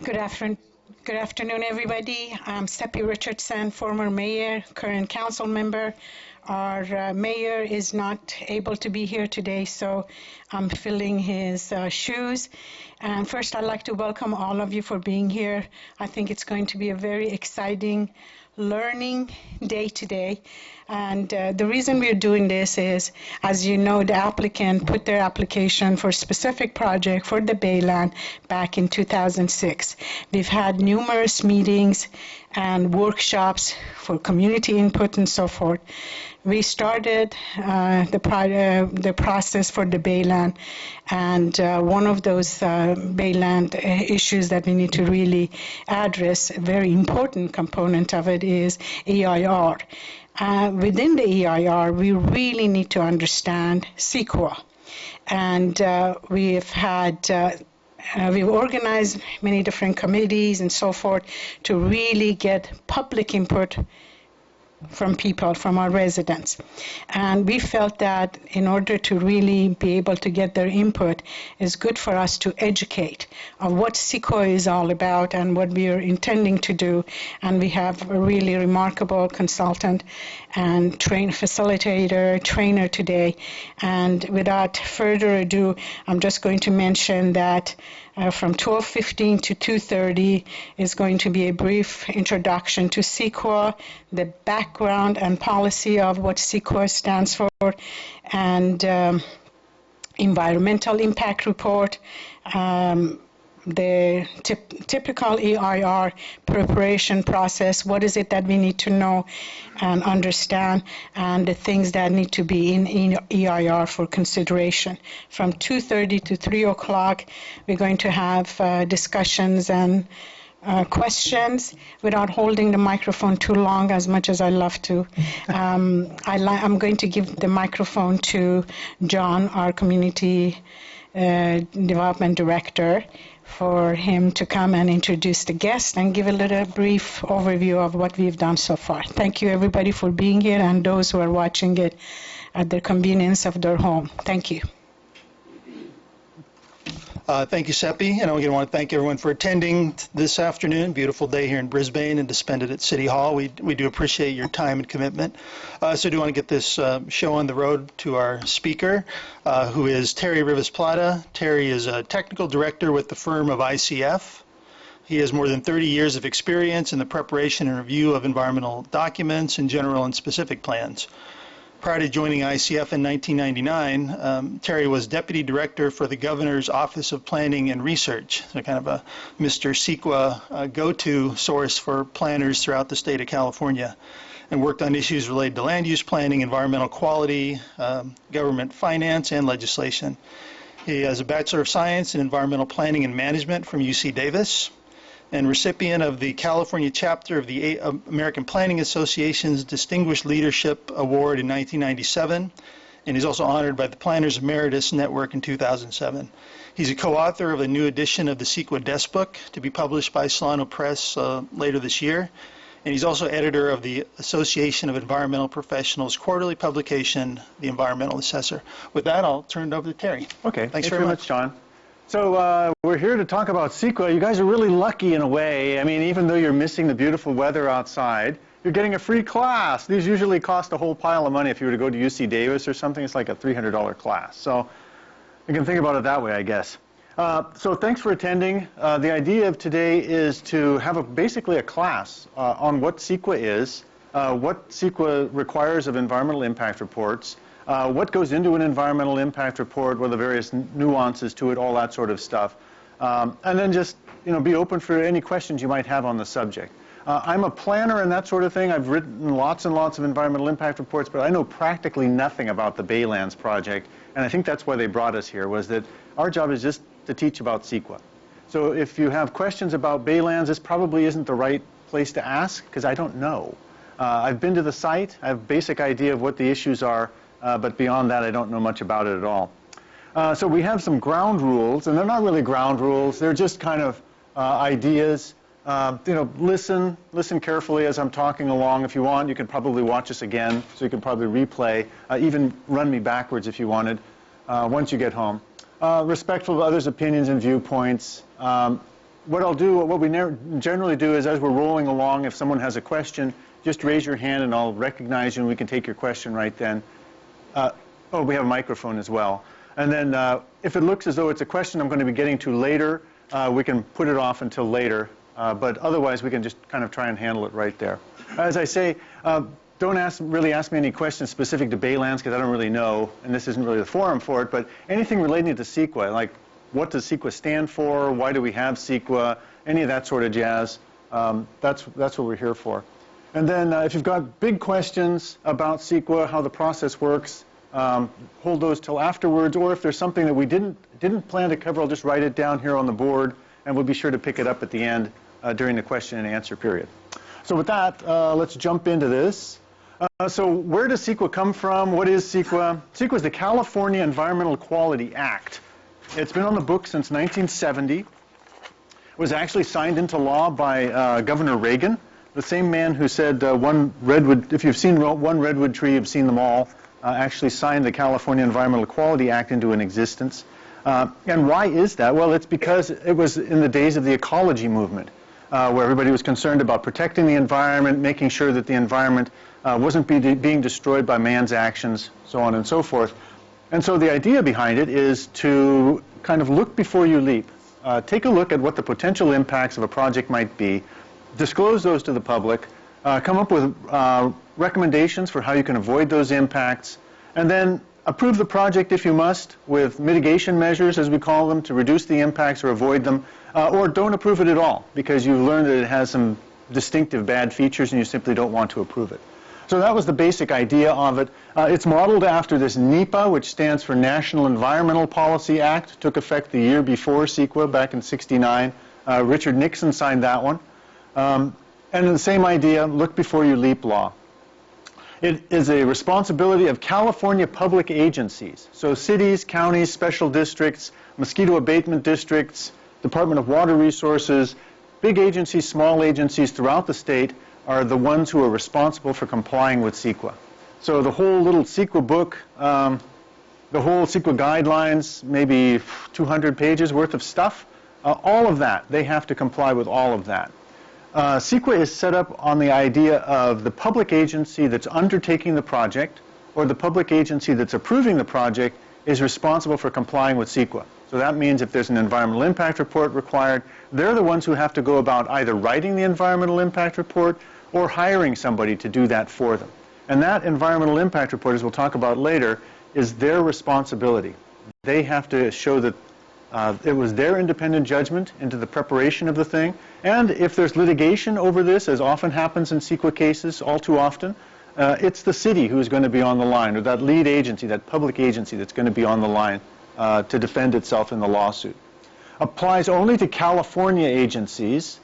Good afternoon. Good afternoon, everybody. I'm Seppi Richardson, former mayor, current council member. Our mayor is not able to be here today, so I'm filling his shoes. And first, I'd like to welcome all of you for being here. I think it's going to be a very exciting learning day today. And the reason we're doing this is, as you know, the applicant put their application for a specific project for the Bayland back in 2006. We've had numerous meetings and workshops for community input and so forth. We started the process for the Bayland, and one of those Bayland issues that we need to really address, a very important component of it, is EIR. Within the EIR, we really need to understand SEQRA. And we've organized many different committees and so forth to really get public input from people, from our residents. And we felt that in order to really be able to get their input, it's good for us to educate on what SEQRA is all about and what we are intending to do. And we have a really remarkable consultant and facilitator, trainer today. And without further ado, I'm just going to mention that from 12:15 to 2:30 is going to be a brief introduction to SEQRA, the background and policy of what SEQRA stands for, and environmental impact report, the typical EIR preparation process, what is it that we need to know and understand, and the things that need to be in EIR for consideration. From 2:30 to 3 o'clock, we're going to have discussions and questions without holding the microphone too long, as much as I love to. I'm going to give the microphone to John, our Community Development Director, for him to come and introduce the guest and give a little brief overview of what we've done so far. Thank you, everybody, for being here, and those who are watching it at the convenience of their home. Thank you. Thank you, Seppi, and again, I want to thank everyone for attending this afternoon. Beautiful day here in Brisbane, and to spend it at City Hall. We do appreciate your time and commitment. So I do want to get this show on the road to our speaker, who is Terry Rivas-Plata. Terry is a technical director with the firm of ICF. He has more than 30 years of experience in the preparation and review of environmental documents and general and specific plans. Prior to joining ICF in 1999, Terry was Deputy Director for the Governor's Office of Planning and Research, so kind of a Mr. CEQA go-to source for planners throughout the state of California, and worked on issues related to land use planning, environmental quality, government finance, and legislation. He has a Bachelor of Science in Environmental Planning and Management from UC Davis, and recipient of the California chapter of the American Planning Association's Distinguished Leadership Award in 1997, and he's also honored by the Planners Emeritus Network in 2007. He's a co-author of a new edition of the CEQA Desk Book to be published by Solano Press later this year, and he's also editor of the Association of Environmental Professionals quarterly publication, The Environmental Assessor. With that, I'll turn it over to Terry. Okay, thanks very much, John. So we're here to talk about CEQA. You guys are really lucky in a way. I mean, even though you're missing the beautiful weather outside, you're getting a free class. These usually cost a whole pile of money. If you were to go to UC Davis or something, it's like a $300 class. So you can think about it that way, I guess. So thanks for attending. The idea of today is to have basically a class on what CEQA is, what CEQA requires of environmental impact reports, what goes into an environmental impact report, what are the various nuances to it, all that sort of stuff. And then just be open for any questions you might have on the subject. I'm a planner and that sort of thing. I've written lots and lots of environmental impact reports, but I know practically nothing about the Baylands project. And I think that's why they brought us here, was that our job is just to teach about CEQA. So if you have questions about Baylands, this probably isn't the right place to ask, because I don't know. I've been to the site. I have a basic idea of what the issues are. But beyond that, I don't know much about it at all. So we have some ground rules, and they're not really ground rules. They're just kind of ideas. Listen carefully as I'm talking along. If you want, you can probably watch us again, so you can probably replay, even run me backwards if you wanted, once you get home. Respectful of others' opinions and viewpoints. what I'll do, what we generally do is as we're rolling along, if someone has a question, just raise your hand and I'll recognize you and we can take your question right then. Oh, we have a microphone as well. And then if it looks as though it's a question I'm going to be getting to later, we can put it off until later. But otherwise, we can just kind of try and handle it right there. As I say, don't really ask me any questions specific to Baylands because I don't really know, and this isn't really the forum for it, but anything relating to CEQA, like what does CEQA stand for, why do we have CEQA, any of that sort of jazz, that's what we're here for. And then if you've got big questions about CEQA, how the process works, hold those till afterwards, or if there's something that we didn't plan to cover, I'll just write it down here on the board, and we'll be sure to pick it up at the end during the question and answer period. So with that, let's jump into this. So where does CEQA come from? What is CEQA? CEQA is the California Environmental Quality Act. It's been on the books since 1970. It was actually signed into law by Governor Reagan, the same man who said one redwood, if you've seen one redwood tree, you've seen them all, actually signed the California Environmental Quality Act into an existence. And why is that? Well, it's because it was in the days of the ecology movement, where everybody was concerned about protecting the environment, making sure that the environment wasn't being destroyed by man's actions, so on and so forth. And so the idea behind it is to kind of look before you leap. Take a look at what the potential impacts of a project might be, disclose those to the public, come up with recommendations for how you can avoid those impacts, and then approve the project if you must with mitigation measures, as we call them, to reduce the impacts or avoid them, or don't approve it at all because you've learned that it has some distinctive bad features and you simply don't want to approve it. So that was the basic idea of it. It's modeled after this NEPA, which stands for National Environmental Policy Act, took effect the year before CEQA back in '69. Richard Nixon signed that one. And the same idea, look before you leap law. It is a responsibility of California public agencies, so cities, counties, special districts, mosquito abatement districts, Department of Water Resources, big agencies, small agencies throughout the state are the ones who are responsible for complying with CEQA. So the whole little CEQA book, the whole CEQA guidelines, maybe 200 pages worth of stuff, all of that, they have to comply with all of that. CEQA is set up on the idea of the public agency that's undertaking the project or the public agency that's approving the project is responsible for complying with CEQA. So that means if there's an environmental impact report required, they're the ones who have to go about either writing the environmental impact report or hiring somebody to do that for them. And that environmental impact report, as we'll talk about later, is their responsibility. They have to show that it was their independent judgment into the preparation of the thing. And if there's litigation over this, as often happens in CEQA cases, all too often, it's the city who's going to be on the line, or that lead agency, that public agency that's going to be on the line to defend itself in the lawsuit. Applies only to California agencies,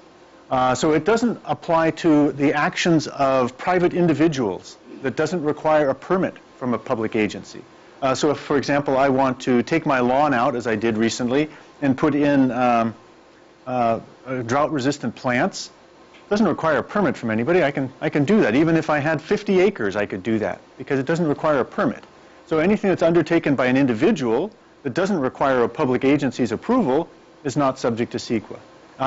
so it doesn't apply to the actions of private individuals. That doesn't require a permit from a public agency. So if, for example, I want to take my lawn out, as I did recently, and put in drought-resistant plants, it doesn't require a permit from anybody. I can do that. Even if I had 50 acres, I could do that because it doesn't require a permit. So anything that's undertaken by an individual that doesn't require a public agency's approval is not subject to CEQA.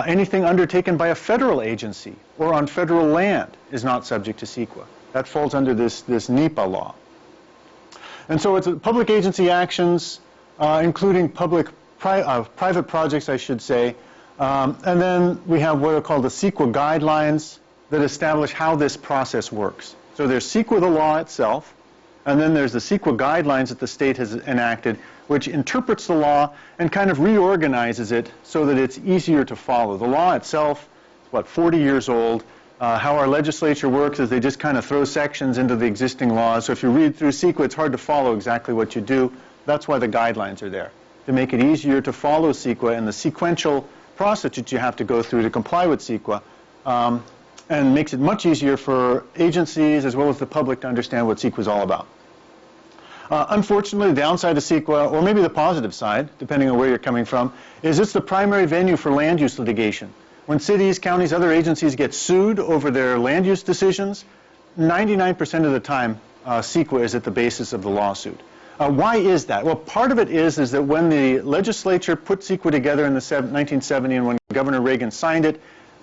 Anything undertaken by a federal agency or on federal land is not subject to CEQA. That falls under this NEPA law. And so it's public agency actions, including private projects, I should say. And then we have what are called the CEQA guidelines that establish how this process works. So there's CEQA, the law itself, and then there's the CEQA guidelines that the state has enacted, which interprets the law and kind of reorganizes it so that it's easier to follow. The law itself is, what, 40 years old. How our legislature works is they just kind of throw sections into the existing laws. So if you read through CEQA, it's hard to follow exactly what you do. That's why the guidelines are there, to make it easier to follow CEQA and the sequential process that you have to go through to comply with CEQA, and makes it much easier for agencies as well as the public to understand what CEQA is all about. Unfortunately, the downside of CEQA, or maybe the positive side, depending on where you're coming from, is it's the primary venue for land use litigation. When cities, counties, other agencies get sued over their land use decisions, 99% of the time, CEQA is at the basis of the lawsuit. Why is that? Well, part of it is that when the legislature put CEQA together in the 1970 and when Governor Reagan signed it,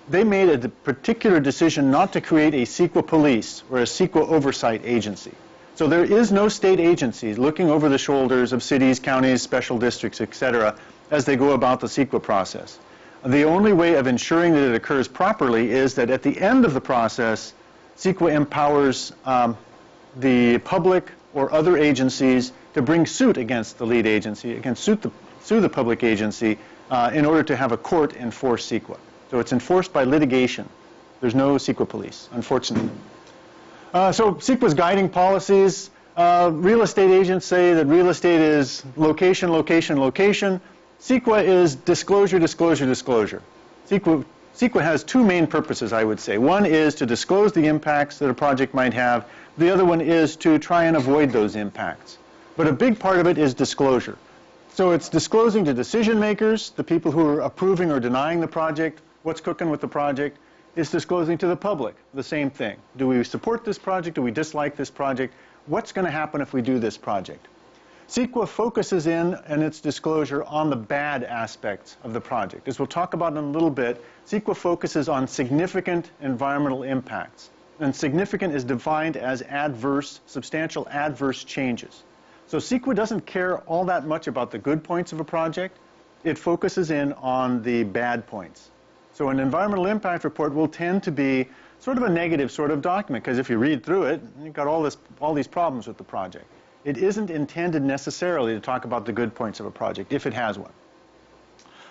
they made a particular decision not to create a CEQA police or a CEQA oversight agency. So there is no state agency looking over the shoulders of cities, counties, special districts, etc., as they go about the CEQA process. The only way of ensuring that it occurs properly is that at the end of the process, CEQA empowers the public or other agencies to bring suit against the lead agency, sue the public agency in order to have a court enforce CEQA. So it's enforced by litigation. There's no CEQA police, unfortunately. So CEQA's guiding policies, real estate agents say that real estate is location, location, location. CEQA is disclosure, disclosure, disclosure. CEQA has two main purposes, I would say. One is to disclose the impacts that a project might have. The other one is to try and avoid those impacts. But a big part of it is disclosure. So it's disclosing to decision makers, the people who are approving or denying the project, what's cooking with the project. It's disclosing to the public the same thing. Do we support this project? Do we dislike this project? What's going to happen if we do this project? CEQA focuses in its disclosure on the bad aspects of the project. As we'll talk about in a little bit, CEQA focuses on significant environmental impacts. And significant is defined as adverse, substantial adverse changes. So CEQA doesn't care all that much about the good points of a project. It focuses in on the bad points. So an environmental impact report will tend to be sort of a negative sort of document, because if you read through it, you've got all these problems with the project. It isn't intended necessarily to talk about the good points of a project, if it has one.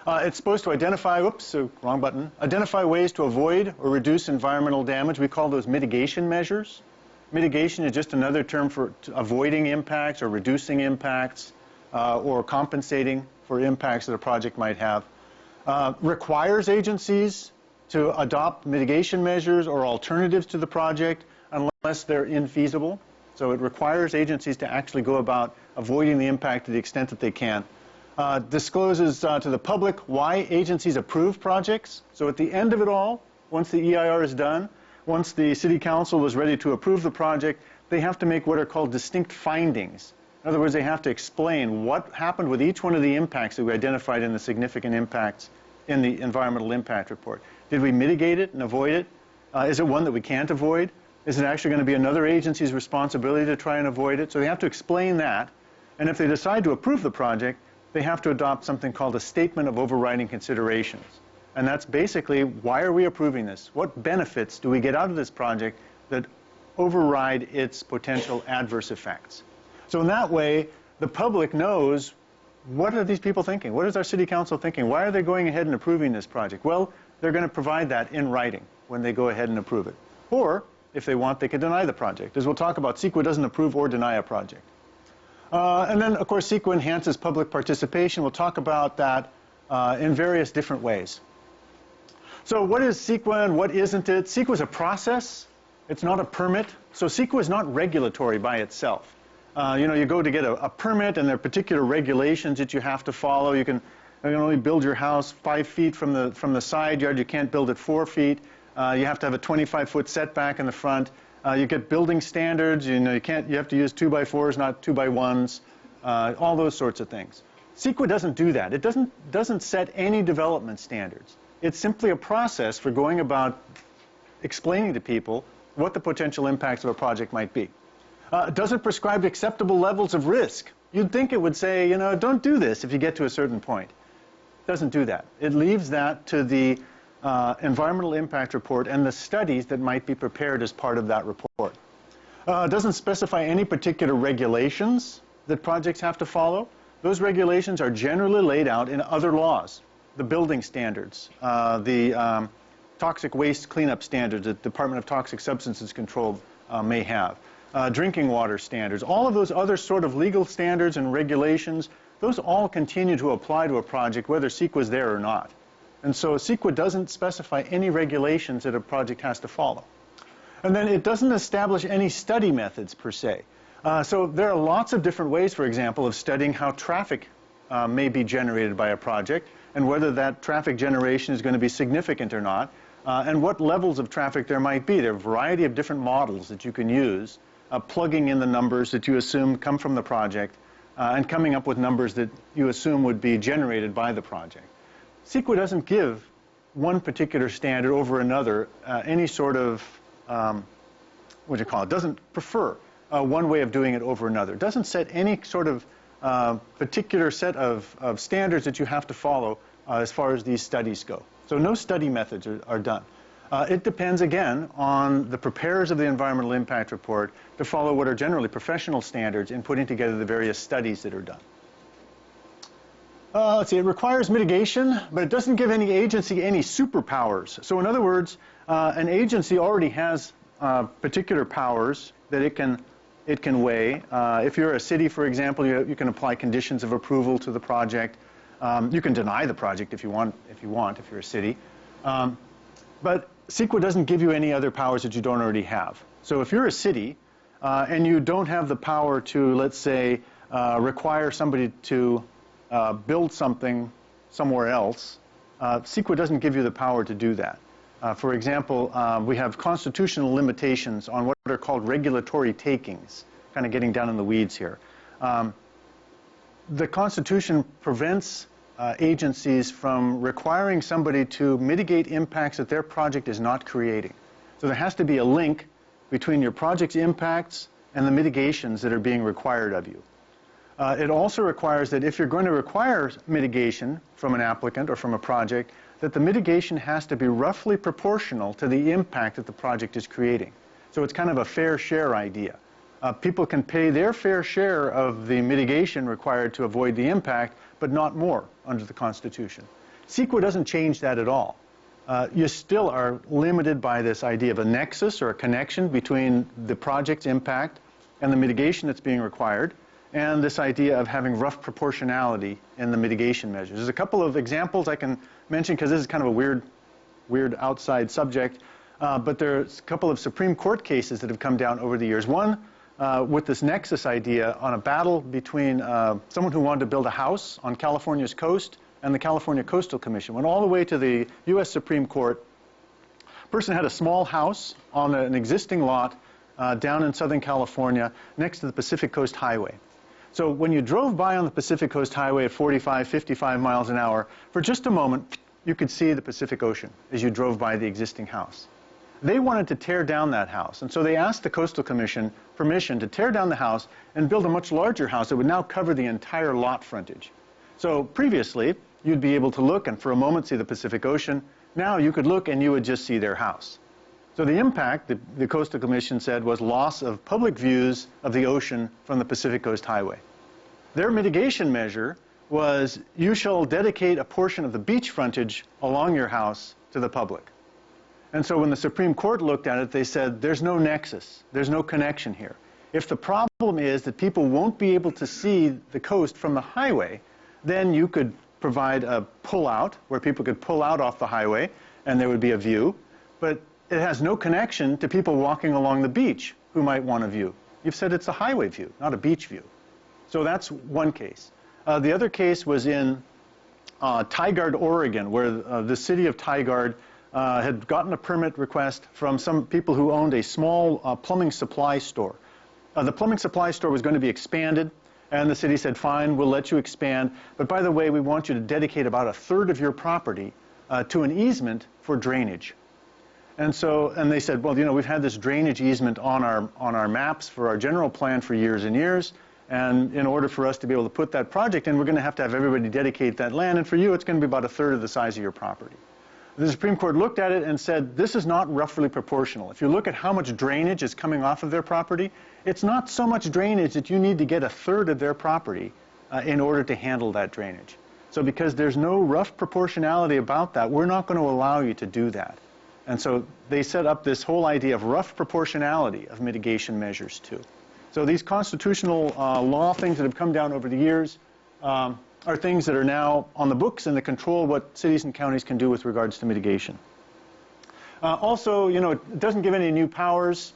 It's supposed to identify, wrong button, identify ways to avoid or reduce environmental damage. We call those mitigation measures. Mitigation is just another term for avoiding impacts or reducing impacts or compensating for impacts that a project might have. Requires agencies to adopt mitigation measures or alternatives to the project unless they're infeasible. So it requires agencies to actually go about avoiding the impact to the extent that they can. Discloses to the public why agencies approve projects. So at the end of it all, once the EIR is done, once the City Council is ready to approve the project, they have to make what are called distinct findings. In other words, they have to explain what happened with each one of the impacts that we identified in the significant impacts in the environmental impact report. Did we mitigate it and avoid it? Is it one that we can't avoid? Is it actually going to be another agency's responsibility to try and avoid it? So they have to explain that. And if they decide to approve the project, they have to adopt something called a statement of overriding considerations. And that's basically, why are we approving this? What benefits do we get out of this project that override its potential adverse effects? So in that way, the public knows, what are these people thinking? What is our City Council thinking? Why are they going ahead and approving this project? Well, they're going to provide that in writing when they go ahead and approve it. Or, if they want, they can deny the project. As we'll talk about, CEQA doesn't approve or deny a project. And then, of course, CEQA enhances public participation. We'll talk about that in various different ways. So what is CEQA and what isn't it? CEQA is a process. It's not a permit. So CEQA is not regulatory by itself. You go to get a permit, and there are particular regulations that you have to follow. You can only build your house 5 feet from the side yard. You can't build it 4 feet. You have to have a 25-foot setback in the front. You get building standards. You have to use 2x4s, not 2x1s. All those sorts of things. CEQA doesn't do that. It doesn't set any development standards. It's simply a process for going about explaining to people what the potential impacts of a project might be. It doesn't prescribe acceptable levels of risk. You'd think it would say, don't do this if you get to a certain point. It doesn't do that. It leaves that to the environmental impact report and the studies that might be prepared as part of that report. It doesn't specify any particular regulations that projects have to follow. Those regulations are generally laid out in other laws. The building standards, the toxic waste cleanup standards that the Department of Toxic Substances Control may have. Drinking water standards, all of those other sort of legal standards and regulations, those all continue to apply to a project whether CEQA is there or not. And so CEQA doesn't specify any regulations that a project has to follow. And then it doesn't establish any study methods per se. So there are lots of different ways, for example, of studying how traffic may be generated by a project and whether that traffic generation is going to be significant or not, and what levels of traffic there might be. There are a variety of different models that you can use, plugging in the numbers that you assume come from the project and coming up with numbers that you assume would be generated by the project. CEQA doesn't give one particular standard over another any sort of, what do you call it, doesn't prefer one way of doing it over another. It doesn't set any sort of particular set of standards that you have to follow as far as these studies go. So no study methods are done. It depends, again, on the preparers of the environmental impact report to follow what are generally professional standards in putting together the various studies that are done. Let's see, it requires mitigation, but it doesn't give any agency any superpowers. So in other words, an agency already has particular powers that it can weigh. If you're a city, for example, you can apply conditions of approval to the project. You can deny the project if you want, if you're a city. But CEQA doesn't give you any other powers that you don't already have. So if you're a city and you don't have the power to, let's say, require somebody to build something somewhere else, CEQA doesn't give you the power to do that. For example, we have constitutional limitations on what are called regulatory takings, kind of getting down in the weeds here. The Constitution prevents agencies from requiring somebody to mitigate impacts that their project is not creating. So there has to be a link between your project's impacts and the mitigations that are being required of you. It also requires that if you're going to require mitigation from an applicant or from a project, that the mitigation has to be roughly proportional to the impact that the project is creating. So it's kind of a fair share idea. People can pay their fair share of the mitigation required to avoid the impact, but not more under the Constitution. CEQA doesn't change that at all. You still are limited by this idea of a nexus or a connection between the project's impact and the mitigation that's being required, and this idea of having rough proportionality in the mitigation measures. There's a couple of examples I can mention because this is kind of a weird outside subject, but there's a couple of Supreme Court cases that have come down over the years. One with this nexus idea on a battle between someone who wanted to build a house on California's coast and the California Coastal Commission. Went all the way to the U.S. Supreme Court. A person had a small house on an existing lot down in Southern California next to the Pacific Coast Highway. So when you drove by on the Pacific Coast Highway at 45, 55 miles an hour, for just a moment, you could see the Pacific Ocean as you drove by the existing house. They wanted to tear down that house, and so they asked the Coastal Commission permission to tear down the house and build a much larger house that would now cover the entire lot frontage. So previously, you'd be able to look and for a moment see the Pacific Ocean. Now you could look and you would just see their house. So the impact, the Coastal Commission said, was loss of public views of the ocean from the Pacific Coast Highway. Their mitigation measure was you shall dedicate a portion of the beach frontage along your house to the public. And so when the Supreme Court looked at it, they said there's no nexus, there's no connection here. If the problem is that people won't be able to see the coast from the highway, then you could provide a pull-out where people could pull out off the highway and there would be a view. But it has no connection to people walking along the beach who might want a view. You've said it's a highway view, not a beach view. So that's one case. The other case was in Tigard, Oregon, where the city of Tigard had gotten a permit request from some people who owned a small plumbing supply store. The plumbing supply store was going to be expanded, and the city said, fine, we'll let you expand, but by the way, we want you to dedicate about a third of your property to an easement for drainage. And they said, well, you know, we've had this drainage easement on our maps for our general plan for years and years, and in order for us to be able to put that project in, we're going to have everybody dedicate that land, and for you, it's going to be about a third of the size of your property. The Supreme Court looked at it and said, this is not roughly proportional. If you look at how much drainage is coming off of their property, it's not so much drainage that you need to get a third of their property in order to handle that drainage. So because there's no rough proportionality about that, we're not going to allow you to do that. And so they set up this whole idea of rough proportionality of mitigation measures too. So these constitutional law things that have come down over the years are things that are now on the books and that control what cities and counties can do with regards to mitigation. Also, you know, it doesn't give any new powers.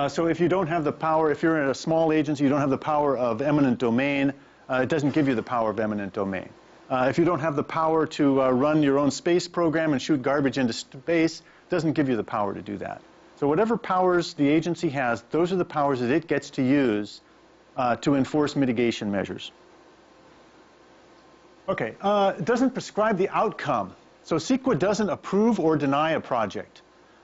So if you don't have the power, if you're in a small agency, you don't have the power of eminent domain, it doesn't give you the power of eminent domain. If you don't have the power to run your own space program and shoot garbage into space, it doesn't give you the power to do that. So whatever powers the agency has, those are the powers that it gets to use to enforce mitigation measures. Okay, it doesn't prescribe the outcome. So CEQA doesn't approve or deny a project.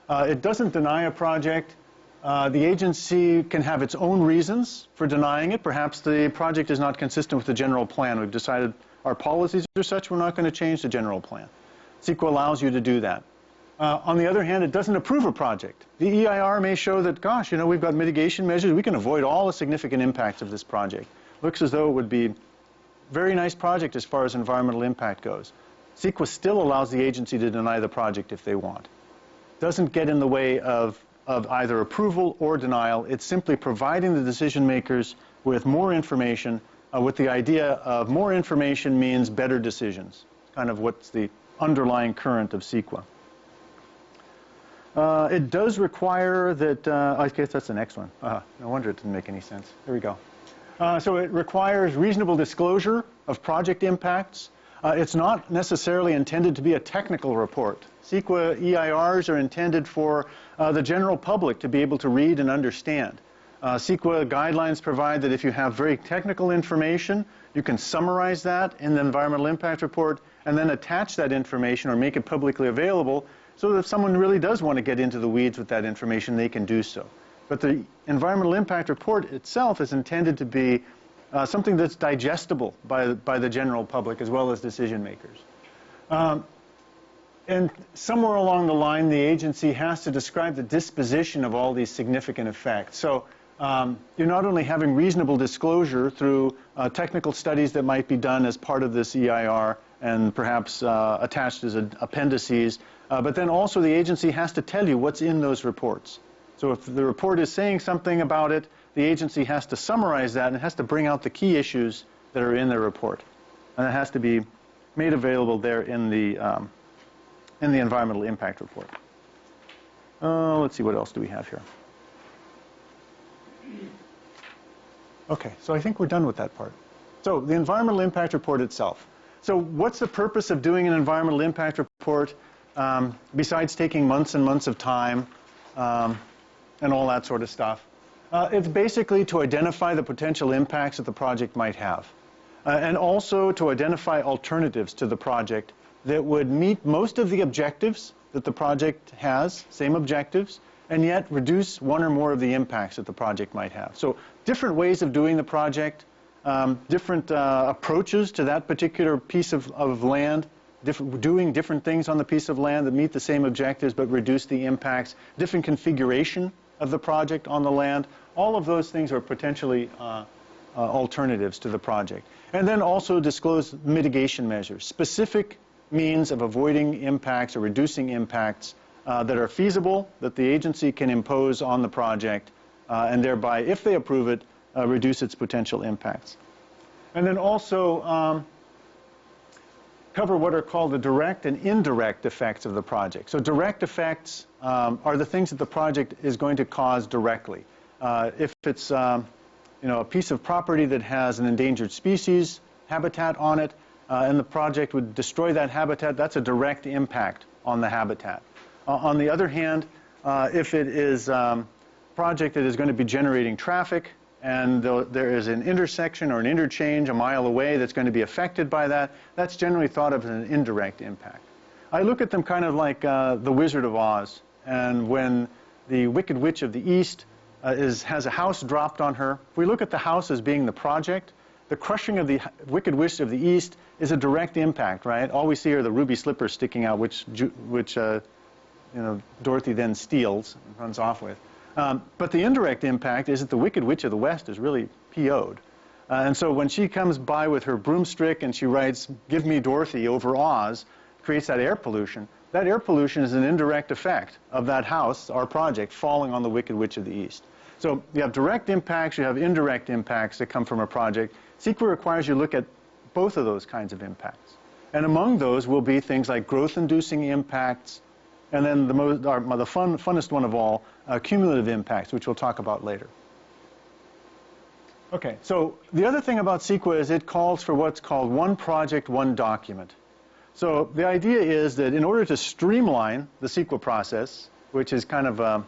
It doesn't deny a project. The agency can have its own reasons for denying it. Perhaps the project is not consistent with the general plan. We've decided our policies are such we're not going to change the general plan. CEQA allows you to do that. On the other hand, it doesn't approve a project. The EIR may show that, gosh, you know, we've got mitigation measures. We can avoid all the significant impacts of this project. Looks as though it would be a very nice project as far as environmental impact goes. CEQA still allows the agency to deny the project if they want. Doesn't get in the way of either approval or denial. It's simply providing the decision makers with more information, with the idea of more information means better decisions. Kind of what's the underlying current of CEQA. It does require that, I guess that's the next one. No wonder it didn't make any sense. There we go. So it requires reasonable disclosure of project impacts. It's not necessarily intended to be a technical report. CEQA EIRs are intended for the general public to be able to read and understand. CEQA guidelines provide that if you have very technical information, you can summarize that in the environmental impact report and then attach that information or make it publicly available so that if someone really does want to get into the weeds with that information, they can do so. But the environmental impact report itself is intended to be something that's digestible by the general public as well as decision makers. And somewhere along the line, the agency has to describe the disposition of all these significant effects. So you're not only having reasonable disclosure through technical studies that might be done as part of this EIR and perhaps attached as appendices, but then also the agency has to tell you what's in those reports. So if the report is saying something about it, the agency has to summarize that and has to bring out the key issues that are in the report. And it has to be made available there in the environmental impact report. Let's see, what else do we have here? Okay, so I think we're done with that part. So the environmental impact report itself. So what's the purpose of doing an environmental impact report besides taking months and months of time and all that sort of stuff? It's basically to identify the potential impacts that the project might have and also to identify alternatives to the project that would meet most of the objectives that the project has, same objectives, and yet reduce one or more of the impacts that the project might have. So different ways of doing the project, different approaches to that particular piece of land, doing different things on the piece of land that meet the same objectives but reduce the impacts, different configuration of the project on the land. All of those things are potentially alternatives to the project. And then also disclose mitigation measures, specific means of avoiding impacts or reducing impacts that are feasible, that the agency can impose on the project, and thereby, if they approve it, reduce its potential impacts. And then also cover what are called the direct and indirect effects of the project. So direct effects are the things that the project is going to cause directly. If it's you know, a piece of property that has an endangered species habitat on it, and the project would destroy that habitat, that's a direct impact on the habitat. On the other hand, if it is a project that is going to be generating traffic and there is an intersection or an interchange a mile away that's going to be affected by that, that's generally thought of as an indirect impact. I look at them kind of like the Wizard of Oz, and when the Wicked Witch of the East has a house dropped on her, if we look at the house as being the project, the crushing of the Wicked Witch of the East is a direct impact, right? All we see are the ruby slippers sticking out, which you know, Dorothy then steals and runs off with. But the indirect impact is that the Wicked Witch of the West is really PO'd. And so when she comes by with her broomstick and she writes, "Give me Dorothy" over Oz, creates that air pollution. That air pollution is an indirect effect of that house, our project, falling on the Wicked Witch of the East. So you have direct impacts, you have indirect impacts that come from a project. SEQRA requires you look at both of those kinds of impacts. And among those will be things like growth-inducing impacts, and then the funnest one of all, cumulative impacts, which we'll talk about later. Okay, so the other thing about CEQA is it calls for what's called one project, one document. So the idea is that in order to streamline the CEQA process, which is kind of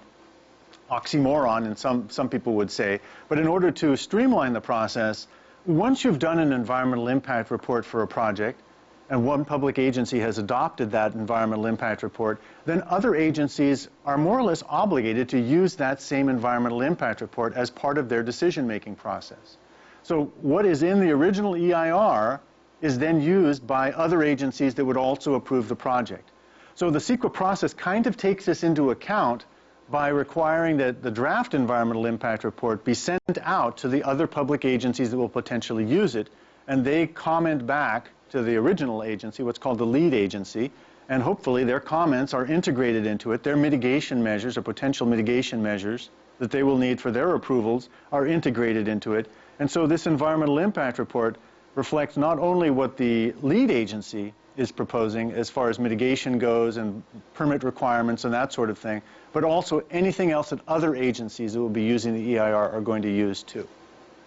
oxymoron, and some people would say. But in order to streamline the process, once you've done an environmental impact report for a project, and one public agency has adopted that environmental impact report, then other agencies are more or less obligated to use that same environmental impact report as part of their decision-making process. So what is in the original EIR is then used by other agencies that would also approve the project. So the SEQRA process kind of takes this into account by requiring that the draft environmental impact report be sent out to the other public agencies that will potentially use it, and they comment back to the original agency, what's called the lead agency, and hopefully their comments are integrated into it. Their mitigation measures or potential mitigation measures that they will need for their approvals are integrated into it. And so this environmental impact report reflects not only what the lead agency is proposing as far as mitigation goes and permit requirements and that sort of thing, but also anything else that other agencies that will be using the EIR are going to use too.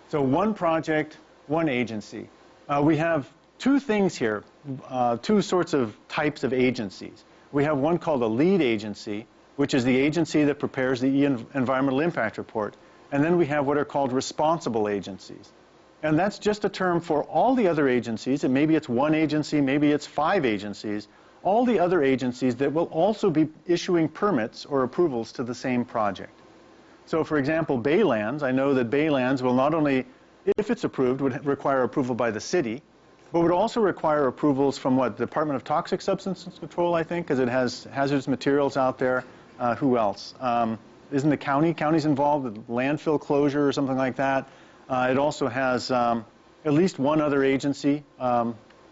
So one project, one agency. We have two things here, two sorts of types of agencies. We have one called a lead agency, which is the agency that prepares the environmental impact report. And then we have what are called responsible agencies. And that's just a term for all the other agencies, and maybe it's one agency, maybe it's 5 agencies, all the other agencies that will also be issuing permits or approvals to the same project. So for example, Baylands, I know that Baylands will not only, if it's approved, would require approval by the city, but would also require approvals from what, the Department of Toxic Substances Control, I think, because it has hazardous materials out there. Who else? Isn't the county's involved with landfill closure or something like that? It also has at least one other agency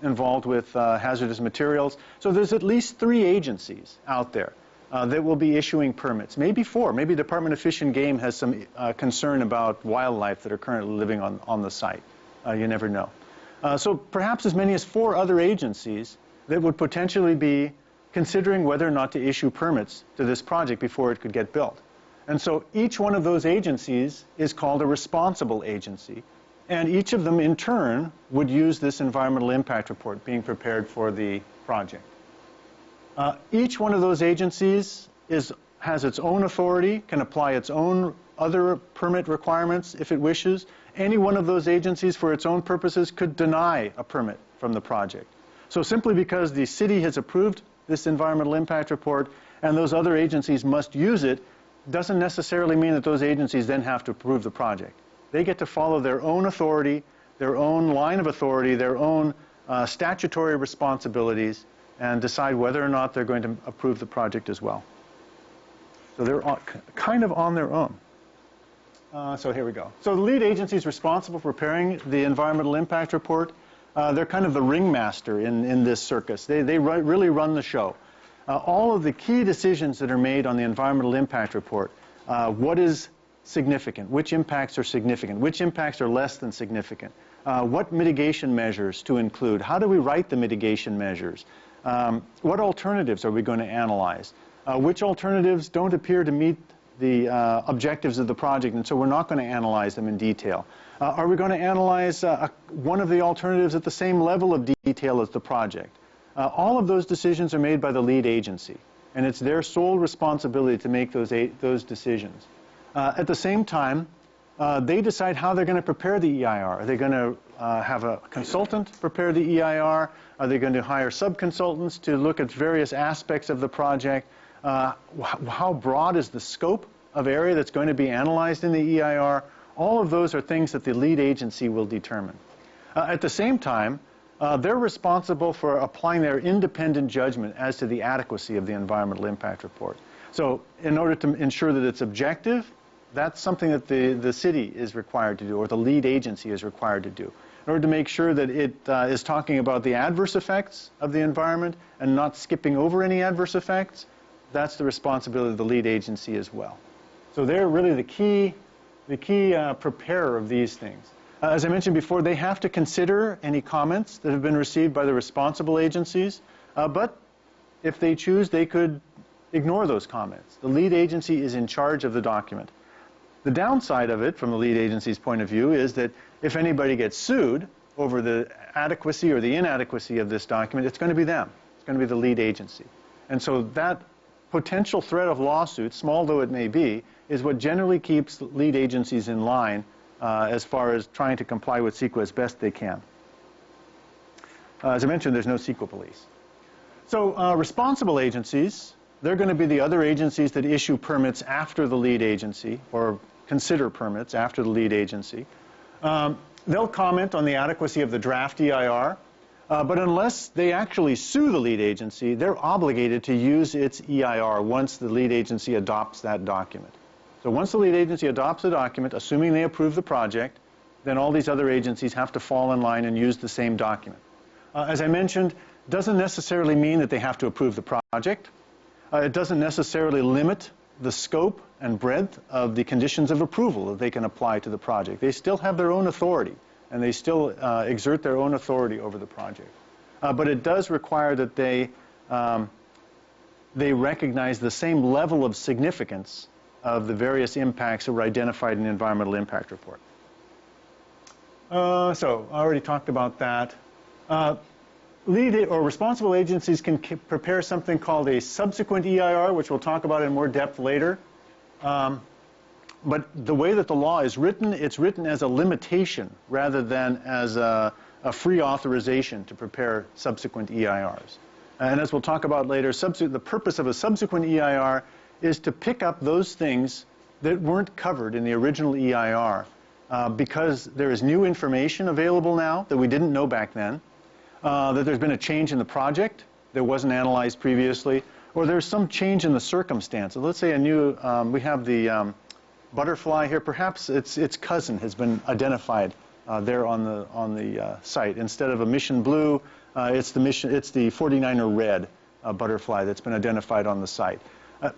involved with hazardous materials. So there's at least 3 agencies out there that will be issuing permits. Maybe 4. Maybe Department of Fish and Game has some concern about wildlife that are currently living on the site. You never know. So perhaps as many as 4 other agencies that would potentially be considering whether or not to issue permits to this project before it could get built. And so each one of those agencies is called a responsible agency, and each of them in turn would use this environmental impact report being prepared for the project. Each one of those agencies has its own authority, can apply its own other permit requirements if it wishes. Any one of those agencies for its own purposes could deny a permit from the project. So simply because the city has approved this environmental impact report and those other agencies must use it doesn't necessarily mean that those agencies then have to approve the project. They get to follow their own authority, their own line of authority, their own statutory responsibilities, and decide whether or not they're going to approve the project as well. So they're kind of on their own. So here we go. So the lead agency is responsible for preparing the environmental impact report. They're kind of the ringmaster in this circus. They really run the show. All of the key decisions that are made on the environmental impact report, what is significant, which impacts are significant, which impacts are less than significant, what mitigation measures to include, how do we write the mitigation measures, what alternatives are we going to analyze, which alternatives don't appear to meet the objectives of the project, and so we're not going to analyze them in detail. Are we going to analyze one of the alternatives at the same level of detail as the project? All of those decisions are made by the lead agency, and it's their sole responsibility to make those decisions. At the same time, they decide how they're going to prepare the EIR. Are they going to have a consultant prepare the EIR? Are they going to hire sub-consultants to look at various aspects of the project? How broad is the scope of area that's going to be analyzed in the EIR? All of those are things that the lead agency will determine. At the same time, they're responsible for applying their independent judgment as to the adequacy of the environmental impact report. So in order to ensure that it's objective, that's something that the city is required to do, or the lead agency is required to do. In order to make sure that it is talking about the adverse effects of the environment and not skipping over any adverse effects, that's the responsibility of the lead agency as well. So they're really the key preparer of these things. As I mentioned before, they have to consider any comments that have been received by the responsible agencies, but if they choose, they could ignore those comments. The lead agency is in charge of the document. The downside of it, from the lead agency's point of view, is that if anybody gets sued over the adequacy or the inadequacy of this document, it's going to be them. It's going to be the lead agency. And so that potential threat of lawsuit, small though it may be, is what generally keeps lead agencies in line as far as trying to comply with CEQA as best they can. As I mentioned, there's no CEQA police. So responsible agencies, they're going to be the other agencies that issue permits after the lead agency, or consider permits after the lead agency. They'll comment on the adequacy of the draft EIR, but unless they actually sue the lead agency, they're obligated to use its EIR once the lead agency adopts that document. So once the lead agency adopts the document, assuming they approve the project, then all these other agencies have to fall in line and use the same document. As I mentioned, doesn't necessarily mean that they have to approve the project. It doesn't necessarily limit the scope and breadth of the conditions of approval that they can apply to the project. They still have their own authority, and they still exert their own authority over the project. But it does require that they recognize the same level of significance of the various impacts that were identified in the environmental impact report. So I already talked about that. Lead or responsible agencies can prepare something called a subsequent EIR, which we'll talk about in more depth later. But the way that the law is written, it's written as a limitation rather than as a free authorization to prepare subsequent EIRs. And as we'll talk about later, the purpose of a subsequent EIR is to pick up those things that weren't covered in the original EIR because there is new information available now that we didn't know back then. That there's been a change in the project that wasn't analyzed previously, or there's some change in the circumstances. Let's say a new, we have the butterfly here. Perhaps its cousin has been identified there on the site. Instead of a mission blue, it's the 49er red butterfly that's been identified on the site.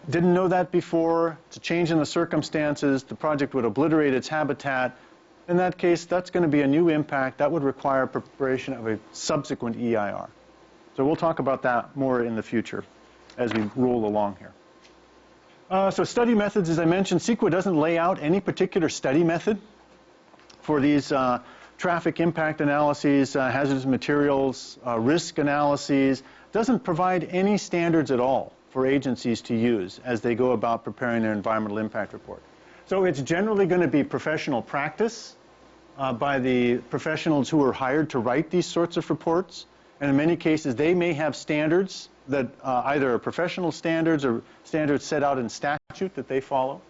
Didn't know that before. It's a change in the circumstances. The project would obliterate its habitat. In that case, that's going to be a new impact. That would require preparation of a subsequent EIR. So we'll talk about that more in the future as we roll along here. So study methods, as I mentioned, CEQA doesn't lay out any particular study method for these traffic impact analyses, hazardous materials, risk analyses. Doesn't provide any standards at all for agencies to use as they go about preparing their environmental impact report. So it's generally going to be professional practice by the professionals who are hired to write these sorts of reports. And in many cases, they may have standards that either are professional standards or standards set out in statute that they follow.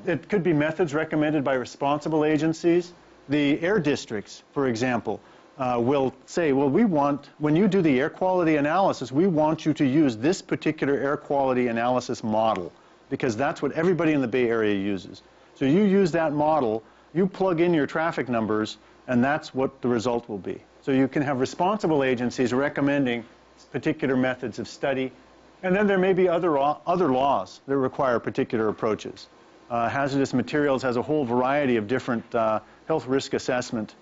It could be methods recommended by responsible agencies. The air districts, for example, will say, well, we want, when you do the air quality analysis, we want you to use this particular air quality analysis model, because that's what everybody in the Bay Area uses. So you use that model, you plug in your traffic numbers, and that's what the result will be. So you can have responsible agencies recommending particular methods of study, and then there may be other laws that require particular approaches. Hazardous materials has a whole variety of different health risk assessment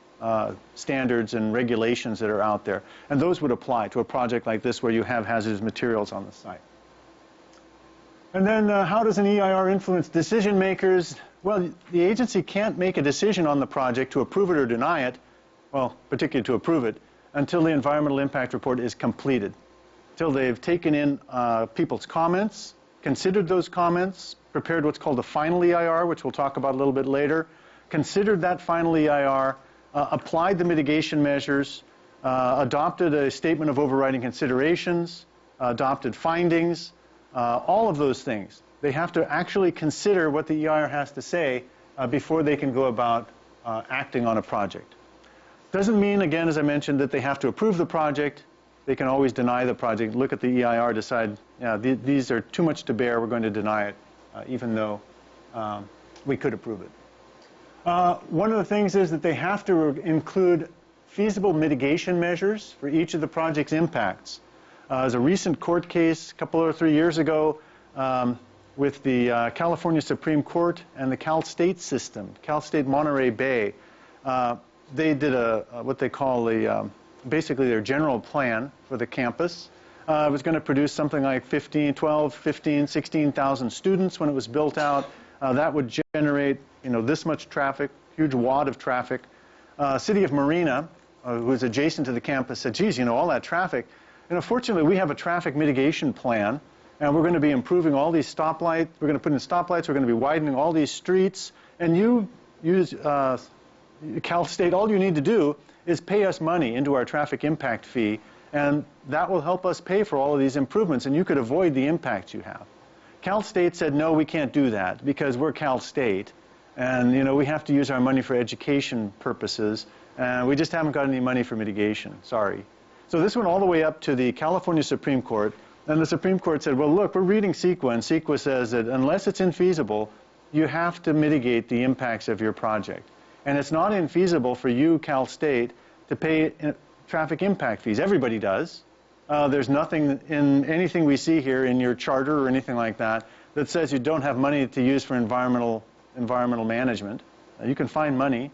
standards and regulations that are out there, and those would apply to a project like this where you have hazardous materials on the site. And then how does an EIR influence decision makers? Well, the agency can't make a decision on the project to approve it or deny it, well, particularly to approve it, until the environmental impact report is completed, until they've taken in people's comments, considered those comments, prepared what's called a final EIR, which we'll talk about a little bit later, considered that final EIR, applied the mitigation measures, adopted a statement of overriding considerations, adopted findings, all of those things. They have to actually consider what the EIR has to say before they can go about acting on a project. Doesn't mean, again, as I mentioned, that they have to approve the project. They can always deny the project, look at the EIR, decide, yeah, these are too much to bear, we're going to deny it, even though we could approve it. One of the things is that they have to include feasible mitigation measures for each of the project's impacts. There's a recent court case a couple or 3 years ago with the California Supreme Court and the Cal State system, Cal State Monterey Bay. They did what they call basically their general plan for the campus. It was going to produce something like 16,000 students when it was built out. That would generate, this much traffic, huge wad of traffic. City of Marina, who is adjacent to the campus, said, geez, all that traffic. Fortunately, we have a traffic mitigation plan, and we're going to be improving all these stoplights. We're going to put in stoplights. We're going to be widening all these streets. And you use Cal State, all you need to do is pay us money into our traffic impact fee, and that will help us pay for all of these improvements, and you could avoid the impacts you have. Cal State said, no, we can't do that because we're Cal State, and we have to use our money for education purposes, and we just haven't got any money for mitigation. Sorry. So this went all the way up to the California Supreme Court, and the Supreme Court said, well, look, we're reading CEQA, and CEQA says that unless it's infeasible, you have to mitigate the impacts of your project. And it's not infeasible for you, Cal State, to pay traffic impact fees. Everybody does. There's nothing in anything we see here in your charter or anything like that that says you don't have money to use for environmental management. You can find money.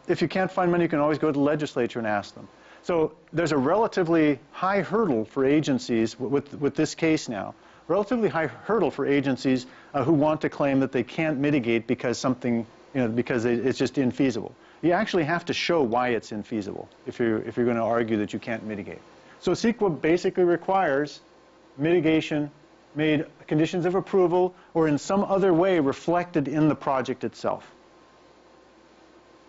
If you can't find money, you can always go to the legislature and ask them. So there's a relatively high hurdle for agencies with this case now. Relatively high hurdle for agencies who want to claim that they can't mitigate because something, because it's just infeasible. You actually have to show why it's infeasible if you're going to argue that you can't mitigate. So CEQA basically requires mitigation made conditions of approval or in some other way reflected in the project itself.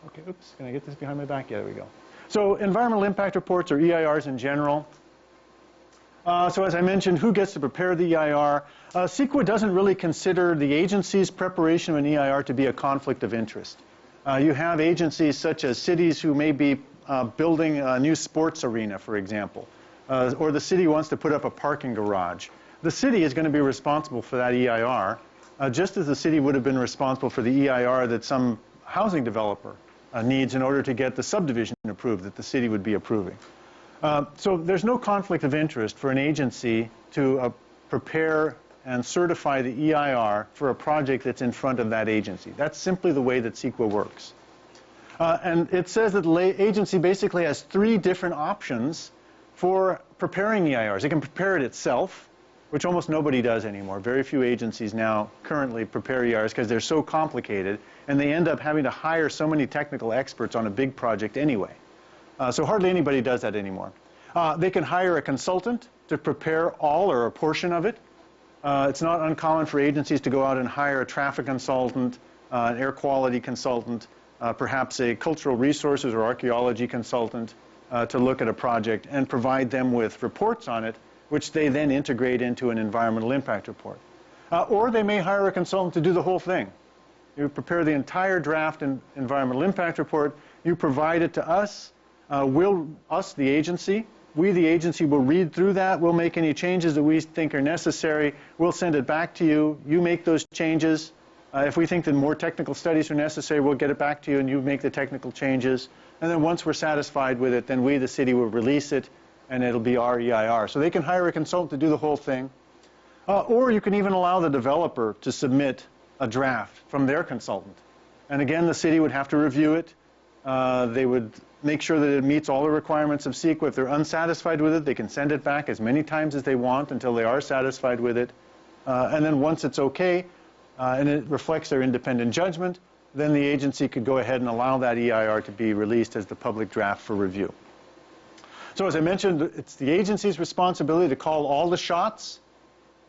Okay, oops, can I get this behind my back? Yeah, there we go. So environmental impact reports, or EIRs in general. So as I mentioned, who gets to prepare the EIR? CEQA doesn't really consider the agency's preparation of an EIR to be a conflict of interest. You have agencies such as cities who may be building a new sports arena, for example, or the city wants to put up a parking garage. The city is going to be responsible for that EIR, just as the city would have been responsible for the EIR that some housing developer needs in order to get the subdivision approved that the city would be approving. So there's no conflict of interest for an agency to prepare and certify the EIR for a project that's in front of that agency. That's simply the way that CEQA works. And it says that the agency basically has 3 different options for preparing EIRs. It can prepare it itself, which almost nobody does anymore. Very few agencies now currently prepare EIRs because they're so complicated, and they end up having to hire so many technical experts on a big project anyway. So hardly anybody does that anymore. They can hire a consultant to prepare all or a portion of it. It's not uncommon for agencies to go out and hire a traffic consultant, an air quality consultant, perhaps a cultural resources or archaeology consultant to look at a project and provide them with reports on it, which they then integrate into an environmental impact report. Or they may hire a consultant to do the whole thing. You prepare the entire draft and environmental impact report, you provide it to us, the agency, we, the agency, will read through that. We'll make any changes that we think are necessary. We'll send it back to you. You make those changes. If we think that more technical studies are necessary, we'll get it back to you and you make the technical changes. And then once we're satisfied with it, then we, the city, will release it and it'll be our EIR. So they can hire a consultant to do the whole thing. Or you can even allow the developer to submit a draft from their consultant. And again, the city would have to review it. They would make sure that it meets all the requirements of CEQA. If they're unsatisfied with it, they can send it back as many times as they want until they are satisfied with it. And then once it's okay and it reflects their independent judgment, then the agency could go ahead and allow that EIR to be released as the public draft for review. So as I mentioned, it's the agency's responsibility to call all the shots,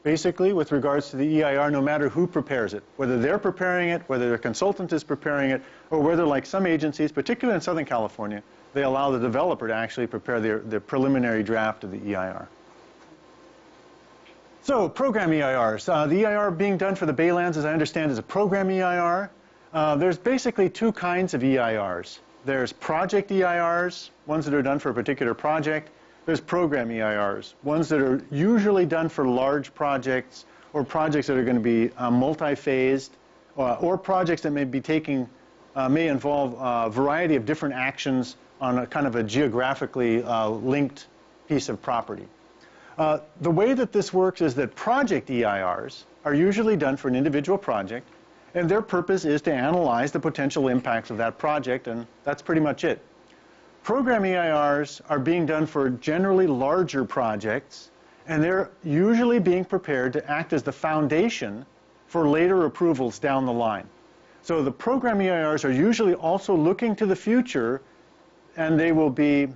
basically, with regards to the EIR, no matter who prepares it, whether they're preparing it, whether their consultant is preparing it, or whether, like some agencies, particularly in Southern California, they allow the developer to actually prepare their preliminary draft of the EIR. So, program EIRs. The EIR being done for the Baylands, as I understand, is a program EIR. There's basically 2 kinds of EIRs. There's project EIRs, ones that are done for a particular project. There's program EIRs, ones that are usually done for large projects or projects that are going to be multi-phased or projects that may involve a variety of different actions on a kind of a geographically linked piece of property. The way that this works is that project EIRs are usually done for an individual project, and their purpose is to analyze the potential impacts of that project, and that's pretty much it. Program EIRs are being done for generally larger projects, and they're usually being prepared to act as the foundation for later approvals down the line. So the program EIRs are usually also looking to the future, and they will be,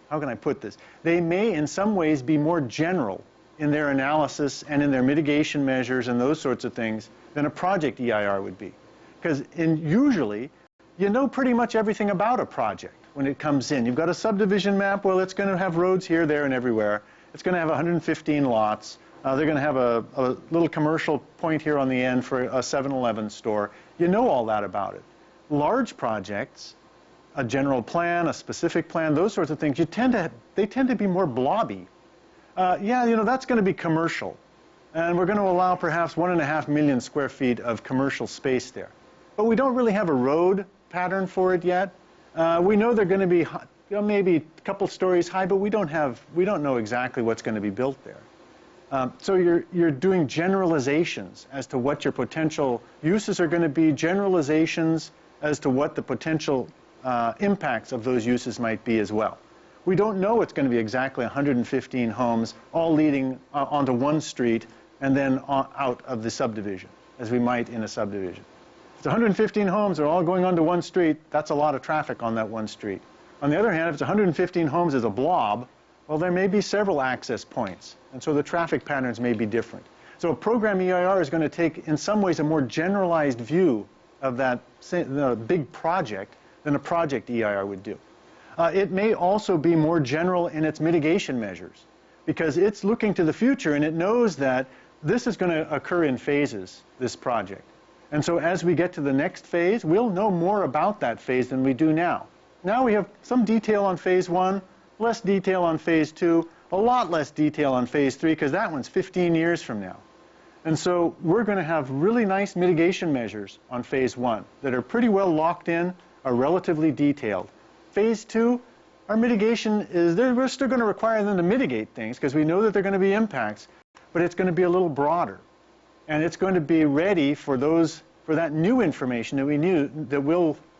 how can I put this? They may in some ways be more general in their analysis and in their mitigation measures and those sorts of things than a project EIR would be. Because usually, you know pretty much everything about a project when it comes in. You've got a subdivision map, well, it's going to have roads here, there, and everywhere. It's going to have 115 lots. They're going to have a little commercial point here on the end for a 7-Eleven store. You know all that about it. Large projects, a general plan, a specific plan, those sorts of things, they tend to be more blobby. Yeah, you know, that's going to be commercial. And we're going to allow perhaps 1.5 million square feet of commercial space there. But we don't really have a road pattern for it yet. We know they're going to be maybe a couple stories high, but we don't know exactly what's going to be built there. So you're doing generalizations as to what your potential uses are going to be, generalizations as to what the potential impacts of those uses might be as well. We don't know it's going to be exactly 115 homes all leading onto one street and then out of the subdivision, as we might in a subdivision. If it's 115 homes, they're all going onto one street, that's a lot of traffic on that one street. On the other hand, if it's 115 homes as a blob, well, there may be several access points, and so the traffic patterns may be different. So a program EIR is going to take, in some ways, a more generalized view of that big project than a project EIR would do. It may also be more general in its mitigation measures, because it's looking to the future and it knows that this is going to occur in phases, this project. And so as we get to the next phase, we'll know more about that phase than we do now. Now we have some detail on phase 1, less detail on phase 2, a lot less detail on phase 3, because that one's 15 years from now. And so we're going to have really nice mitigation measures on phase 1 that are pretty well locked in, are relatively detailed. Phase 2, our mitigation is, we're still going to require them to mitigate things because we know that there are going to be impacts, but it's going to be a little broader. And it's going to be ready for that new information that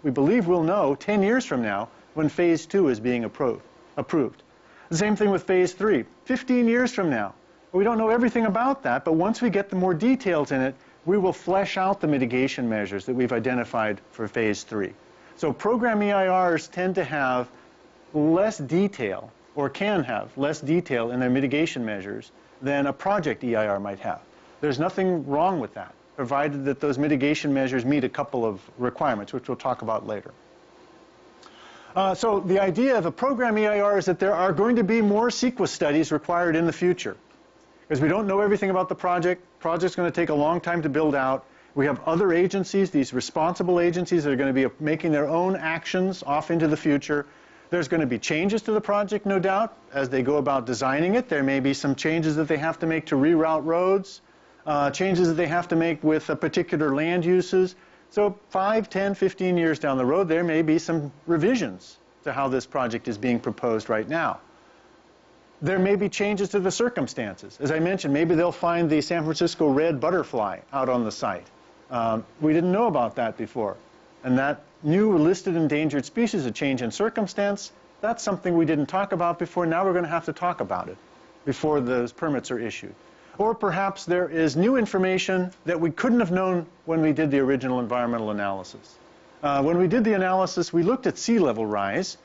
we believe we'll know 10 years from now when phase 2 is being approved. The same thing with phase 3, 15 years from now. We don't know everything about that, but once we get the more details in it, we will flesh out the mitigation measures that we've identified for phase 3. So program EIRs tend to have less detail, or can have less detail in their mitigation measures than a project EIR might have. There's nothing wrong with that, provided that those mitigation measures meet a couple of requirements, which we'll talk about later. So the idea of a program EIR is that there are going to be more CEQA studies required in the future, because we don't know everything about the project. The project's going to take a long time to build out. We have other agencies, these responsible agencies that are going to be making their own actions off into the future. There's going to be changes to the project, no doubt, as they go about designing it. There may be some changes that they have to make to reroute roads, changes that they have to make with particular land uses. So 5, 10, 15 years down the road, there may be some revisions to how this project is being proposed right now. There may be changes to the circumstances. As I mentioned, maybe they'll find the San Francisco red butterfly out on the site. We didn't know about that before. And that new listed endangered species, a change in circumstance, that's something we didn't talk about before. Now we're going to have to talk about it before those permits are issued. Or perhaps there is new information that we couldn't have known when we did the original environmental analysis. When we did the analysis, we looked at sea level rise.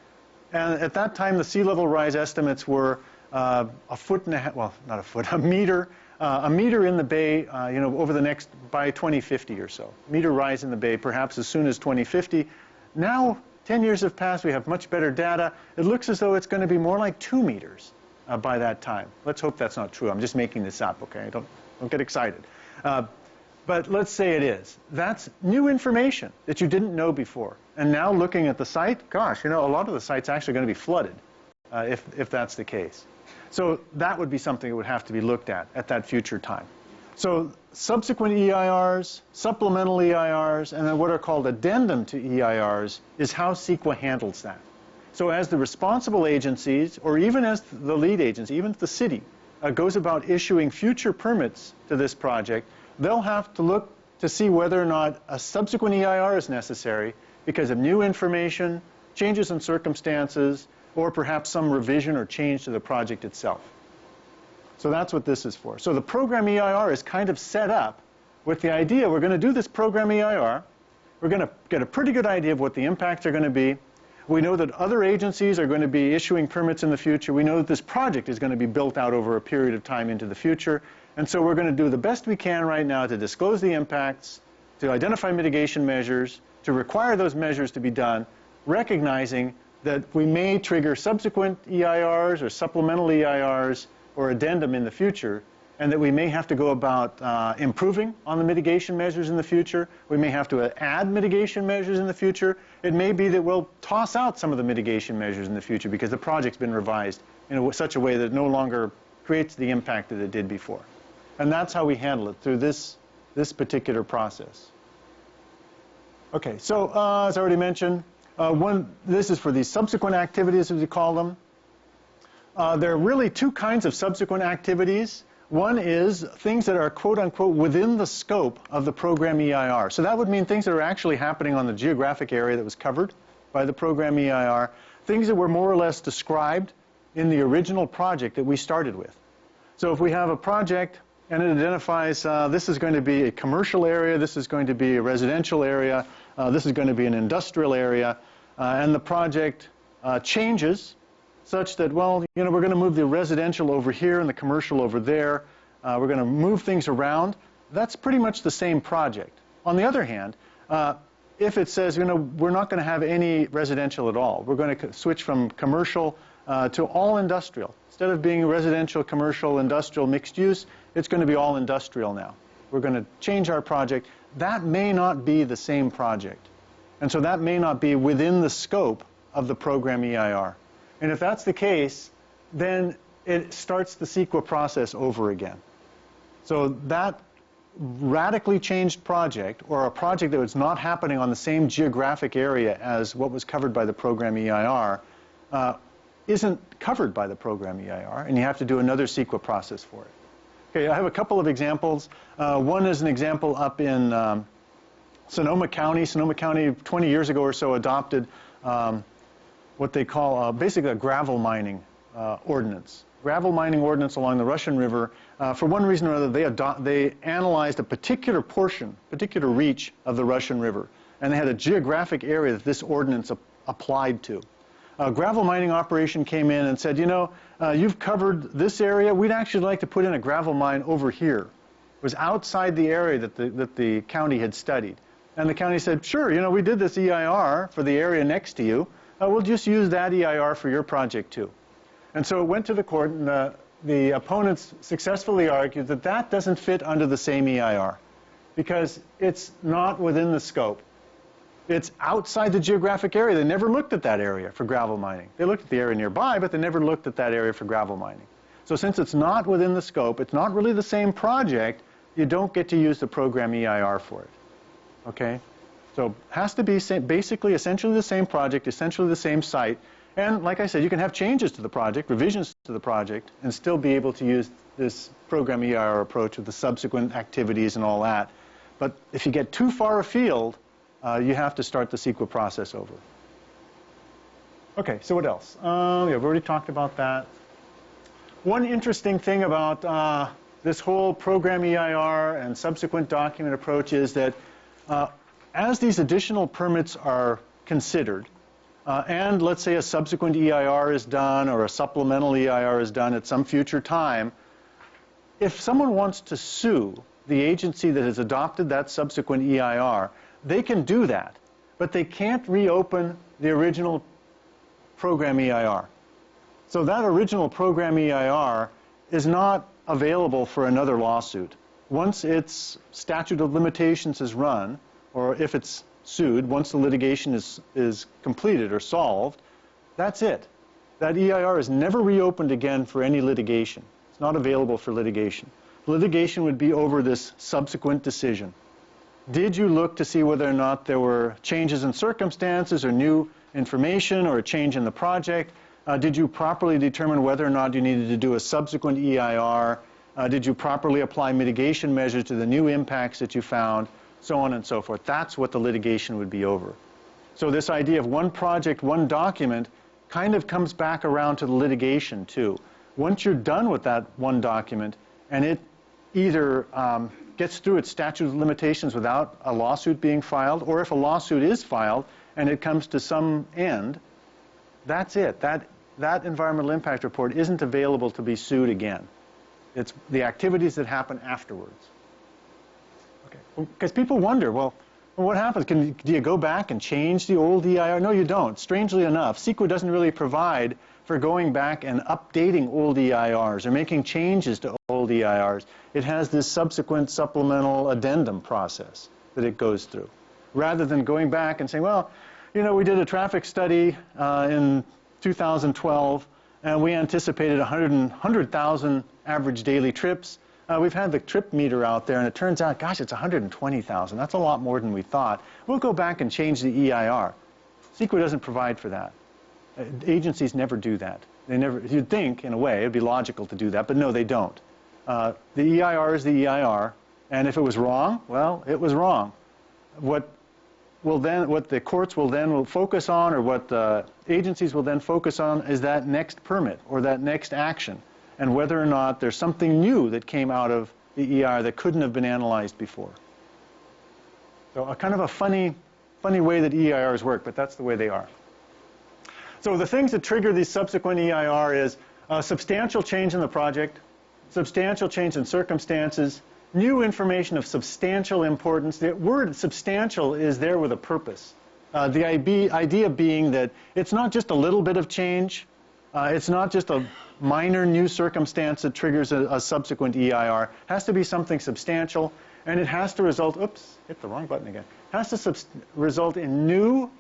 And at that time, the sea level rise estimates were a foot and a half, well, not a foot, a meter in the bay, over the next, by 2050 or so. Meter rise in the bay, perhaps as soon as 2050. Now, 10 years have passed, we have much better data. It looks as though it's going to be more like 2 meters by that time. Let's hope that's not true. I'm just making this up, okay? Don't get excited. But let's say it is. That's new information that you didn't know before. And now looking at the site, gosh, a lot of the site's actually going to be flooded if that's the case. So that would be something that would have to be looked at that future time. So subsequent EIRs, supplemental EIRs, and then what are called addendum to EIRs is how CEQA handles that. So as the responsible agencies, or even as the lead agency, even if the city goes about issuing future permits to this project, they'll have to look to see whether or not a subsequent EIR is necessary because of new information, changes in circumstances, or perhaps some revision or change to the project itself. So that's what this is for. So the program EIR is kind of set up with the idea we're going to do this program EIR. We're going to get a pretty good idea of what the impacts are going to be. We know that other agencies are going to be issuing permits in the future. We know that this project is going to be built out over a period of time into the future. And so we're going to do the best we can right now to disclose the impacts, to identify mitigation measures, to require those measures to be done, recognizing that we may trigger subsequent EIRs or supplemental EIRs or addendum in the future, and that we may have to go about improving on the mitigation measures in the future. We may have to add mitigation measures in the future. It may be that we'll toss out some of the mitigation measures in the future because the project's been revised in such a way that it no longer creates the impact that it did before. And that's how we handle it, through this particular process. Okay, so as I already mentioned, this is for these subsequent activities, as we call them. There are really two kinds of subsequent activities. One is things that are quote-unquote within the scope of the program EIR. So that would mean things that are actually happening on the geographic area that was covered by the program EIR, things that were more or less described in the original project that we started with. So if we have a project and it identifies this is going to be a commercial area, this is going to be a residential area, this is going to be an industrial area, and the project changes such that, well, you know, we're going to move the residential over here and the commercial over there. We're going to move things around. That's pretty much the same project. On the other hand, if it says, you know, we're not going to have any residential at all, we're going to switch from commercial to all industrial. Instead of being residential, commercial, industrial, mixed use, it's going to be all industrial now. We're going to change our project. That may not be the same project. And so that may not be within the scope of the program EIR. And if that's the case, then it starts the CEQA process over again. So that radically changed project, or a project that was not happening on the same geographic area as what was covered by the program EIR, isn't covered by the program EIR, and you have to do another CEQA process for it. Okay, I have a couple of examples. One is an example up in Sonoma County. Sonoma County, 20 years ago or so, adopted what they call basically a gravel mining ordinance. Gravel mining ordinance along the Russian River. For one reason or other, they analyzed a particular portion, particular reach of the Russian River, and they had a geographic area that this ordinance applied to. A gravel mining operation came in and said, you know, you've covered this area. We'd actually like to put in a gravel mine over here. It was outside the area that the county had studied. And the county said, sure, you know, we did this EIR for the area next to you. We'll just use that EIR for your project too. And so it went to the court, and the opponents successfully argued that that doesn't fit under the same EIR because it's not within the scope. It's outside the geographic area. They never looked at that area for gravel mining. They looked at the area nearby, but they never looked at that area for gravel mining. So since it's not within the scope, it's not really the same project, you don't get to use the program EIR for it. Okay? So it has to be basically essentially the same project, essentially the same site. And like I said, you can have changes to the project, revisions to the project, and still be able to use this program EIR approach with the subsequent activities and all that. But if you get too far afield, you have to start the CEQA process over. Okay, so what else? Yeah, we've already talked about that. One interesting thing about this whole program EIR and subsequent document approach is that as these additional permits are considered, and let's say a subsequent EIR is done or a supplemental EIR is done at some future time, if someone wants to sue the agency that has adopted that subsequent EIR, they can do that, but they can't reopen the original program EIR. So that original program EIR is not available for another lawsuit. Once its statute of limitations is run, or if it's sued, once the litigation is completed or solved, that's it. That EIR is never reopened again for any litigation. It's not available for litigation. Litigation would be over this subsequent decision. Did you look to see whether or not there were changes in circumstances or new information or a change in the project? Did you properly determine whether or not you needed to do a subsequent EIR? Did you properly apply mitigation measures to the new impacts that you found? So on and so forth. That's what the litigation would be over. So this idea of one project, one document kind of comes back around to the litigation too. Once you're done with that one document and it either gets through its statute of limitations without a lawsuit being filed, or if a lawsuit is filed and it comes to some end, That's it. That environmental impact report isn't available to be sued again. It's the activities that happen afterwards. Okay. Because people wonder, well, what happens? Do you go back and change the old EIR? No, you don't. Strangely enough, SEQRA doesn't really provide for going back and updating old EIRs or making changes to old EIRs. It has this subsequent supplemental addendum process that it goes through, rather than going back and saying, well, you know, we did a traffic study in 2012, and we anticipated 100,000 average daily trips. We've had the trip meter out there, and it turns out, gosh, it's 120,000. That's a lot more than we thought. We'll go back and change the EIR. SEQRA doesn't provide for that. Agencies never do that. They never. You'd think, in a way, it'd be logical to do that, but no, they don't. The EIR is the EIR, and if it was wrong, well, it was wrong. What the courts will focus on, or what the agencies will then focus on, is that next permit or that next action, and whether or not there's something new that came out of the EIR that couldn't have been analyzed before. So a kind of a funny way that EIRs work, but that's the way they are. So the things that trigger these subsequent EIR is a substantial change in the project, substantial change in circumstances, new information of substantial importance. The word substantial is there with a purpose. The idea being that it's not just a little bit of change, it's not just a minor new circumstance that triggers a subsequent EIR. It has to be something substantial, and it has to result, oops, hit the wrong button again. It has to result in new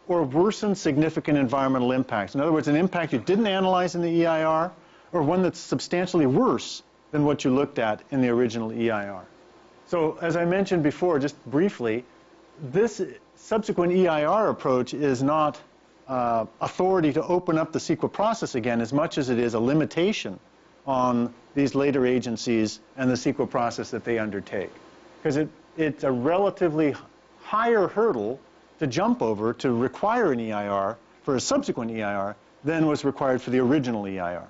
or worsened significant environmental impacts. In other words, an impact you didn't analyze in the EIR, or one that's substantially worse than what you looked at in the original EIR. So as I mentioned before, just briefly, this subsequent EIR approach is not authority to open up the CEQA process again as much as it is a limitation on these later agencies and the CEQA process that they undertake. Because it's a relatively higher hurdle to jump over to require an EIR for a subsequent EIR than was required for the original EIR.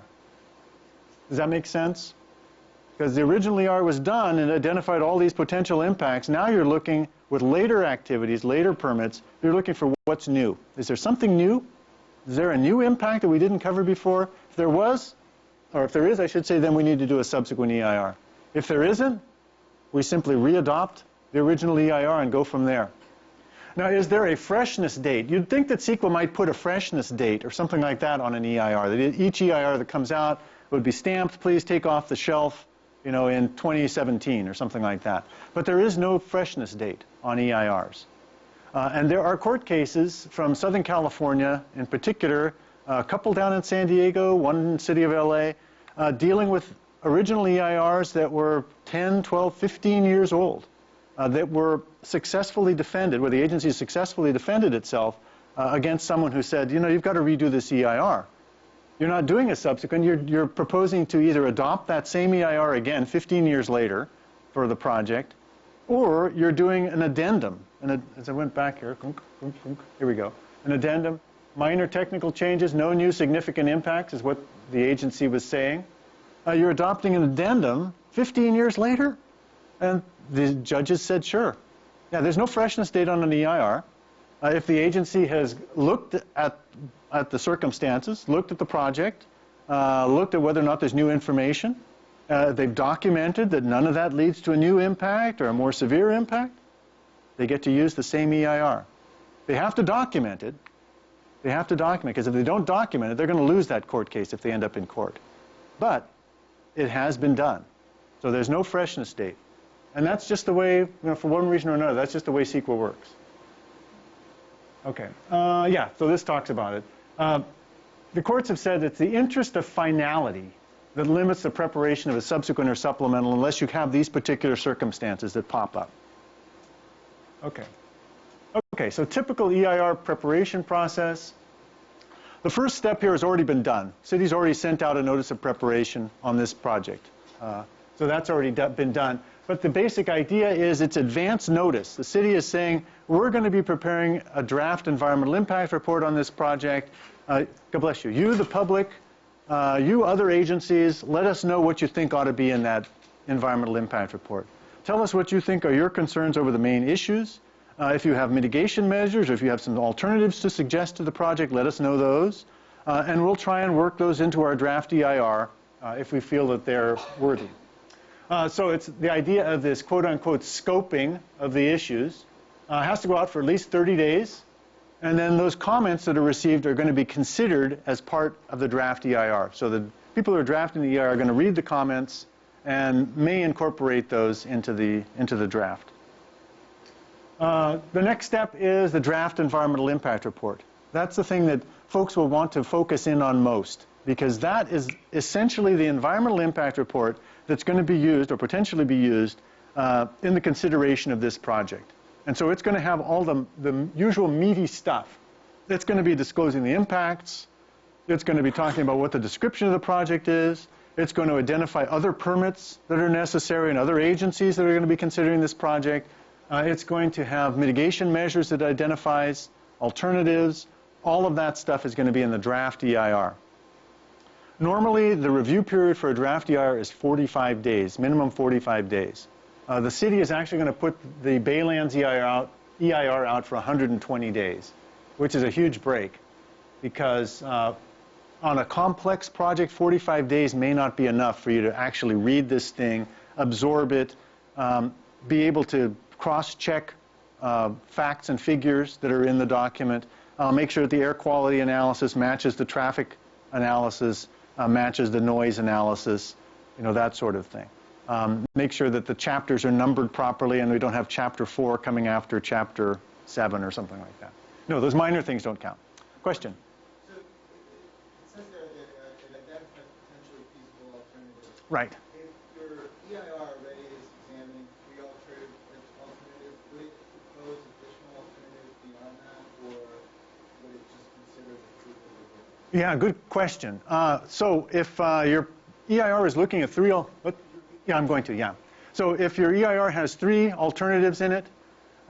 Does that make sense? Because the original EIR was done and identified all these potential impacts. Now you're looking with later activities, later permits, you're looking for what's new. Is there something new? Is there a new impact that we didn't cover before? If there was, or if there is, I should say, then we need to do a subsequent EIR. If there isn't, we simply re-adopt the original EIR and go from there. Now, is there a freshness date? You'd think that CEQA might put a freshness date or something like that on an EIR, that each EIR that comes out would be stamped, please take off the shelf, you know, in 2017 or something like that. But there is no freshness date on EIRs. And there are court cases from Southern California, in particular, a couple down in San Diego, one in the city of LA, dealing with original EIRs that were 10, 12, 15 years old, that were successfully defended, where the agency successfully defended itself against someone who said, you know, you've got to redo this EIR. You're not doing a subsequent, you're proposing to either adopt that same EIR again 15 years later for the project, or you're doing an addendum. And as I went back here, here we go, an addendum, minor technical changes, no new significant impacts is what the agency was saying. You're adopting an addendum 15 years later? And the judges said, sure. Yeah, there's no freshness date on an EIR. If the agency has looked at the circumstances, looked at the project, looked at whether or not there's new information, they've documented that none of that leads to a new impact or a more severe impact, they get to use the same EIR. They have to document it. They have to document it, because if they don't document it, they're going to lose that court case if they end up in court. But it has been done. So there's no freshness date. And that's just the way, you know, for one reason or another, that's just the way CEQA works. Okay. Yeah, so this talks about it. The courts have said it's the interest of finality that limits the preparation of a subsequent or supplemental unless you have these particular circumstances that pop up. Okay. Okay, so typical EIR preparation process. The first step here has already been done. City's already sent out a notice of preparation on this project. So that's already been done. But the basic idea is it's advance notice. The city is saying, we're going to be preparing a draft environmental impact report on this project. God bless you. You, the public, you other agencies, let us know what you think ought to be in that environmental impact report. Tell us what you think are your concerns over the main issues. If you have mitigation measures or if you have some alternatives to suggest to the project, let us know those. and we'll try and work those into our draft EIR if we feel that they're worthy. So it's the idea of this quote-unquote scoping of the issues has to go out for at least 30 days, and then those comments that are received are going to be considered as part of the draft EIR. So the people who are drafting the EIR are going to read the comments and may incorporate those into the draft. The next step is the draft environmental impact report. That's the thing that folks will want to focus in on most, because that is essentially the environmental impact report that's going to be used or potentially be used in the consideration of this project. And so it's going to have all the usual meaty stuff. It's going to be disclosing the impacts. It's going to be talking about what the description of the project is. It's going to identify other permits that are necessary and other agencies that are going to be considering this project. It's going to have mitigation measures that identifies alternatives. All of that stuff is going to be in the draft EIR. Normally, the review period for a draft EIR is 45 days, minimum 45 days. The city is actually going to put the Baylands EIR out for 120 days, which is a huge break because on a complex project, 45 days may not be enough for you to actually read this thing, absorb it, be able to cross-check facts and figures that are in the document, make sure that the air quality analysis matches the traffic analysis, matches the noise analysis, that sort of thing. Make sure that the chapters are numbered properly and we don't have chapter 4 coming after chapter 7 or something like that. No, those minor things don't count. Question? So it says there that it identifies potentially feasible alternatives. Right. If your EIR already is examining 3 alternatives, would it propose additional alternatives beyond that, or would it just consider the 2 that are given? Yeah, good question. So if your EIR is looking at 3, yeah, I'm going to, yeah. So if your EIR has 3 alternatives in it,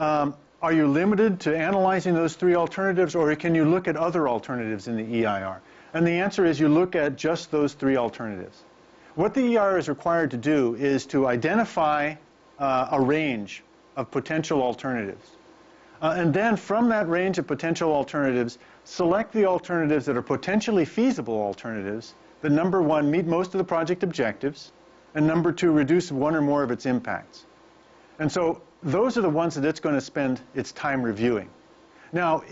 are you limited to analyzing those 3 alternatives, or can you look at other alternatives in the EIR? And the answer is you look at just those 3 alternatives. What the EIR is required to do is to identify a range of potential alternatives. And then from that range of potential alternatives, select the alternatives that are potentially feasible alternatives that, number 1, meet most of the project objectives, and number 2, reduce 1 or more of its impacts. And so those are the ones that it's going to spend its time reviewing. Now,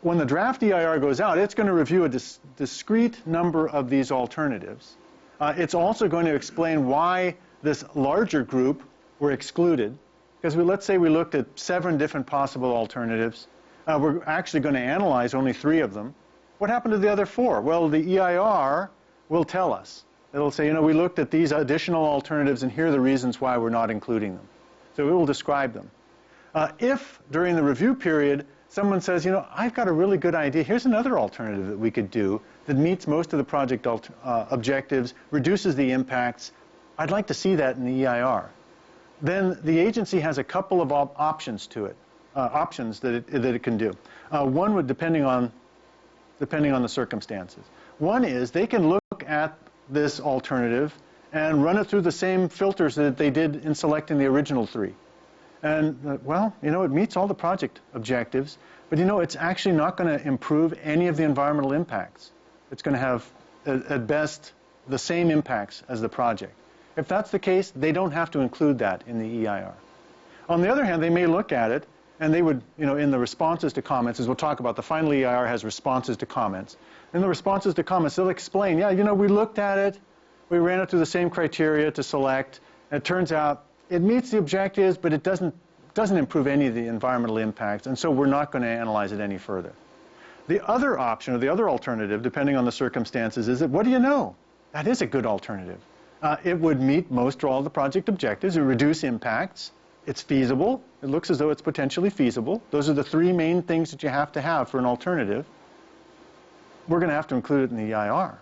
when the draft EIR goes out, it's going to review a discrete number of these alternatives. It's also going to explain why this larger group were excluded. Because let's say we looked at 7 different possible alternatives. We're actually going to analyze only 3 of them. What happened to the other 4? Well, the EIR will tell us. It'll say, we looked at these additional alternatives, and here are the reasons why we're not including them. So it will describe them. If, during the review period, someone says, I've got a really good idea, here's another alternative that we could do that meets most of the project objectives, reduces the impacts, I'd like to see that in the EIR. Then the agency has a couple of options to it, options that it can do. One would, depending on the circumstances. One is they can look at this alternative and run it through the same filters that they did in selecting the original 3. And, well, it meets all the project objectives, but, it's actually not going to improve any of the environmental impacts. It's going to have, at best, the same impacts as the project. If that's the case, they don't have to include that in the EIR. On the other hand, they may look at it, and they would, in the responses to comments, as we'll talk about, the final EIR has responses to comments. In the responses to comments, they'll explain, yeah, we looked at it, we ran it through the same criteria to select, and it turns out it meets the objectives, but it doesn't improve any of the environmental impacts, and so we're not going to analyze it any further. The other option, or the other alternative, depending on the circumstances, is that, what do you know? That is a good alternative. It would meet most or all of the project objectives. It would reduce impacts. It's feasible. It looks as though it's potentially feasible. Those are the 3 main things that you have to have for an alternative. We're going to have to include it in the EIR.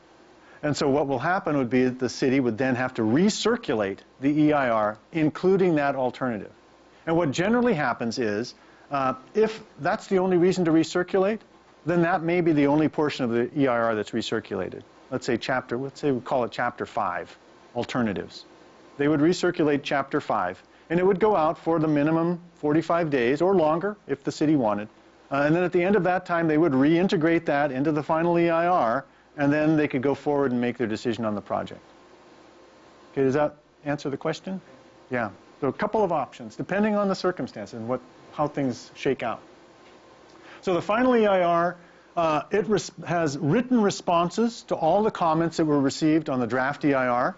And so what will happen would be that the city would then have to recirculate the EIR, including that alternative. And what generally happens is, if that's the only reason to recirculate, then that may be the only portion of the EIR that's recirculated. Let's say we call it Chapter 5, alternatives. They would recirculate Chapter 5, and it would go out for the minimum 45 days or longer if the city wanted. And then at the end of that time, they would reintegrate that into the final EIR and then they could go forward and make their decision on the project. Okay, does that answer the question? Yeah. So a couple of options, depending on the circumstances and how things shake out. So the final EIR, has written responses to all the comments that were received on the draft EIR.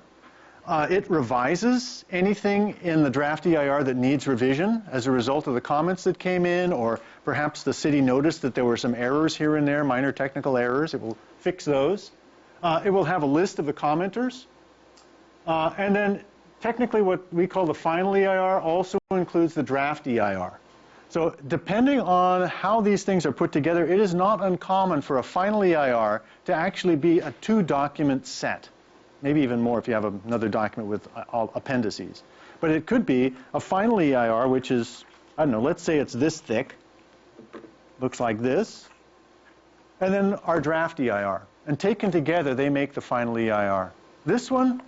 It revises anything in the draft EIR that needs revision as a result of the comments that came in, or perhaps the city noticed that there were some errors here and there, minor technical errors. It will fix those. It will have a list of the commenters. And then technically what we call the final EIR also includes the draft EIR. So depending on how these things are put together, it is not uncommon for a final EIR to actually be a 2-document set. Maybe even more if you have another document with all appendices. But it could be a final EIR, which is, I don't know, let's say it's this thick, looks like this, and then our draft EIR. And taken together, they make the final EIR. This one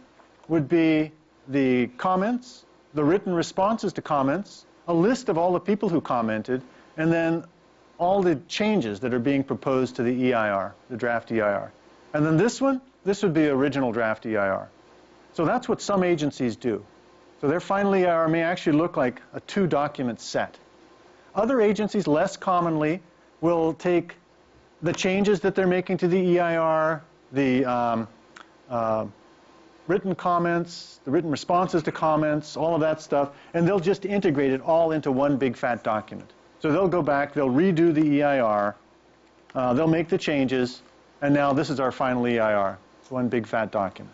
would be the comments, the written responses to comments, a list of all the people who commented, and then all the changes that are being proposed to the EIR, the draft EIR. And then this one, this would be original draft EIR. So that's what some agencies do. So their final EIR may actually look like a 2-document set. Other agencies, less commonly, will take the changes that they're making to the EIR, the written comments, the written responses to comments, all of that stuff, and they'll just integrate it all into one big fat document. So they'll go back, they'll redo the EIR, they'll make the changes, and now this is our final EIR. It's one big fat document.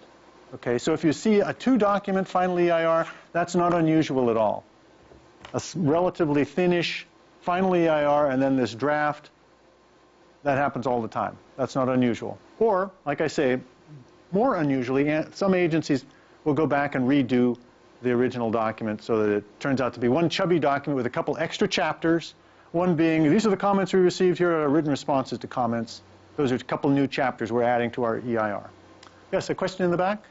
Okay, so if you see a 2-document final EIR, that's not unusual at all. A relatively thinnish final EIR and then this draft, that happens all the time. That's not unusual. Or, like I say, more unusually, some agencies will go back and redo the original document so that it turns out to be one chubby document with a couple extra chapters, one being, these are the comments we received, here are written responses to comments. Those are a couple new chapters we're adding to our EIR. Yes, a question in the back?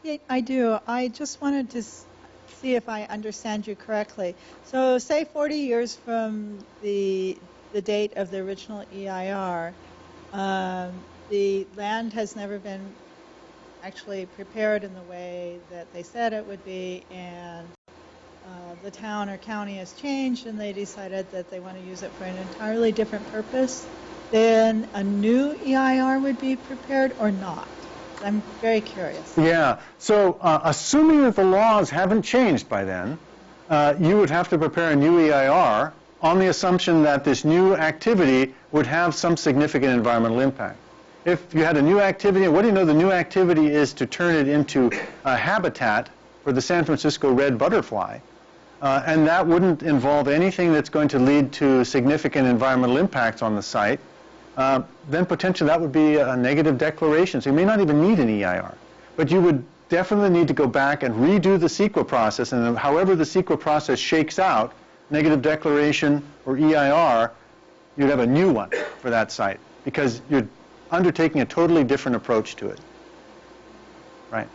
Yeah, I do. I just wanted to see if I understand you correctly. So say 40 years from the date of the original EIR, the land has never been actually prepared in the way that they said it would be, and the town or county has changed and they decided that they want to use it for an entirely different purpose, then a new EIR would be prepared or not? I'm very curious. Yeah, so assuming that the laws haven't changed by then, you would have to prepare a new EIR on the assumption that this new activity would have some significant environmental impact. If you had a new activity, what do you know the new activity is to turn it into a habitat for the San Francisco red butterfly, and that wouldn't involve anything that's going to lead to significant environmental impacts on the site, then potentially that would be a negative declaration. So you may not even need an EIR. But you would definitely need to go back and redo the SEQRA process, and however the SEQRA process shakes out, negative declaration or EIR, you'd have a new one for that site because you're undertaking a totally different approach to it. Right.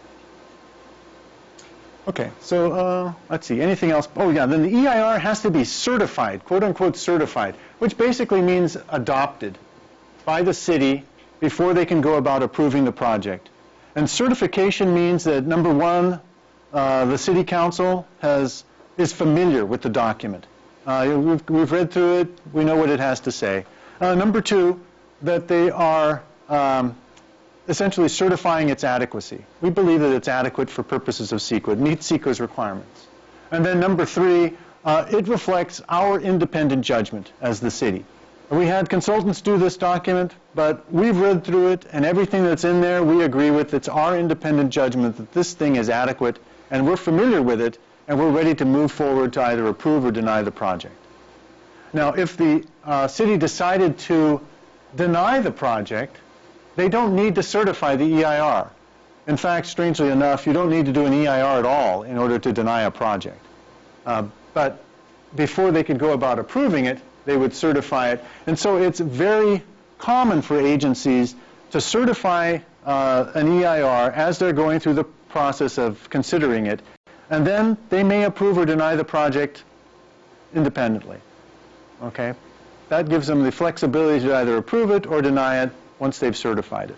Okay, so let's see, anything else? Oh yeah, then the EIR has to be certified, quote unquote certified, which basically means adopted by the city before they can go about approving the project. And certification means that, number one, the city council is familiar with the document. We've read through it, we know what it has to say. Number two, that they are essentially certifying its adequacy. We believe that it's adequate for purposes of SEQRA. It meets SEQRA's requirements. And then number three, it reflects our independent judgment as the city. We had consultants do this document, but we've read through it, and everything that's in there we agree with. It's our independent judgment that this thing is adequate, and we're familiar with it, and we're ready to move forward to either approve or deny the project. Now, if the city decided to deny the project, they don't need to certify the EIR. In fact, strangely enough, you don't need to do an EIR at all in order to deny a project. But before they could go about approving it, they would certify it. And so it's very common for agencies to certify an EIR as they're going through the process of considering it. And then they may approve or deny the project independently. Okay? That gives them the flexibility to either approve it or deny it once they've certified it.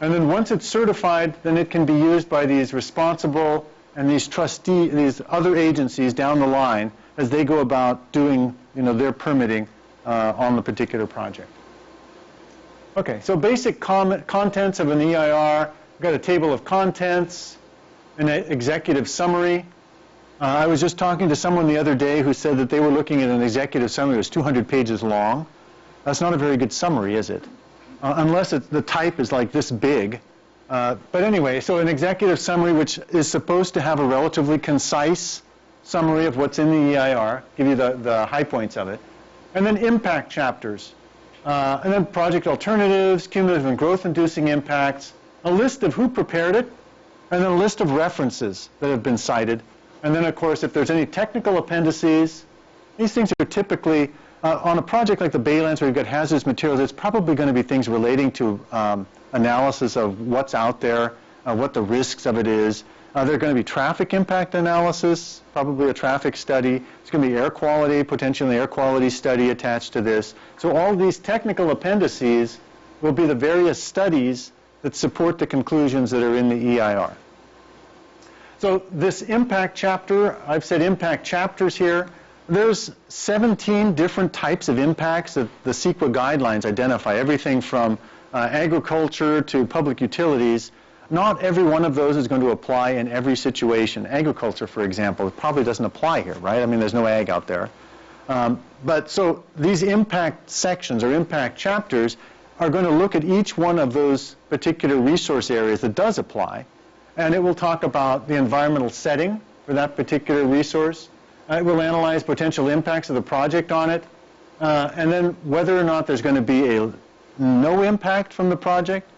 And then once it's certified, then it can be used by these responsible and these these other agencies down the line as they go about doing, their permitting on the particular project. Okay, so basic contents of an EIR. We've got a table of contents, an executive summary. I was just talking to someone the other day who said that they were looking at an executive summary that was 200 pages long. That's not a very good summary, is it? Unless the type is like this big. But anyway, so an executive summary which is supposed to have a relatively concise summary of what's in the EIR, give you the high points of it. And then impact chapters. And then project alternatives, cumulative and growth-inducing impacts, a list of who prepared it, and then a list of references that have been cited. And then, of course, if there's any technical appendices, these things are typically, on a project like the Baylands where you've got hazardous materials, it's probably going to be things relating to analysis of what's out there, what the risks of it is. There are going to be traffic impact analysis, probably a traffic study. There's going to be air quality, potentially air quality study attached to this. So all these technical appendices will be the various studies that support the conclusions that are in the EIR. So this impact chapter, I've said impact chapters here. There's 17 different types of impacts that the CEQA guidelines identify, everything from agriculture to public utilities. Not every one of those is going to apply in every situation. Agriculture, for example, probably doesn't apply here, right? I mean, there's no ag out there. But so these impact sections or impact chapters are going to look at each one of those particular resource areas that does apply, and it will talk about the environmental setting for that particular resource. It will analyze potential impacts of the project on it, and then whether or not there's going to be a no impact from the project,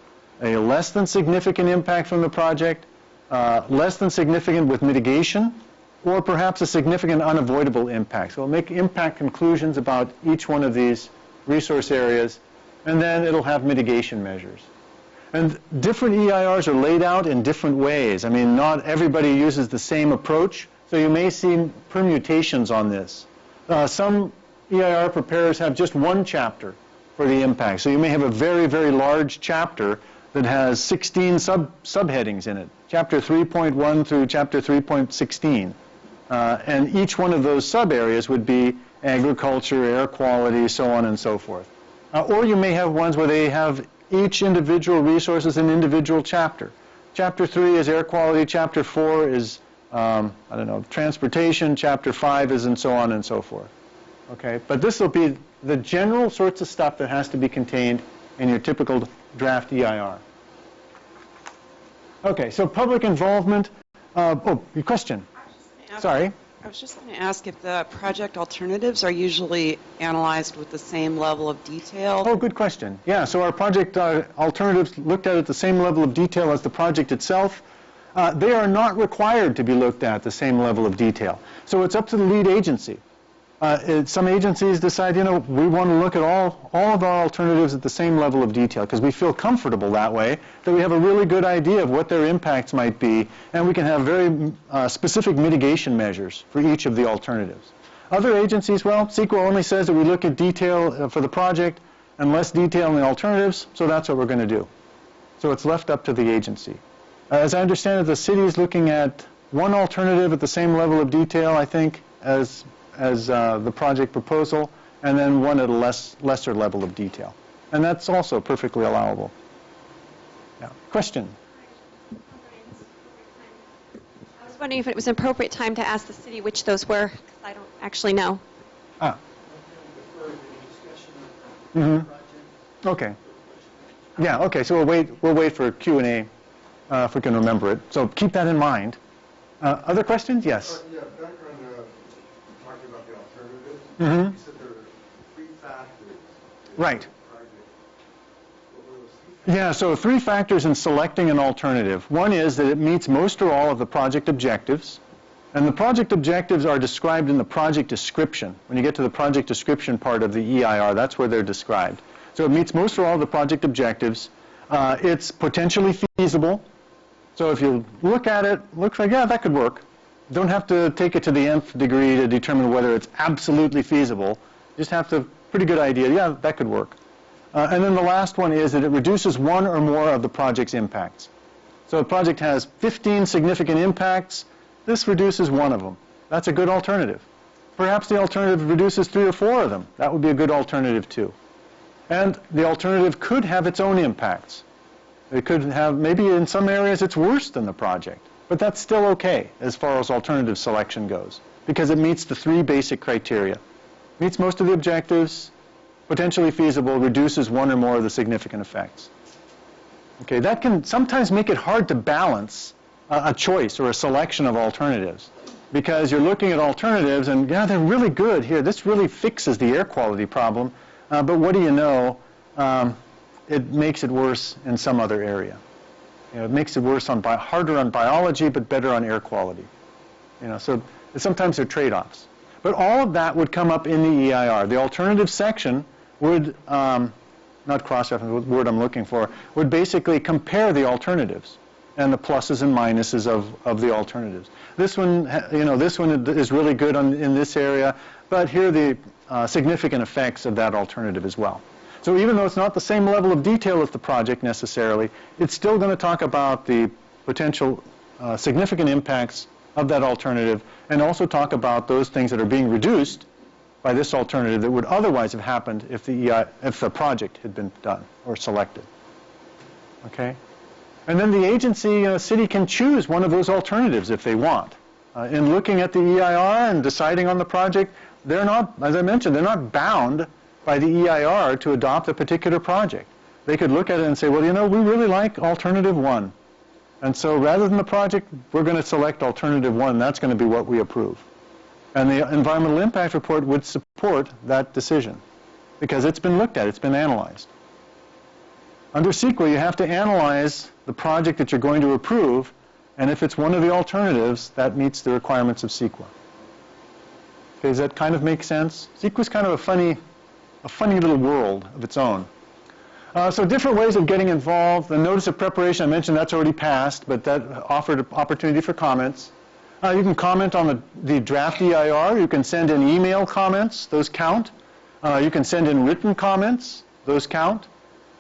a less than significant impact from the project, less than significant with mitigation, or perhaps a significant unavoidable impact. So it'll make impact conclusions about each one of these resource areas, and then it'll have mitigation measures. And different EIRs are laid out in different ways. I mean, not everybody uses the same approach, so you may see permutations on this. Some EIR preparers have just one chapter for the impact. So you may have a very, very large chapter that has 16 subheadings in it, chapter 3.1 through chapter 3.16. And each one of those sub-areas would be agriculture, air quality, so on and so forth. Or you may have ones where they have each individual resource as an individual chapter. Chapter 3 is air quality, chapter 4 is, transportation, chapter 5 is and so on and so forth. Okay, but this will be the general sorts of stuff that has to be contained in your typical draft EIR. Okay, so public involvement. Your question. Sorry. I was just going to ask if the project alternatives are usually analyzed with the same level of detail. Oh, good question. Yeah, so our project alternatives looked at the same level of detail as the project itself. They are not required to be looked at the same level of detail. So it's up to the lead agency. Some agencies decide, we want to look at all of our alternatives at the same level of detail because we feel comfortable that way, that we have a really good idea of what their impacts might be, and we can have very specific mitigation measures for each of the alternatives. Other agencies, well, CEQA only says that we look at detail for the project and less detail in the alternatives, so that's what we're going to do. So it's left up to the agency. As I understand it, the city is looking at one alternative at the same level of detail, I think, as the project proposal, and then one at a lesser level of detail. And that's also perfectly allowable. Yeah. Question? I was wondering if it was an appropriate time to ask the city which those were, because I don't actually know. Mm-hmm. Okay. Yeah, okay, so we'll wait for Q&A if we can remember it. So keep that in mind. Other questions? Yes. Yeah, back on talking about the alternatives, Mm-hmm. you said there were 3 factors. Right. What were those 3 factors? Yeah, so 3 factors in selecting an alternative. One is that it meets most or all of the project objectives. And the project objectives are described in the project description. When you get to the project description part of the EIR, that's where they're described. So it meets most or all of the project objectives. It's potentially feasible. So if you look at it, looks like, yeah, that could work. Don't have to take it to the nth degree to determine whether it's absolutely feasible. Just have to, pretty good idea, yeah, that could work. And then the last one is that it reduces one or more of the project's impacts. So a project has 15 significant impacts. This reduces one of them. That's a good alternative. Perhaps the alternative reduces 3 or 4 of them. That would be a good alternative too. And the alternative could have its own impacts. It could have, maybe in some areas it's worse than the project, but that's still okay as far as alternative selection goes, because it meets the 3 basic criteria. Meets most of the objectives, potentially feasible, reduces one or more of the significant effects. Okay, that can sometimes make it hard to balance a choice or a selection of alternatives, because you're looking at alternatives and, yeah, they're really good here. This really fixes the air quality problem, but what do you know? It makes it worse in some other area. You know, it makes it worse harder on biology, but better on air quality. You know, so sometimes they're trade-offs. But all of that would come up in the EIR. The alternative section would, not cross-reference, the word I'm looking for, would basically compare the alternatives and the pluses and minuses of the alternatives. This one, you know, this one is really good in this area, but here are the significant effects of that alternative as well. So even though it's not the same level of detail as the project necessarily, it's still going to talk about the potential significant impacts of that alternative, and also talk about those things that are being reduced by this alternative that would otherwise have happened if the project had been done or selected. Okay? And then the agency, city can choose one of those alternatives if they want. In looking at the EIR and deciding on the project, they're not, as I mentioned, they're not bound by the EIR to adopt a particular project. They could look at it and say, well, you know, we really like alternative 1. And so rather than the project, we're going to select alternative 1. That's going to be what we approve. And the environmental impact report would support that decision because it's been looked at, it's been analyzed. Under SEQRA, you have to analyze the project that you're going to approve, and if it's one of the alternatives, that meets the requirements of SEQRA. Okay, does that kind of make sense? SEQRA is kind of a funny little world of its own. So different ways of getting involved. The notice of preparation, I mentioned that's already passed, but that offered an opportunity for comments. You can comment on the draft EIR. You can send in email comments. Those count. You can send in written comments. Those count.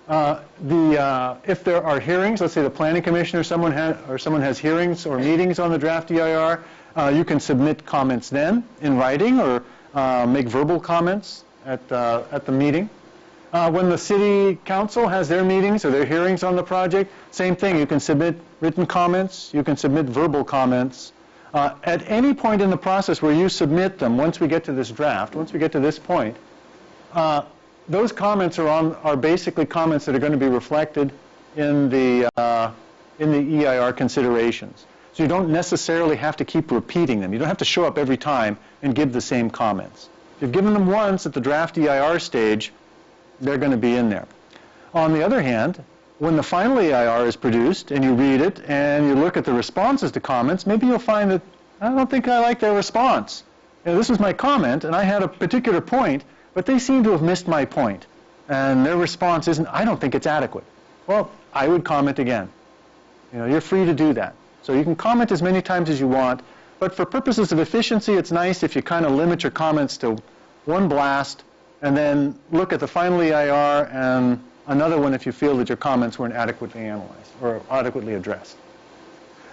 If there are hearings, let's say the Planning Commission or someone has hearings or meetings on the draft EIR, you can submit comments then in writing or make verbal comments at the meeting. When the City Council has their meetings or their hearings on the project, same thing. You can submit written comments. You can submit verbal comments. At any point in the process where you submit them, once we get to this draft, once we get to this point, those comments are basically comments that are going to be reflected in the EIR considerations. So you don't necessarily have to keep repeating them. You don't have to show up every time and give the same comments. If you've given them once at the draft EIR stage, they're going to be in there. On the other hand, when the final EIR is produced and you read it and you look at the responses to comments, maybe you'll find that, I don't think I like their response. You know, this was my comment and I had a particular point, but they seem to have missed my point. And their response isn't, I don't think it's adequate. Well, I would comment again. You know, you're free to do that. So you can comment as many times as you want, but for purposes of efficiency, it's nice if you kind of limit your comments to one blast and then look at the final EIR and another one if you feel that your comments weren't adequately analyzed or adequately addressed.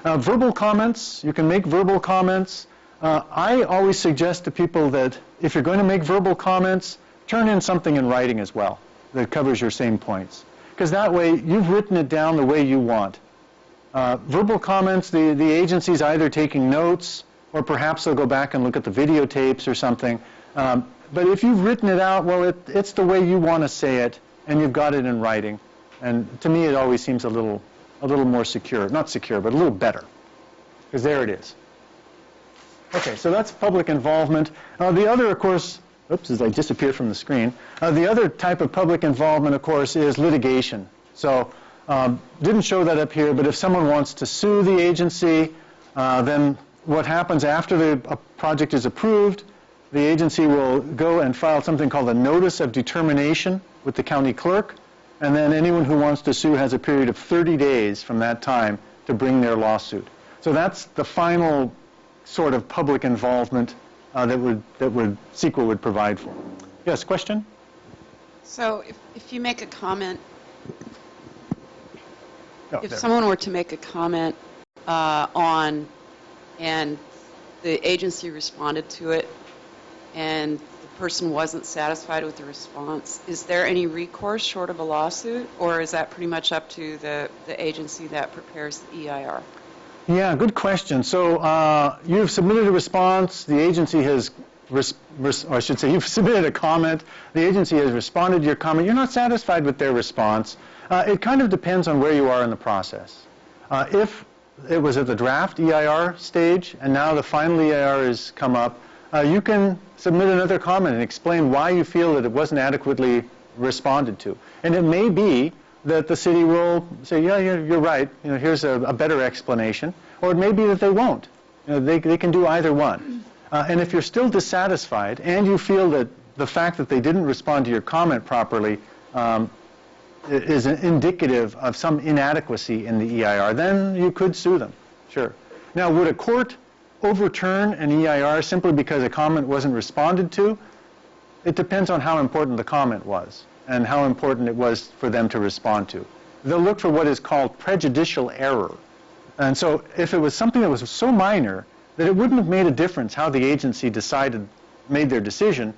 Verbal comments, you can make verbal comments. I always suggest to people that if you're going to make verbal comments, turn in something in writing as well that covers your same points. Because that way, you've written it down the way you want. Verbal comments, the agency's either taking notes or perhaps they'll go back and look at the videotapes or something. But if you've written it out, well, it's the way you want to say it, and you've got it in writing. And to me, it always seems a little more secure. Not secure, but a little better. Because there it is. Okay, so that's public involvement. The other, of course, oops, as I disappear from the screen, the other type of public involvement, of course, is litigation. So didn't show that up here, but if someone wants to sue the agency, then what happens after the project is approved, the agency will go and file something called a notice of determination with the county clerk, and then anyone who wants to sue has a period of 30 days from that time to bring their lawsuit. So that's the final sort of public involvement that SEQRA would provide for. Yes, question? So if you make a comment, Oh, if there. someone were to make a comment on, and the agency responded to it, and the person wasn't satisfied with the response, is there any recourse short of a lawsuit, or is that pretty much up to the agency that prepares the EIR? Yeah, good question. So you've submitted a response. The agency has, or I should say, you've submitted a comment. The agency has responded to your comment. You're not satisfied with their response. It kind of depends on where you are in the process. If it was at the draft EIR stage and now the final EIR has come up, you can submit another comment and explain why you feel that it wasn't adequately responded to. And it may be that the city will say, yeah, you're right, here's a better explanation. Or it may be that they won't. They can do either one. And if you're still dissatisfied and you feel that the fact that they didn't respond to your comment properly is indicative of some inadequacy in the EIR, then you could sue them, sure. Now, would a court overturn an EIR simply because a comment wasn't responded to? It depends on how important the comment was and how important it was for them to respond to. They'll look for what is called prejudicial error. And so if it was something that was so minor that it wouldn't have made a difference how the agency made their decision,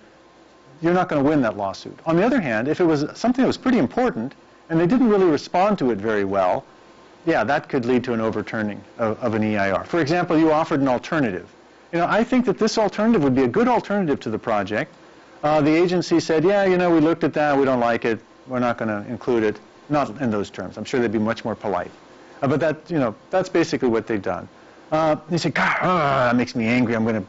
you're not going to win that lawsuit. On the other hand, if it was something that was pretty important and they didn't really respond to it very well, yeah, that could lead to an overturning of an EIR. For example, you offered an alternative. I think that this alternative would be a good alternative to the project. The agency said, yeah, we looked at that, we don't like it, we're not going to include it. Not in those terms. I'm sure they'd be much more polite. But that's basically what they've done. They say, God, that makes me angry. I'm going to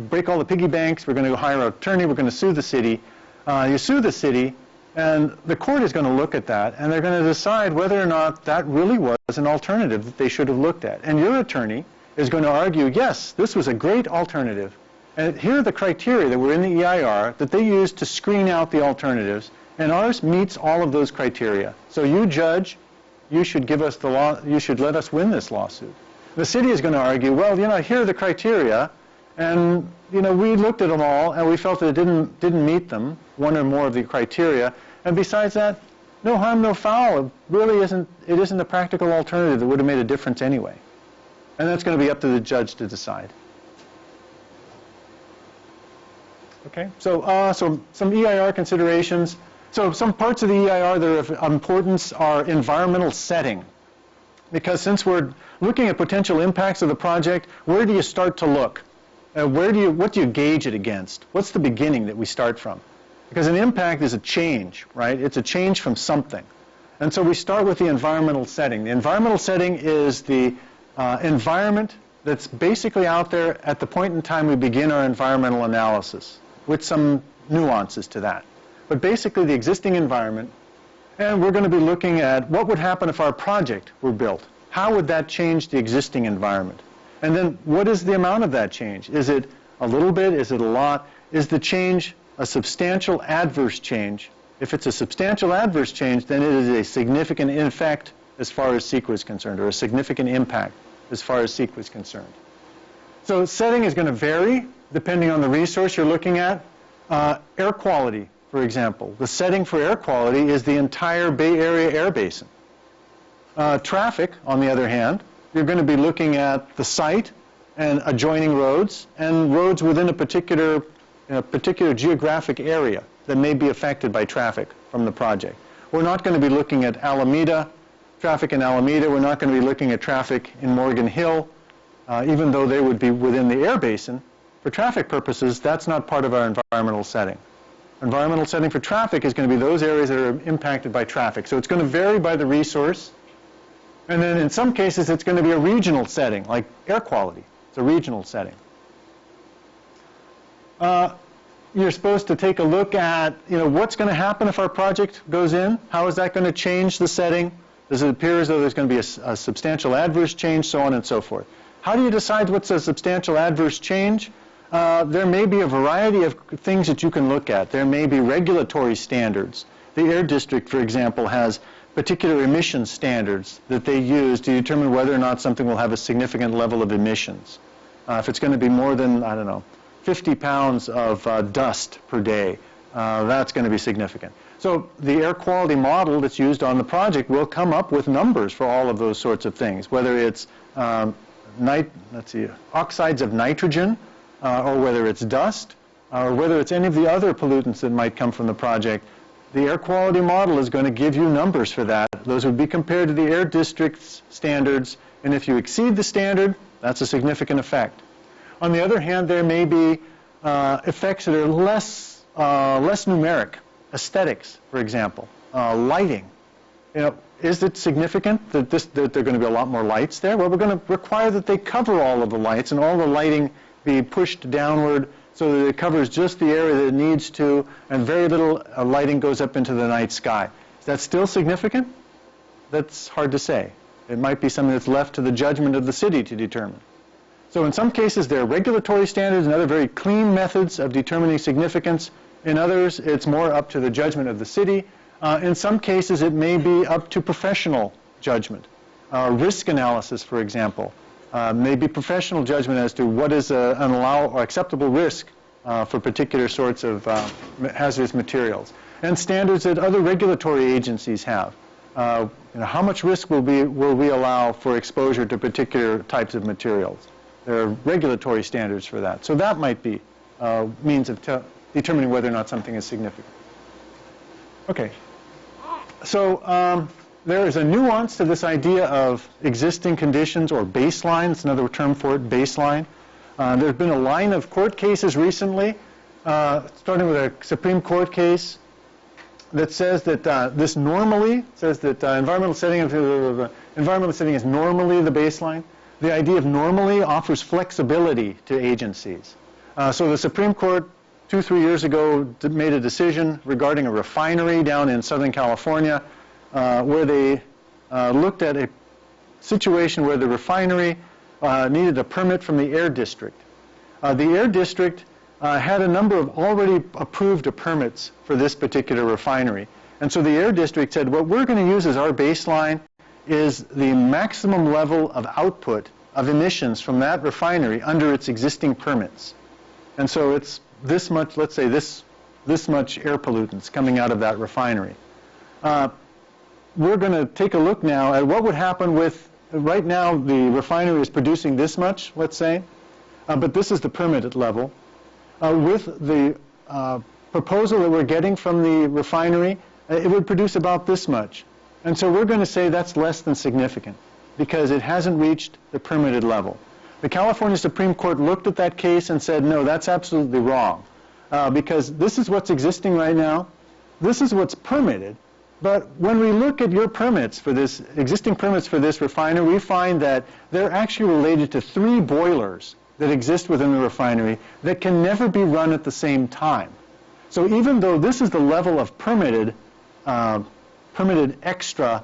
break all the piggy banks. We're going to go hire an attorney. We're going to sue the city. You sue the city, and the court is going to look at that, and they're going to decide whether or not that really was an alternative that they should have looked at. And your attorney is going to argue, yes, this was a great alternative. And here are the criteria that were in the EIR that they used to screen out the alternatives, and ours meets all of those criteria. So you, judge, you should give us you should let us win this lawsuit. The city is going to argue, well, here are the criteria, and we looked at them all, and we felt that it didn't meet them, one or more of the criteria. And besides that, no harm, no foul. It really isn't a practical alternative that would have made a difference anyway. And that's going to be up to the judge to decide. Okay, so some EIR considerations. So some parts of the EIR that are of importance are environmental setting. Because since we're looking at potential impacts of the project, where do you start to look? What do you gauge it against? What's the beginning that we start from? Because an impact is a change, right? It's a change from something. And so we start with the environmental setting. The environmental setting is the environment that's basically out there at the point in time we begin our environmental analysis, with some nuances to that. But basically the existing environment, and we're going to be looking at what would happen if our project were built. How would that change the existing environment? And then what is the amount of that change? Is it a little bit? Is it a lot? Is the change a substantial adverse change? If it's a substantial adverse change, then it is a significant effect as far as SEQRA is concerned, or a significant impact as far as SEQRA is concerned. So setting is going to vary depending on the resource you're looking at. Air quality, for example. The setting for air quality is the entire Bay Area air basin. Traffic, on the other hand, you're going to be looking at the site and adjoining roads and roads within a particular geographic area that may be affected by traffic from the project. We're not going to be looking at Alameda, traffic in Alameda. We're not going to be looking at traffic in Morgan Hill, even though they would be within the air basin. For traffic purposes, that's not part of our environmental setting. Environmental setting for traffic is going to be those areas that are impacted by traffic. So it's going to vary by the resource. And then in some cases, it's going to be a regional setting, like air quality. It's a regional setting. You're supposed to take a look at, what's going to happen if our project goes in? How is that going to change the setting? Does it appear as though there's going to be a substantial adverse change, so on and so forth? How do you decide what's a substantial adverse change? There may be a variety of things that you can look at. There may be regulatory standards. The Air District, for example, has particular emission standards that they use to determine whether or not something will have a significant level of emissions. If it's going to be more than, 50 pounds of dust per day, that's going to be significant. So the air quality model that's used on the project will come up with numbers for all of those sorts of things, whether it's oxides of nitrogen, or whether it's dust, or whether it's any of the other pollutants that might come from the project. The air quality model is going to give you numbers for that. Those would be compared to the air district's standards, and if you exceed the standard, that's a significant effect. On the other hand, there may be effects that are less numeric. Aesthetics, for example, lighting. Is it significant that there are going to be a lot more lights there? Well, we're going to require that they cover all of the lights and all the lighting be pushed downward so that it covers just the area that it needs to, and very little lighting goes up into the night sky. Is that still significant? That's hard to say. It might be something that's left to the judgment of the city to determine. So in some cases, there are regulatory standards and other very clean methods of determining significance. In others, it's more up to the judgment of the city. In some cases, it may be up to professional judgment. Risk analysis, for example, may be professional judgment as to what is an allowable or acceptable risk for particular sorts of hazardous materials. And standards that other regulatory agencies have. How much risk will we allow for exposure to particular types of materials? There are regulatory standards for that. So that might be means of determining whether or not something is significant. Okay. So there is a nuance to this idea of existing conditions or baseline. It's another term for it, baseline. There's been a line of court cases recently, starting with a Supreme Court case that says that environmental setting is normally the baseline. The idea of normally offers flexibility to agencies. So the Supreme Court 2-3 years ago made a decision regarding a refinery down in Southern California where they looked at a situation where the refinery needed a permit from the air district. The air district had a number of already approved permits for this particular refinery. And so the air district said, what we're going to use as our baseline is the maximum level of output of emissions from that refinery under its existing permits. And so it's this much, let's say this much air pollutants coming out of that refinery. We're going to take a look now at what would happen with, right now the refinery is producing this much, let's say, but this is the permitted level. With the proposal that we're getting from the refinery, it would produce about this much. And so we're going to say that's less than significant because it hasn't reached the permitted level. The California Supreme Court looked at that case and said, no, that's absolutely wrong because this is what's existing right now. This is what's permitted. But when we look at your permits for this, existing permits for this refinery, we find that they're actually related to 3 boilers that exist within the refinery that can never be run at the same time. So even though this is the level of permitted extra,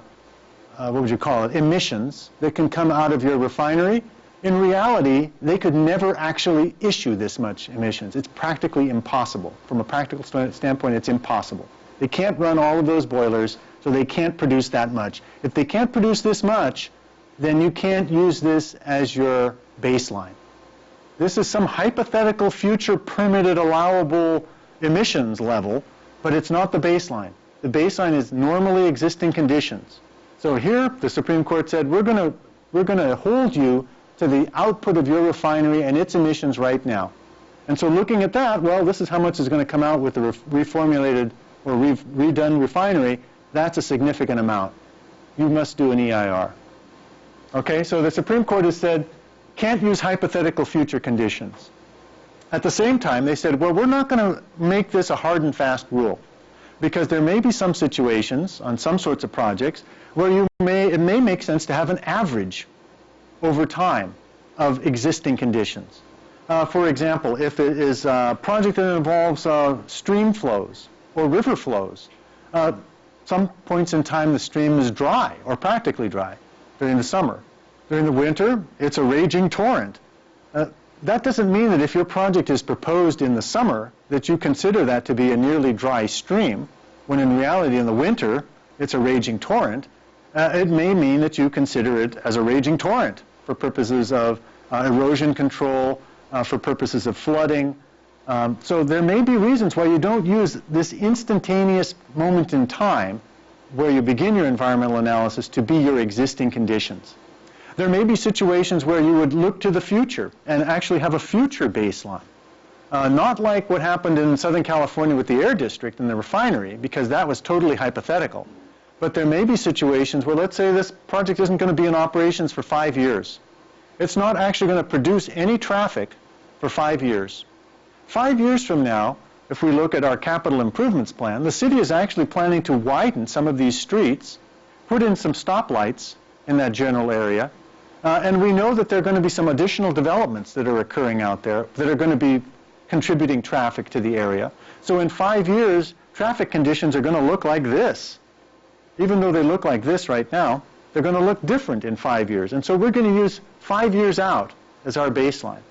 what would you call it, emissions that can come out of your refinery, in reality, they could never actually issue this much emissions. It's practically impossible. From a practical standpoint, it's impossible. They can't run all of those boilers, so they can't produce that much. If they can't produce this much, then you can't use this as your baseline. This is some hypothetical future permitted allowable emissions level, but it's not the baseline. The baseline is normally existing conditions. So here, the Supreme Court said, we're going to hold you to the output of your refinery and its emissions right now. And so looking at that, well, this is how much is going to come out with the reformulated or redone refinery. That's a significant amount. You must do an EIR. Okay, so the Supreme Court has said, can't use hypothetical future conditions. At the same time, they said, well, we're not going to make this a hard and fast rule because there may be some situations on some sorts of projects where it may make sense to have an average over time of existing conditions. For example, if it is a project that involves stream flows or river flows, some points in time the stream is dry or practically dry during the summer. During the winter, it's a raging torrent. That doesn't mean that if your project is proposed in the summer that you consider that to be a nearly dry stream, when in reality in the winter it's a raging torrent. It may mean that you consider it as a raging torrent for purposes of erosion control, for purposes of flooding, So there may be reasons why you don't use this instantaneous moment in time where you begin your environmental analysis to be your existing conditions. There may be situations where you would look to the future and actually have a future baseline. Not like what happened in Southern California with the air district and the refinery, because that was totally hypothetical. But there may be situations where, let's say this project isn't going to be in operations for 5 years. It's not actually going to produce any traffic for 5 years. 5 years from now, if we look at our capital improvements plan, the city is actually planning to widen some of these streets, put in some stoplights in that general area, and we know that there are going to be some additional developments that are occurring out there that are going to be contributing traffic to the area. So in 5 years, traffic conditions are going to look like this. Even though they look like this right now, they're going to look different in 5 years. And so we're going to use 5 years out as our baseline.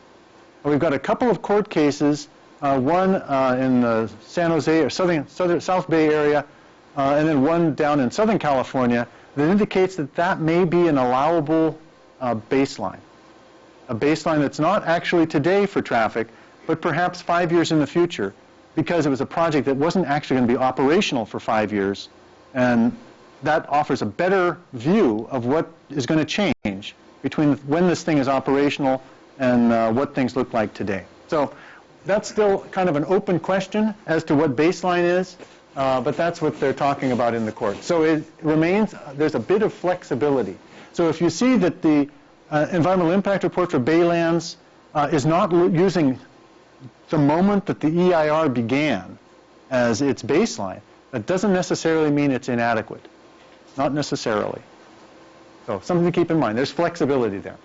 And we've got a couple of court cases, one in the San Jose or South Bay area, and then one down in Southern California that indicates that that may be an allowable baseline. A baseline that's not actually today for traffic, but perhaps 5 years in the future, because it was a project that wasn't actually going to be operational for 5 years, and that offers a better view of what is going to change between when this thing is operational and what things look like today. So that's still kind of an open question as to what baseline is, but that's what they're talking about in the court. So it remains, there's a bit of flexibility. So if you see that the environmental impact report for Baylands is not using the moment that the EIR began as its baseline, that doesn't necessarily mean it's inadequate. Not necessarily. So something to keep in mind. There's flexibility there.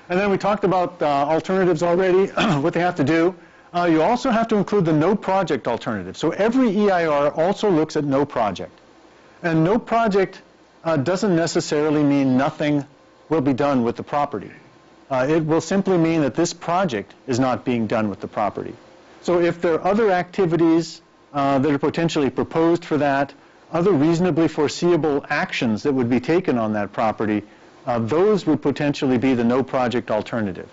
And then we talked about alternatives already, what they have to do. You also have to include the no project alternative. So every EIR also looks at no project. And no project doesn't necessarily mean nothing will be done with the property. It will simply mean that this project is not being done with the property. So if there are other activities that are potentially proposed for that, other reasonably foreseeable actions that would be taken on that property, those would potentially be the no project alternative.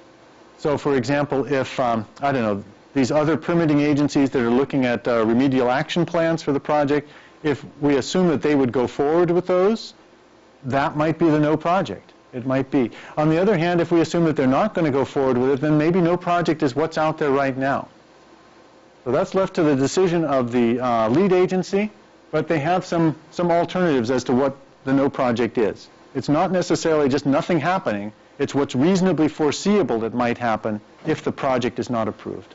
So for example, if, I don't know, these other permitting agencies that are looking at remedial action plans for the project, if we assume that they would go forward with those, that might be the no project. It might be. On the other hand, if we assume that they're not going to go forward with it, then maybe no project is what's out there right now. So that's left to the decision of the lead agency, but they have some alternatives as to what the no project is. It's not necessarily just nothing happening. It's what's reasonably foreseeable that might happen if the project is not approved.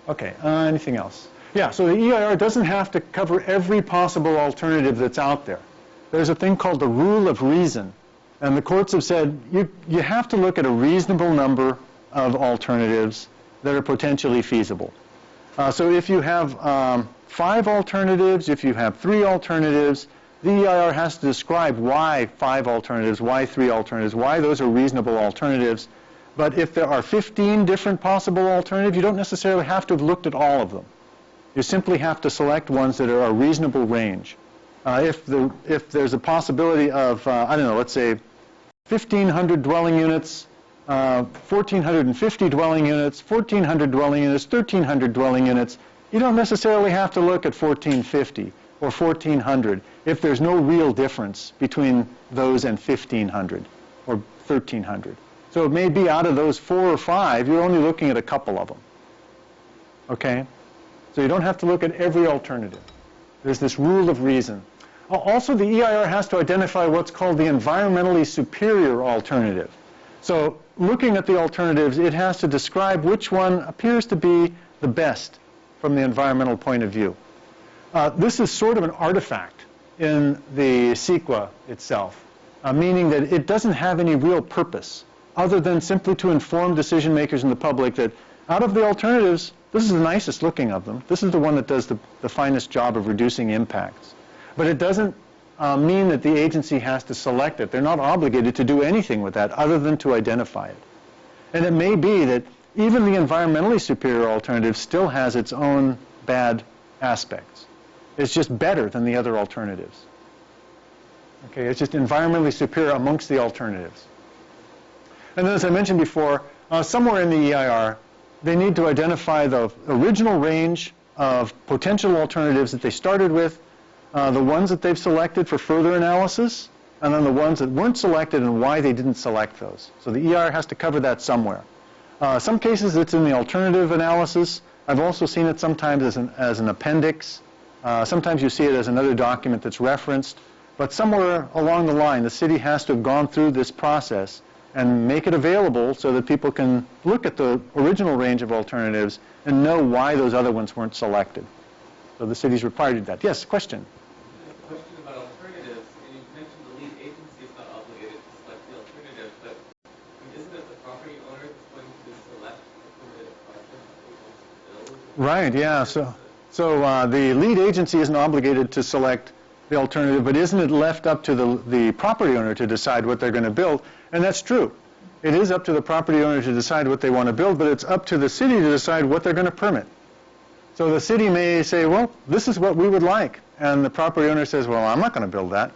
Okay, anything else? Yeah, so the EIR doesn't have to cover every possible alternative that's out there. There's a thing called the rule of reason, and the courts have said you have to look at a reasonable number of alternatives that are potentially feasible. So if you have 5 alternatives, if you have 3 alternatives, the EIR has to describe why 5 alternatives, why 3 alternatives, why those are reasonable alternatives. But if there are 15 different possible alternatives, you don't necessarily have to have looked at all of them. You simply have to select ones that are a reasonable range. If there's a possibility of, I don't know, let's say 1,500 dwelling units, 1,450 dwelling units, 1,400 dwelling units, 1,300 dwelling units, you don't necessarily have to look at 1,450 or 1,400 if there's no real difference between those and 1,500 or 1,300. So it may be out of those 4 or 5, you're only looking at a couple of them. Okay? So you don't have to look at every alternative. There's this rule of reason. Also, the EIR has to identify what's called the environmentally superior alternative. So looking at the alternatives, it has to describe which one appears to be the best from the environmental point of view. This is sort of an artifact in the SEQRA itself, meaning that it doesn't have any real purpose other than simply to inform decision makers and the public that out of the alternatives, this is the nicest looking of them. This is the one that does the finest job of reducing impacts. But it doesn't mean that the agency has to select it. They're not obligated to do anything with that other than to identify it. And it may be that even the environmentally superior alternative still has its own bad aspects. It's just better than the other alternatives. Okay, it's just environmentally superior amongst the alternatives. And then, as I mentioned before, somewhere in the EIR, they need to identify the original range of potential alternatives that they started with, the ones that they've selected for further analysis, and then the ones that weren't selected and why they didn't select those. So the EIR has to cover that somewhere. Some cases it's in the alternative analysis. I've also seen it sometimes as an appendix. Sometimes you see it as another document that's referenced. But somewhere along the line, the city has to have gone through this process and make it available so that people can look at the original range of alternatives and know why those other ones weren't selected. So the city's required to do that. Yes, question? A question about alternatives. And you mentioned the lead agency is not obligated to select the alternative, but isn't it the property owner that's going to select the permitted project that they want to build? Right, yeah. So the lead agency isn't obligated to select the alternative, but isn't it left up to the property owner to decide what they're going to build? And that's true. It is up to the property owner to decide what they want to build, but it's up to the city to decide what they're going to permit. So the city may say, well, this is what we would like. And the property owner says, well, I'm not going to build that.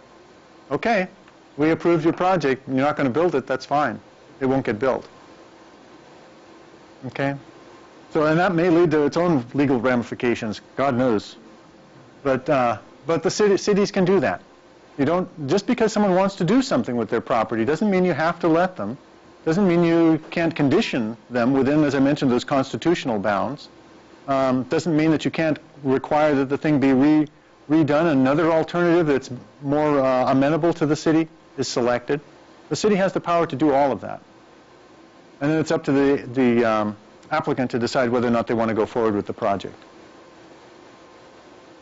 Okay, we approved your project. You're not going to build it. That's fine. It won't get built. Okay? So, and that may lead to its own legal ramifications. God knows. But the cities can do that. You don't, just because someone wants to do something with their property doesn't mean you have to let them. Doesn't mean you can't condition them within, as I mentioned, those constitutional bounds. Doesn't mean that you can't require that the thing be redone. Another alternative that's more amenable to the city is selected. The city has the power to do all of that. And then it's up to the applicant to decide whether or not they want to go forward with the project.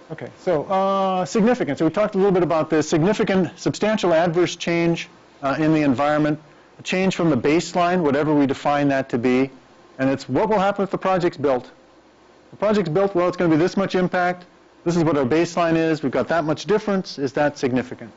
Okay, so significant. So we talked a little bit about this. Significant, substantial adverse change in the environment, a change from the baseline, whatever we define that to be, and it's what will happen if the project's built. The project's built, well, it's going to be this much impact. This is what our baseline is. We've got that much difference. Is that significant?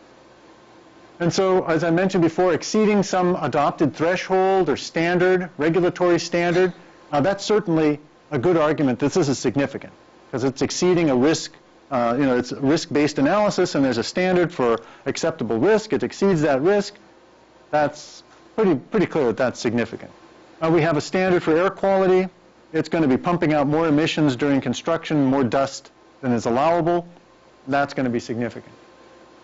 And so, as I mentioned before, exceeding some adopted threshold or standard, regulatory standard, that's certainly a good argument that this is significant because it's exceeding a risk. It's a risk-based analysis, and there's a standard for acceptable risk. It exceeds that risk. That's pretty clear that that's significant. We have a standard for air quality. It's going to be pumping out more emissions during construction, more dust than is allowable. That's going to be significant.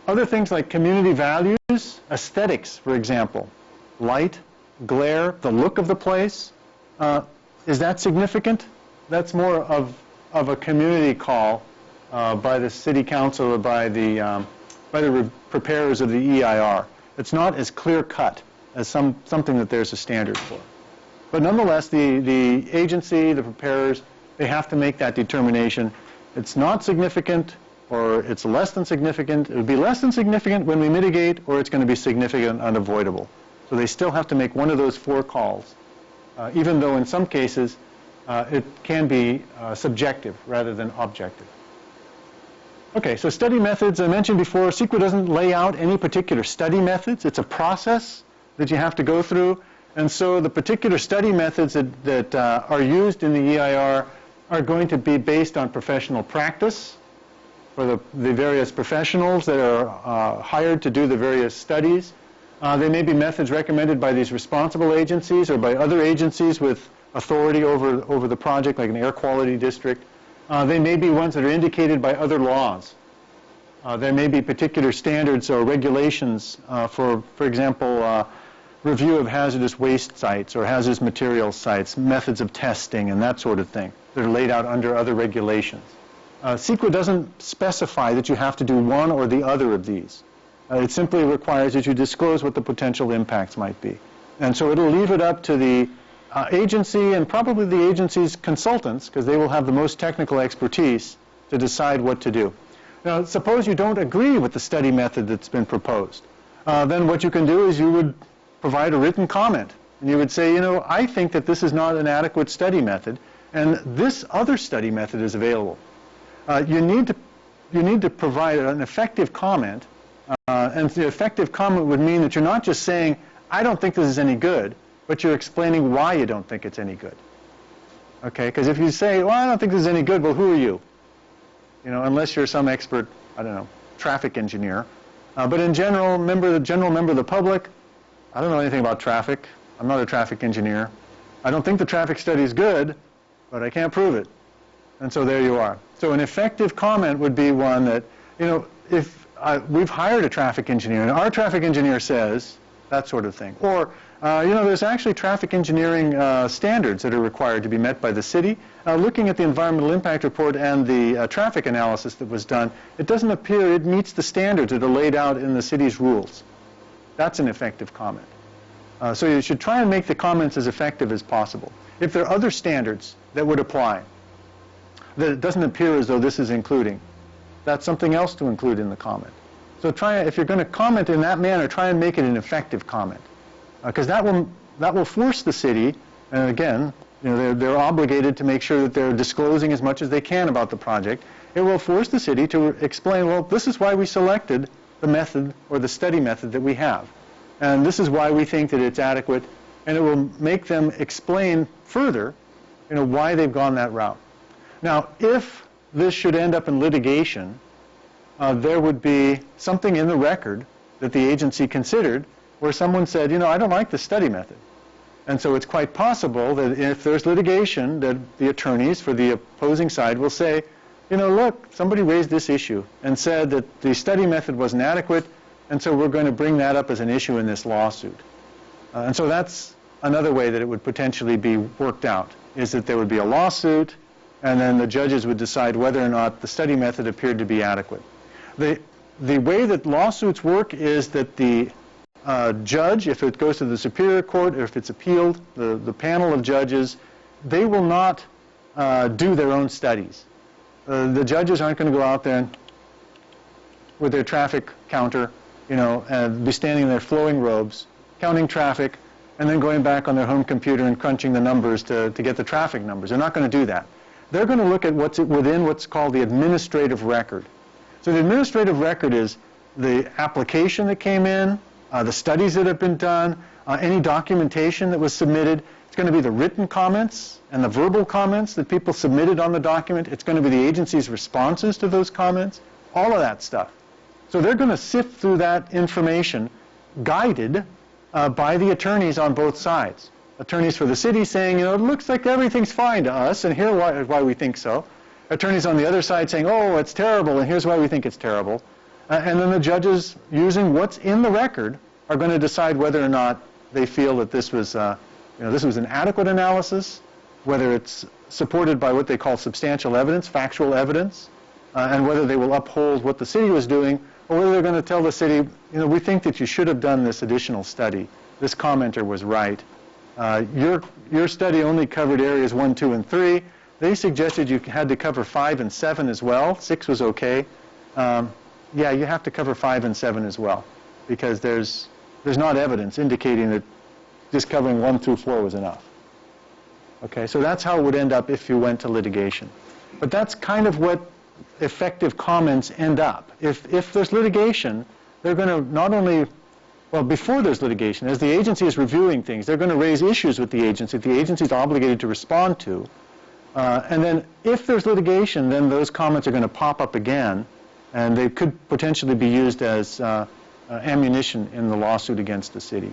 Other things like community values, aesthetics, for example, light, glare, the look of the place. Is that significant? That's more of a community call by the city council or by the preparers of the EIR. It's not as clear-cut as something that there's a standard for. But nonetheless, the agency, the preparers, they have to make that determination. It's not significant or it's less than significant. It would be less than significant when we mitigate, or it's going to be significant and unavoidable. So they still have to make one of those four calls, even though in some cases it can be subjective rather than objective. Okay, so study methods, I mentioned before, SEQRA doesn't lay out any particular study methods. It's a process that you have to go through. And so the particular study methods that are used in the EIR are going to be based on professional practice for the various professionals that are hired to do the various studies. They may be methods recommended by these responsible agencies or by other agencies with authority over the project, like an air quality district. They may be ones that are indicated by other laws. There may be particular standards or regulations for example, review of hazardous waste sites or hazardous materials sites, methods of testing and that sort of thing that are laid out under other regulations. SEQRA doesn't specify that you have to do one or the other of these. It simply requires that you disclose what the potential impacts might be. And so it'll leave it up to the agency and probably the agency's consultants, because they will have the most technical expertise, to decide what to do. Now, suppose you don't agree with the study method that's been proposed. Then what you can do is you would provide a written comment. And you would say, I think that this is not an adequate study method, and this other study method is available. You need to provide an effective comment, and the effective comment would mean that you're not just saying, I don't think this is any good, but you're explaining why you don't think it's any good. Okay, because if you say, well, I don't think this is any good, well, who are you? Unless you're some expert, I don't know, traffic engineer. But in general, member of the public, I don't know anything about traffic. I'm not a traffic engineer. I don't think the traffic study is good, but I can't prove it. And so there you are. So an effective comment would be one that, if we've hired a traffic engineer, and our traffic engineer says, that sort of thing. Or, there's actually traffic engineering standards that are required to be met by the city. Looking at the environmental impact report and the traffic analysis that was done, it doesn't appear it meets the standards that are laid out in the city's rules. That's an effective comment. So you should try and make the comments as effective as possible. If there are other standards that would apply, that it doesn't appear as though this is including, that's something else to include in the comment. So if you're going to comment in that manner, try and make it an effective comment, because that will force the city, and again, they're obligated to make sure that they're disclosing as much as they can about the project. It will force the city to explain, well, this is why we selected the method or the study method that we have, and this is why we think that it's adequate, and it will make them explain further, why they've gone that route. Now, if this should end up in litigation, there would be something in the record that the agency considered where someone said, I don't like the study method. And so it's quite possible that if there's litigation, that the attorneys for the opposing side will say, look, somebody raised this issue and said that the study method wasn't adequate, and so we're going to bring that up as an issue in this lawsuit. And so that's another way that it would potentially be worked out, is that there would be a lawsuit, and then the judges would decide whether or not the study method appeared to be adequate. The way that lawsuits work is that the judge, if it goes to the Superior Court or if it's appealed, the panel of judges, they will not do their own studies. The judges aren't going to go out there with their traffic counter, and be standing in their flowing robes, counting traffic, and then going back on their home computer and crunching the numbers to get the traffic numbers. They're not going to do that. They're going to look at what's within what's called the administrative record. So the administrative record is the application that came in, the studies that have been done, any documentation that was submitted. It's going to be the written comments and the verbal comments that people submitted on the document. It's going to be the agency's responses to those comments, all of that stuff. So they're going to sift through that information, guided by the attorneys on both sides. Attorneys for the city saying, it looks like everything's fine to us, and here's why we think so. Attorneys on the other side saying, oh, it's terrible, and here's why we think it's terrible. And then the judges, using what's in the record, are going to decide whether or not they feel that this was, this was an adequate analysis, whether it's supported by what they call substantial evidence, factual evidence, and whether they will uphold what the city was doing, or whether they're going to tell the city, we think that you should have done this additional study. This commenter was right. Your study only covered areas 1, 2, and 3. They suggested you had to cover 5 and 7 as well. 6 was okay. Yeah, you have to cover 5 and 7 as well, because there's not evidence indicating that just covering 1 through 4 was enough. Okay, so that's how it would end up if you went to litigation. But that's kind of what effective comments end up. If there's litigation, they're going to not only, well, before there's litigation, as the agency is reviewing things, they're going to raise issues with the agency is obligated to respond to. And then if there's litigation, then those comments are going to pop up again, and they could potentially be used as ammunition in the lawsuit against the city.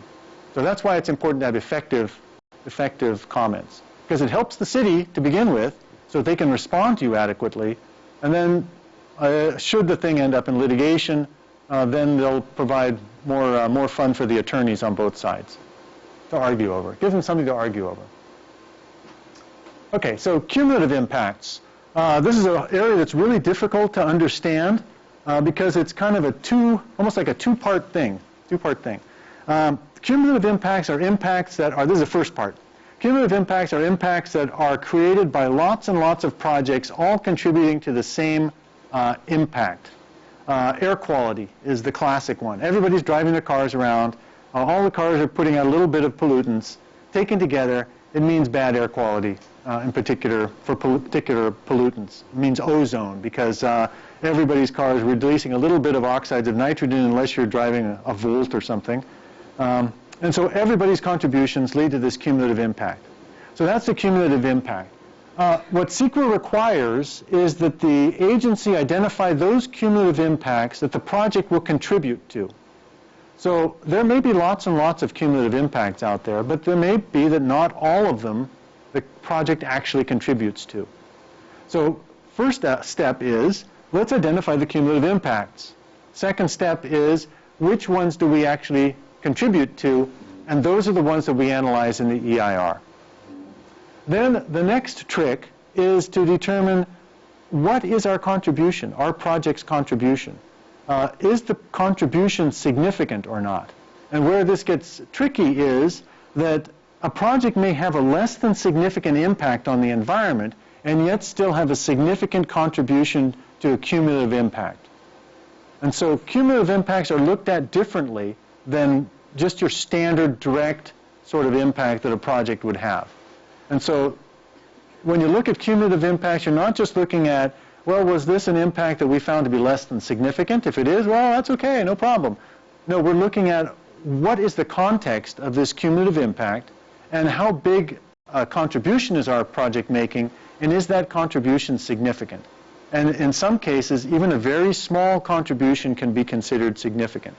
So that's why it's important to have effective comments, because it helps the city to begin with, so that they can respond to you adequately. And then should the thing end up in litigation, then they'll provide more fun for the attorneys on both sides to argue over. Give them something to argue over. Okay, so cumulative impacts. This is an area that's really difficult to understand because it's kind of almost like a two-part thing. Cumulative impacts are impacts that are, this is the first part. Cumulative impacts are impacts that are created by lots and lots of projects, all contributing to the same impact. Air quality is the classic one. Everybody's driving their cars around. All the cars are putting out a little bit of pollutants. Taken together, it means bad air quality, in particular for particular pollutants. It means ozone, because everybody's car is releasing a little bit of oxides of nitrogen unless you're driving a Volt or something. And so everybody's contributions lead to this cumulative impact. So that's the cumulative impact. What SEQRA requires is that the agency identify those cumulative impacts that the project will contribute to. So there may be lots and lots of cumulative impacts out there, but there may be that not all of them the project actually contributes to. So first step is, let's identify the cumulative impacts. Second step is, which ones do we actually contribute to? And those are the ones that we analyze in the EIR. Then the next trick is to determine what is our contribution, our project's contribution. Is the contribution significant or not? And where this gets tricky is that a project may have a less than significant impact on the environment and yet still have a significant contribution to a cumulative impact. And so cumulative impacts are looked at differently than just your standard direct sort of impact that a project would have. And so when you look at cumulative impacts, you're not just looking at, well, was this an impact that we found to be less than significant? If it is, well, that's okay, no problem. No, we're looking at what is the context of this cumulative impact and how big a contribution is our project making, and is that contribution significant? And in some cases, even a very small contribution can be considered significant.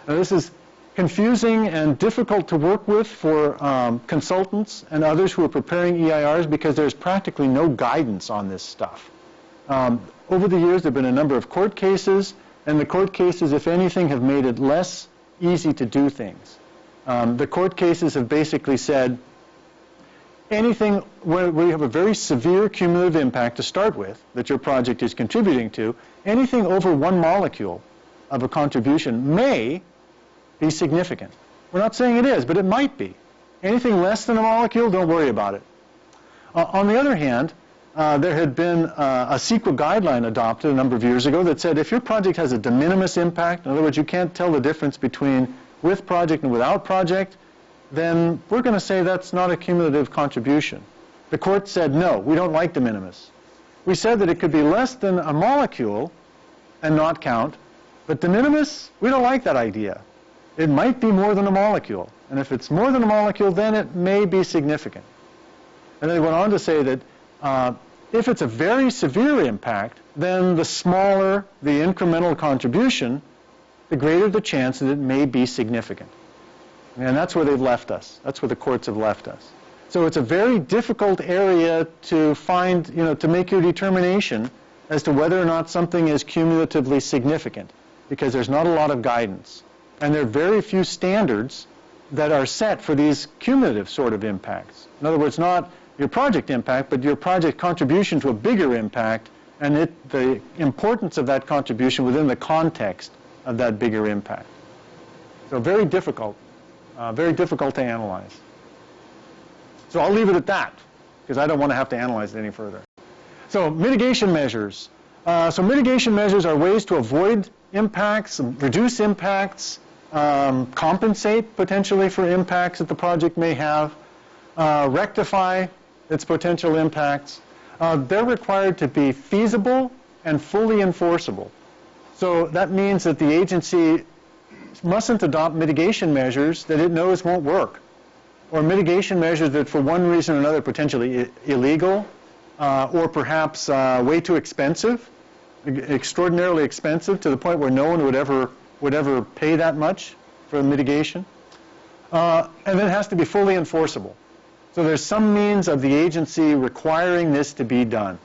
Now, this is confusing and difficult to work with for consultants and others who are preparing EIRs because there's practically no guidance on this stuff. Over the years, there have been a number of court cases, and the court cases, if anything, have made it less easy to do things. The court cases have basically said anything where you have a very severe cumulative impact to start with that your project is contributing to, anything over one molecule of a contribution may be significant. We're not saying it is, but it might be. Anything less than a molecule, don't worry about it. On the other hand, there had been a SEQRA guideline adopted a number of years ago that said if your project has a de minimis impact, in other words, you can't tell the difference between with project and without project, then we're going to say that's not a cumulative contribution. The court said, no, we don't like de minimis. We said that it could be less than a molecule and not count, but de minimis, we don't like that idea. It might be more than a molecule, and if it's more than a molecule, then it may be significant. And they went on to say that if it's a very severe impact, then the smaller the incremental contribution, the greater the chance that it may be significant. And that's where they've left us. That's where the courts have left us. So it's a very difficult area to find, to make your determination as to whether or not something is cumulatively significant, because there's not a lot of guidance. And there are very few standards that are set for these cumulative sort of impacts. In other words, not your project impact, but your project contribution to a bigger impact, and the importance of that contribution within the context of that bigger impact. So very difficult to analyze. So I'll leave it at that, because I don't want to have to analyze it any further. So mitigation measures. So mitigation measures are ways to avoid impacts, reduce impacts, compensate potentially for impacts that the project may have, rectify its potential impacts. They're required to be feasible and fully enforceable. So that means that the agency mustn't adopt mitigation measures that it knows won't work, or mitigation measures that for one reason or another are potentially illegal, or perhaps way too expensive, extraordinarily expensive to the point where no one would ever pay that much for mitigation. And then it has to be fully enforceable. So there's some means of the agency requiring this to be done.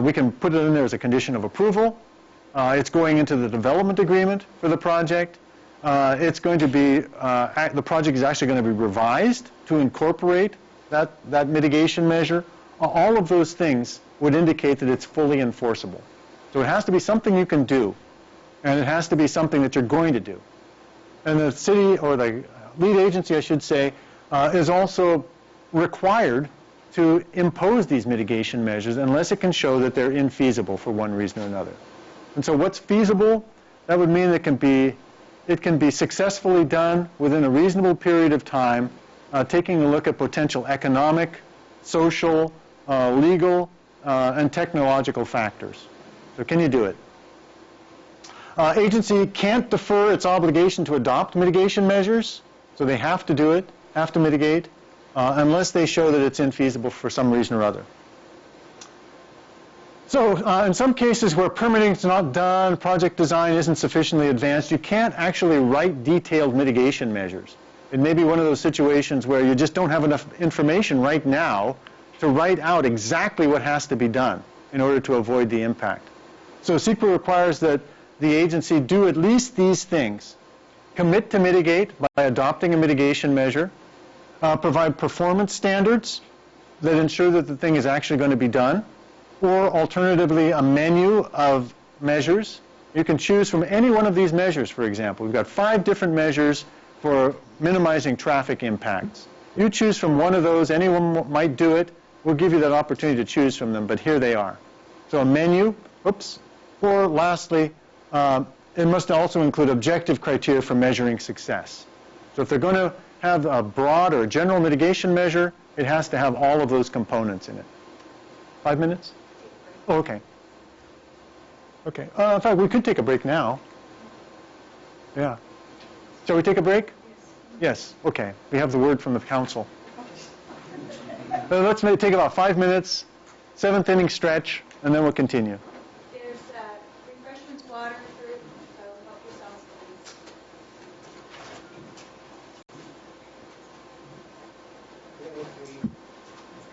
We can put it in there as a condition of approval. It's going into the development agreement for the project. It's going to be, the project is actually going to be revised to incorporate that mitigation measure. All of those things would indicate that it's fully enforceable. So it has to be something you can do, and it has to be something that you're going to do. And the city, or the lead agency, I should say, is also required to impose these mitigation measures unless it can show that they're infeasible for one reason or another. And so what's feasible? That would mean it can be successfully done within a reasonable period of time, taking a look at potential economic, social, legal, and technological factors. So can you do it? Agency can't defer its obligation to adopt mitigation measures, so they have to do it, have to mitigate, unless they show that it's infeasible for some reason or other. So in some cases where permitting is not done, project design isn't sufficiently advanced, you can't actually write detailed mitigation measures. It may be one of those situations where you just don't have enough information right now to write out exactly what has to be done in order to avoid the impact. So SEQRA requires that the agency do at least these things: commit to mitigate by adopting a mitigation measure, provide performance standards that ensure that the thing is actually going to be done, or alternatively a menu of measures. You can choose from any one of these measures, for example. We've got 5 different measures for minimizing traffic impacts. You choose from one of those. Anyone might do it. We'll give you that opportunity to choose from them, but here they are. So a menu, or lastly, it must also include objective criteria for measuring success. So if they're going to have a broad or a general mitigation measure, it has to have all of those components in it. 5 minutes? Oh, okay. Okay. In fact, we could take a break now. Yeah. Shall we take a break? Yes. Okay. We have the word from the council. Let's take about 5 minutes, 7th inning stretch, and then we'll continue. There's refreshments, water, fruit, so help yourselves, please.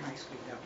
Nicely done.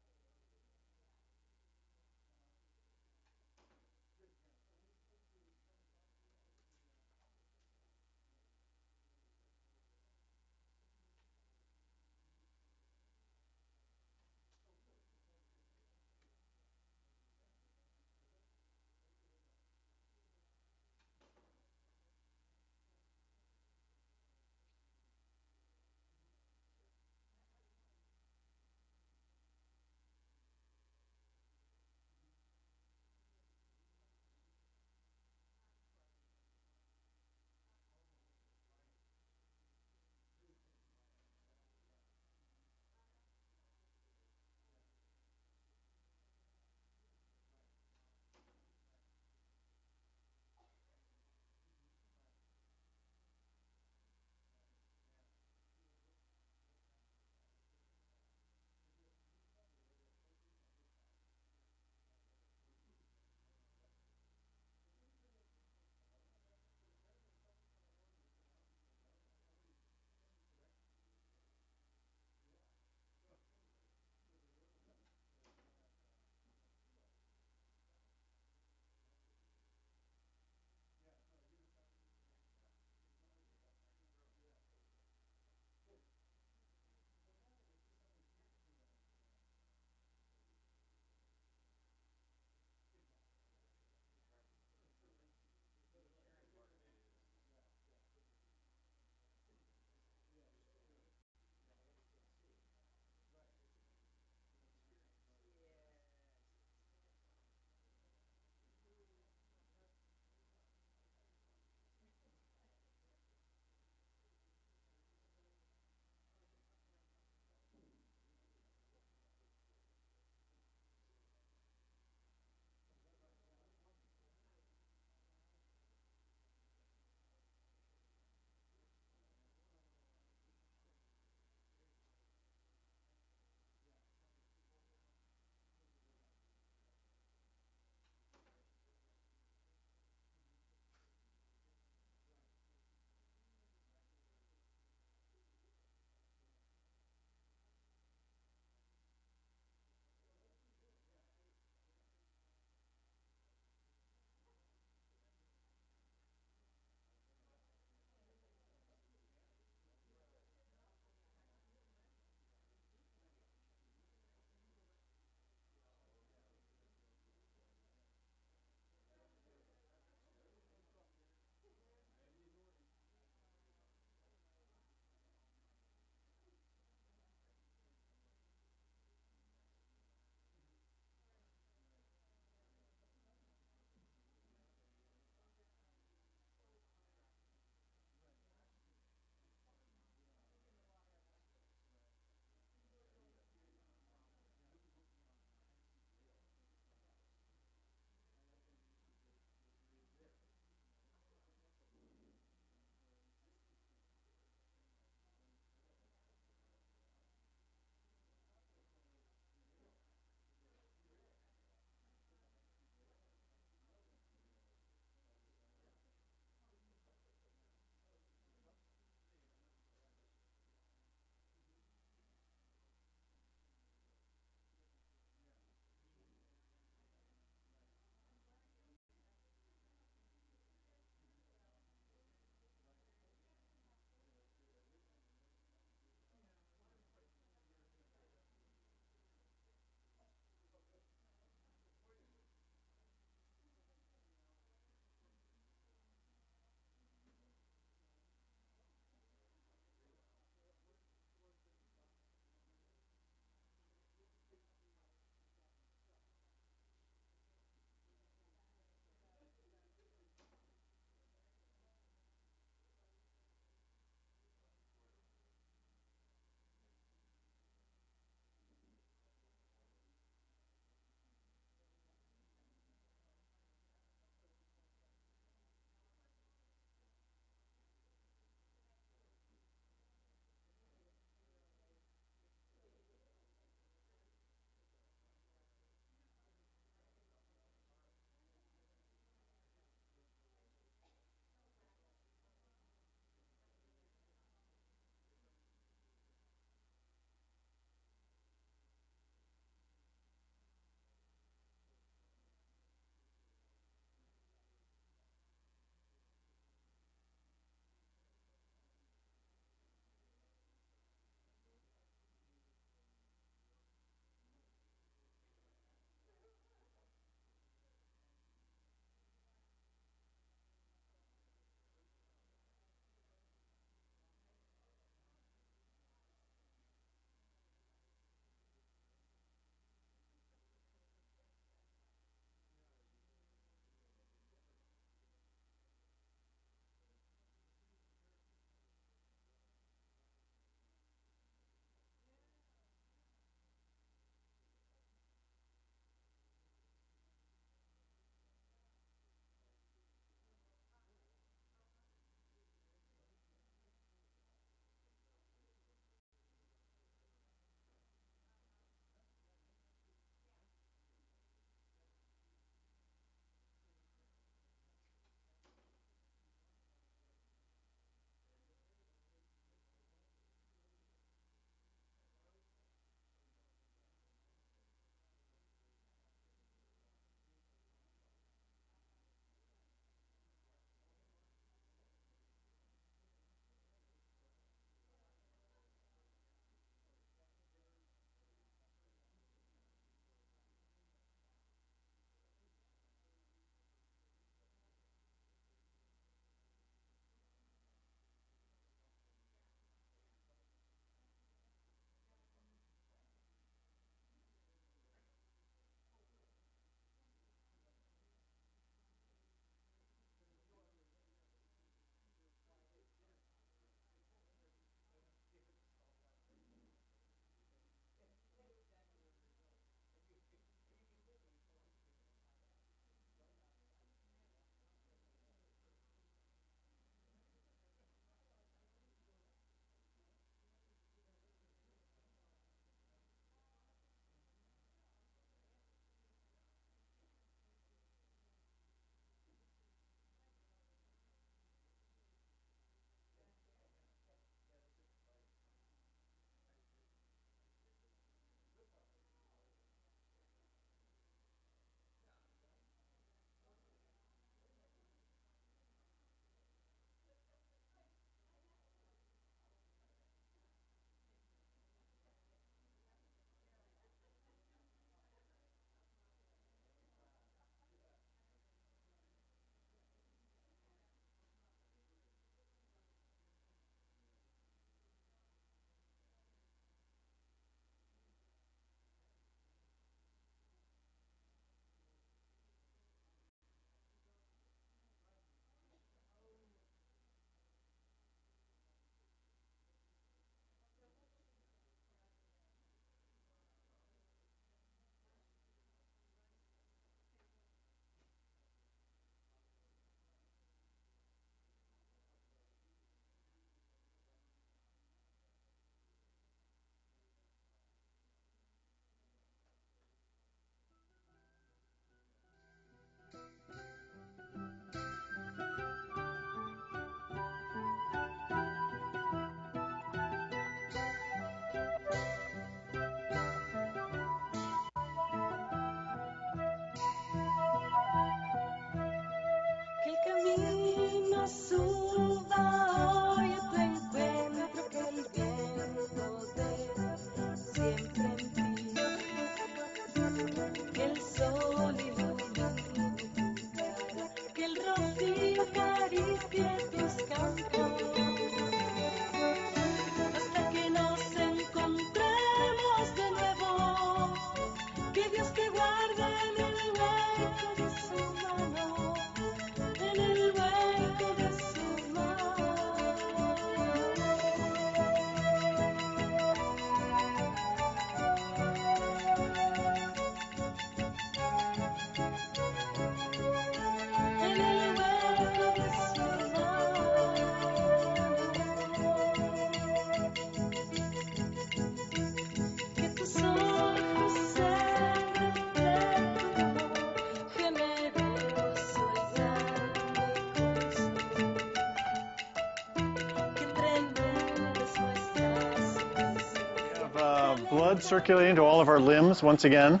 blood circulating to all of our limbs once again.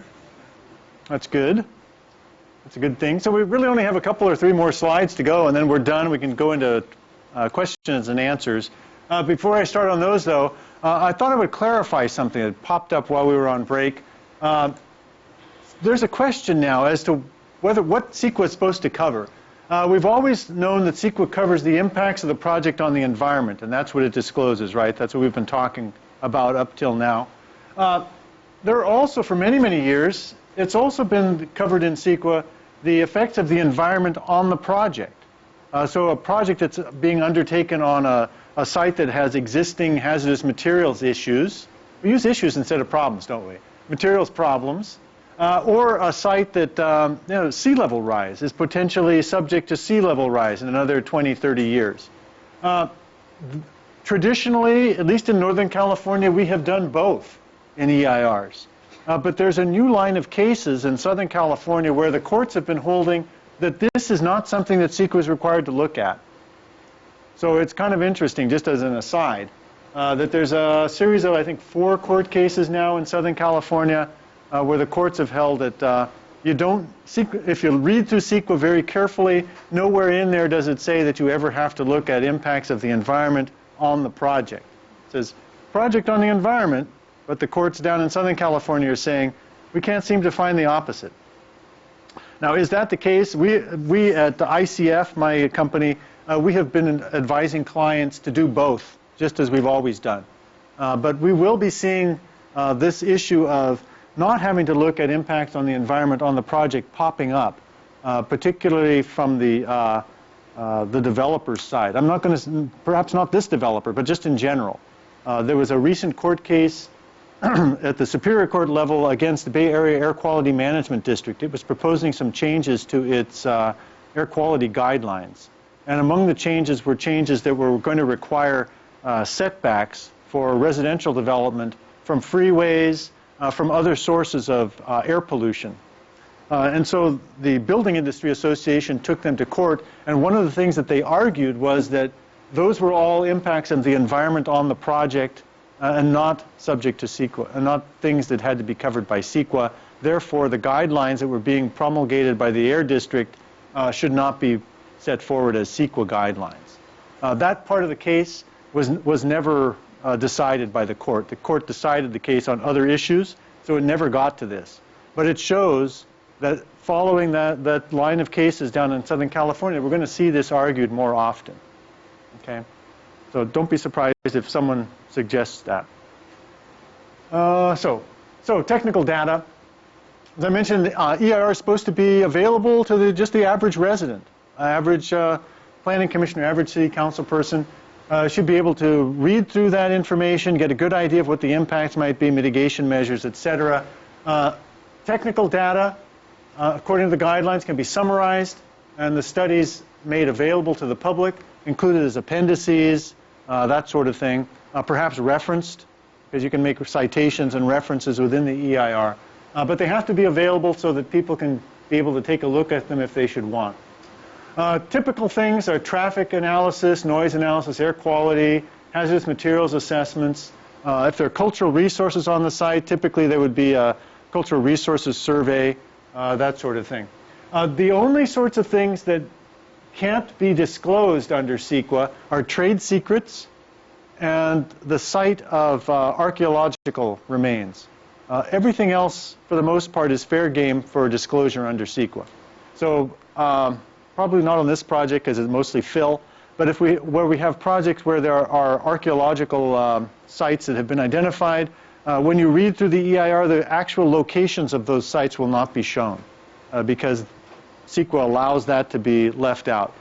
That's good. That's a good thing. So we really only have a couple or three more slides to go, and then we're done. We can go into questions and answers. Before I start on those, though, I thought I would clarify something that popped up while we were on break. There's a question now as to what CEQA is supposed to cover. We've always known that CEQA covers the impacts of the project on the environment, and that's what it discloses, right? That's what we've been talking about up till now. There are also, for many, many years, it's also been covered in CEQA the effects of the environment on the project. So a project that's being undertaken on a site that has existing hazardous materials issues. We use issues instead of problems, don't we? Materials problems. Or a site that, sea level rise is potentially subject to sea level rise in another 20, 30 years. Traditionally, at least in Northern California, we have done both in EIRs. But there's a new line of cases in Southern California where the courts have been holding that this is not something that CEQA is required to look at. So it's kind of interesting, just as an aside, that there's a series of, I think, 4 court cases now in Southern California where the courts have held that if you read through CEQA very carefully, nowhere in there does it say that you ever have to look at impacts of the environment on the project. It says, project on the environment, but the courts down in Southern California are saying, we can't seem to find the opposite. Now, is that the case? We at the ICF, my company, we have been advising clients to do both, just as we've always done. But we will be seeing this issue of not having to look at impacts on the environment on the project popping up, particularly from the developer's side. I'm not going to, perhaps not this developer, but just in general. There was a recent court case at the Superior Court level against the Bay Area Air Quality Management District. It was proposing some changes to its air quality guidelines. And among the changes were changes that were going to require setbacks for residential development from freeways, from other sources of air pollution. And so the Building Industry Association took them to court, and one of the things that they argued was that those were all impacts of the environment on the project and not subject to CEQA, and not things that had to be covered by CEQA. Therefore, the guidelines that were being promulgated by the Air District should not be set forward as CEQA guidelines. That part of the case was never decided by the court. The court decided the case on other issues, so it never got to this. But it shows that following that line of cases down in Southern California, we're going to see this argued more often. Okay? So don't be surprised if someone suggests that. So technical data. As I mentioned, EIR is supposed to be available to just the average resident, average planning commissioner, average city council person. Should be able to read through that information, get a good idea of what the impacts might be, mitigation measures, etc. Technical data, according to the guidelines, can be summarized, and the studies made available to the public, included as appendices, that sort of thing, perhaps referenced, because you can make citations and references within the EIR. But they have to be available so that people can be able to take a look at them if they should want. Typical things are traffic analysis, noise analysis, air quality, hazardous materials assessments. If there are cultural resources on the site, typically there would be a cultural resources survey, that sort of thing. The only sorts of things that can't be disclosed under CEQA are trade secrets and the site of archaeological remains. Everything else, for the most part, is fair game for disclosure under CEQA. So probably not on this project because it's mostly fill, but where we have projects where there are archaeological sites that have been identified, when you read through the EIR, the actual locations of those sites will not be shown because CEQA allows that to be left out.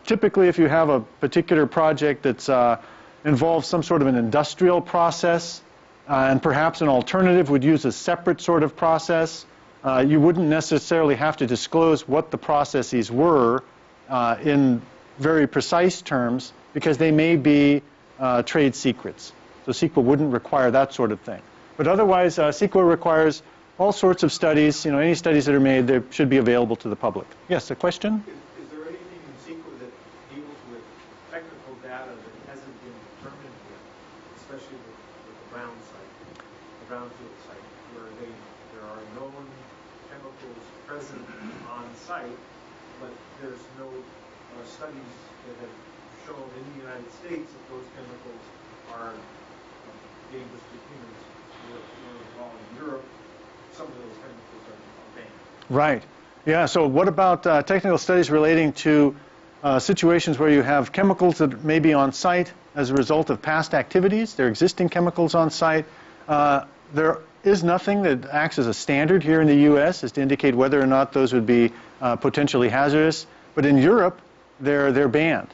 Typically, if you have a particular project that involves some sort of an industrial process, and perhaps an alternative would use a separate sort of process, you wouldn't necessarily have to disclose what the processes were in very precise terms because they may be trade secrets. So CEQA wouldn't require that sort of thing. But otherwise, CEQA requires all sorts of studies. You know, any studies that are made, they should be available to the public. Yes, a question? Is there anything in CEQA that deals with technical data that hasn't been determined yet, especially with the Brown site? brownfield site where there are known chemicals present on site, but there's no studies that have shown in the United States that those chemicals are dangerous to humans. While in Europe, some of those chemicals are banned. Right. Yeah, so what about technical studies relating to situations where you have chemicals that may be on site as a result of past activities? There are existing chemicals on site. There is nothing that acts as a standard here in the U.S. as to indicate whether or not those would be potentially hazardous. But in Europe, they're banned.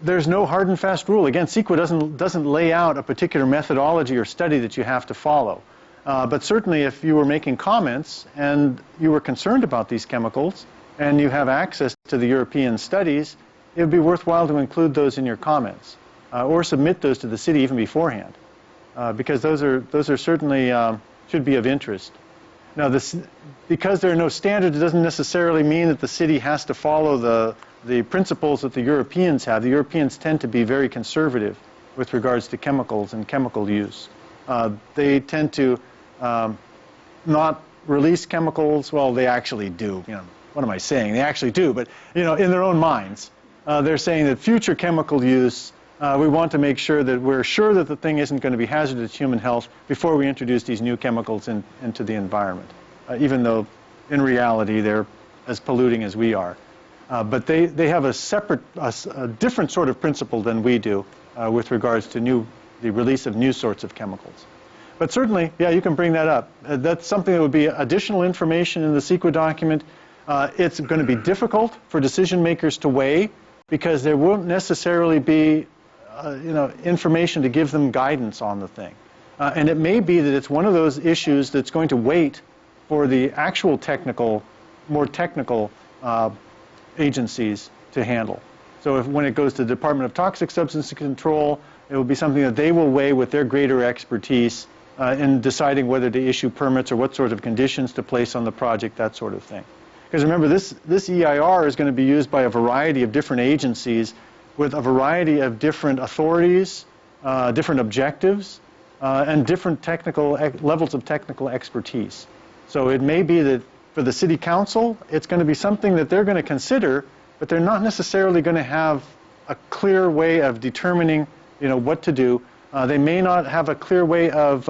There's no hard and fast rule. Again, CEQA doesn't lay out a particular methodology or study that you have to follow. But certainly if you were making comments and you were concerned about these chemicals and you have access to the European studies, it would be worthwhile to include those in your comments or submit those to the city even beforehand because those are certainly should be of interest. Now, because there are no standards, it doesn't necessarily mean that the city has to follow the principles that the Europeans have. The Europeans tend to be very conservative with regards to chemicals and chemical use. They tend to not release chemicals. Well, they actually do. You know, what am I saying? They actually do, but you know, in their own minds, they're saying that future chemical use, we want to make sure that we're sure that the thing isn't going to be hazardous to human health before we introduce these new chemicals into the environment, even though in reality they're as polluting as we are. But they have a different sort of principle than we do with regards to the release of new sorts of chemicals. But certainly, yeah, you can bring that up. That's something that would be additional information in the CEQA document. It's going to be difficult for decision makers to weigh because there won't necessarily be information to give them guidance on the thing. And it may be that it's one of those issues that's going to wait for the actual more technical agencies to handle. So when it goes to the Department of Toxic Substance Control, it will be something that they will weigh with their greater expertise in deciding whether to issue permits or what sort of conditions to place on the project, that sort of thing. Because remember, this EIR is going to be used by a variety of different agencies with a variety of different authorities, different objectives, and different levels of technical expertise. So it may be that for the City Council, it's going to be something that they're going to consider, but they're not necessarily going to have a clear way of determining, what to do. They may not have a clear way of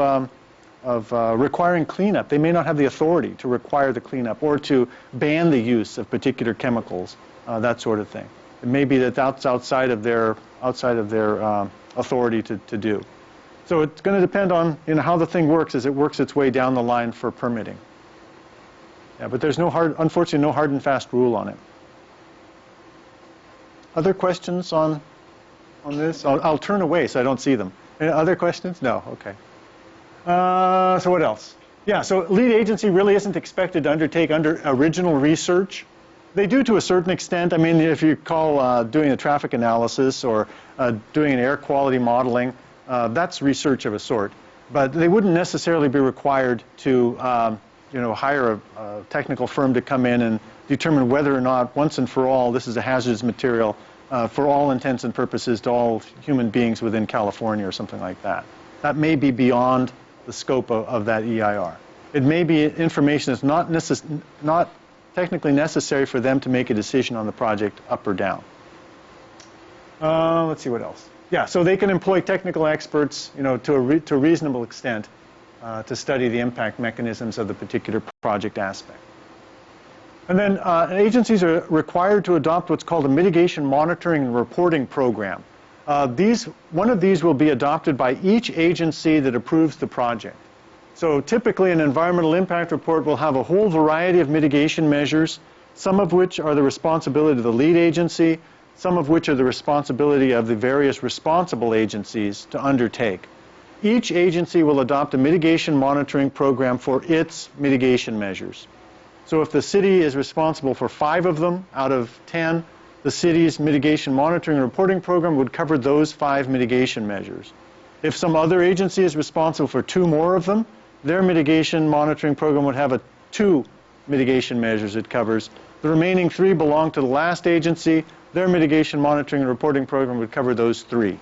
requiring cleanup. They may not have the authority to require the cleanup or to ban the use of particular chemicals, that sort of thing. It may be that that's outside of their authority to do. So it's going to depend on how the thing works as it works its way down the line for permitting. Yeah, but there's unfortunately no hard and fast rule on it. Other questions on this? I'll turn away so I don't see them. Any other questions? No. Okay. So what else? Yeah. So lead agency really isn't expected to undertake original research. They do to a certain extent. I mean, if you call doing a traffic analysis or doing an air quality modeling, that's research of a sort. But they wouldn't necessarily be required to hire a technical firm to come in and determine whether or not, once and for all, this is a hazardous material for all intents and purposes to all human beings within California or something like that. That may be beyond the scope of that EIR. It may be information that's not technically necessary for them to make a decision on the project up or down. Let's see what else. Yeah, so they can employ technical experts, to a reasonable extent to study the impact mechanisms of the particular project aspect. And then agencies are required to adopt what's called a mitigation monitoring and reporting program. One of these will be adopted by each agency that approves the project. So typically an environmental impact report will have a whole variety of mitigation measures, some of which are the responsibility of the lead agency, some of which are the responsibility of the various responsible agencies to undertake. Each agency will adopt a mitigation monitoring program for its mitigation measures. So if the city is responsible for 5 of them out of 10, the city's mitigation monitoring and reporting program would cover those 5 mitigation measures. If some other agency is responsible for 2 more of them, their mitigation monitoring program would have 2 mitigation measures it covers. The remaining 3 belong to the last agency. Their mitigation monitoring and reporting program would cover those 3.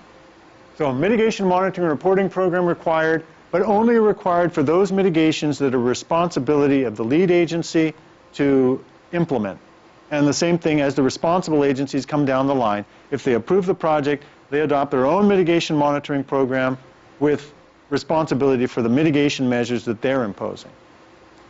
So a mitigation monitoring and reporting program required, but only required for those mitigations that are responsibility of the lead agency to implement. And the same thing as the responsible agencies come down the line. If they approve the project, they adopt their own mitigation monitoring program with responsibility for the mitigation measures that they're imposing.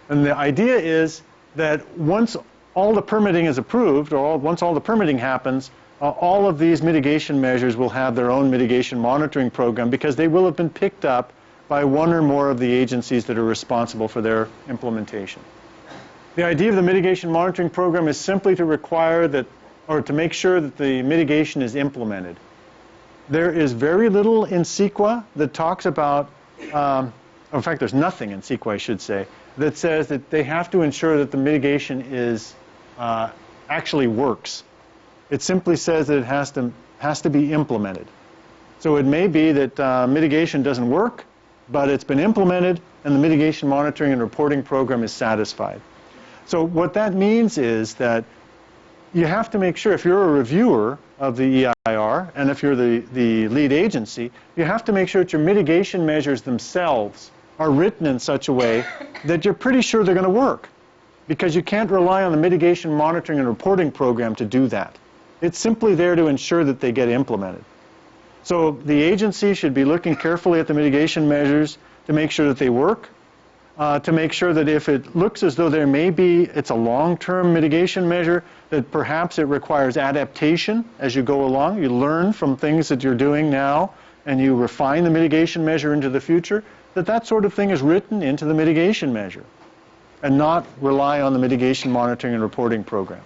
And the idea is that once all the permitting is approved, or once all the permitting happens, all of these mitigation measures will have their own mitigation monitoring program because they will have been picked up by one or more of the agencies that are responsible for their implementation. The idea of the mitigation monitoring program is simply to require that, or to make sure that the mitigation is implemented. There is very little in CEQA that talks about, in fact, there's nothing in CEQA, I should say, that says that they have to ensure that the mitigation is actually works. It simply says that it has to be implemented. So it may be that mitigation doesn't work, but it's been implemented and the mitigation monitoring and reporting program is satisfied. So what that means is that you have to make sure, if you're a reviewer of the EIR and if you're the lead agency, you have to make sure that your mitigation measures themselves are written in such a way that you're pretty sure they're going to work, because you can't rely on the mitigation monitoring and reporting program to do that. It's simply there to ensure that they get implemented. So the agency should be looking carefully at the mitigation measures to make sure that they work, to make sure that if it looks as though there may be, it's a long-term mitigation measure, that perhaps it requires adaptation as you go along. You learn from things that you're doing now and you refine the mitigation measure into the future, that sort of thing is written into the mitigation measure and not rely on the mitigation monitoring and reporting program.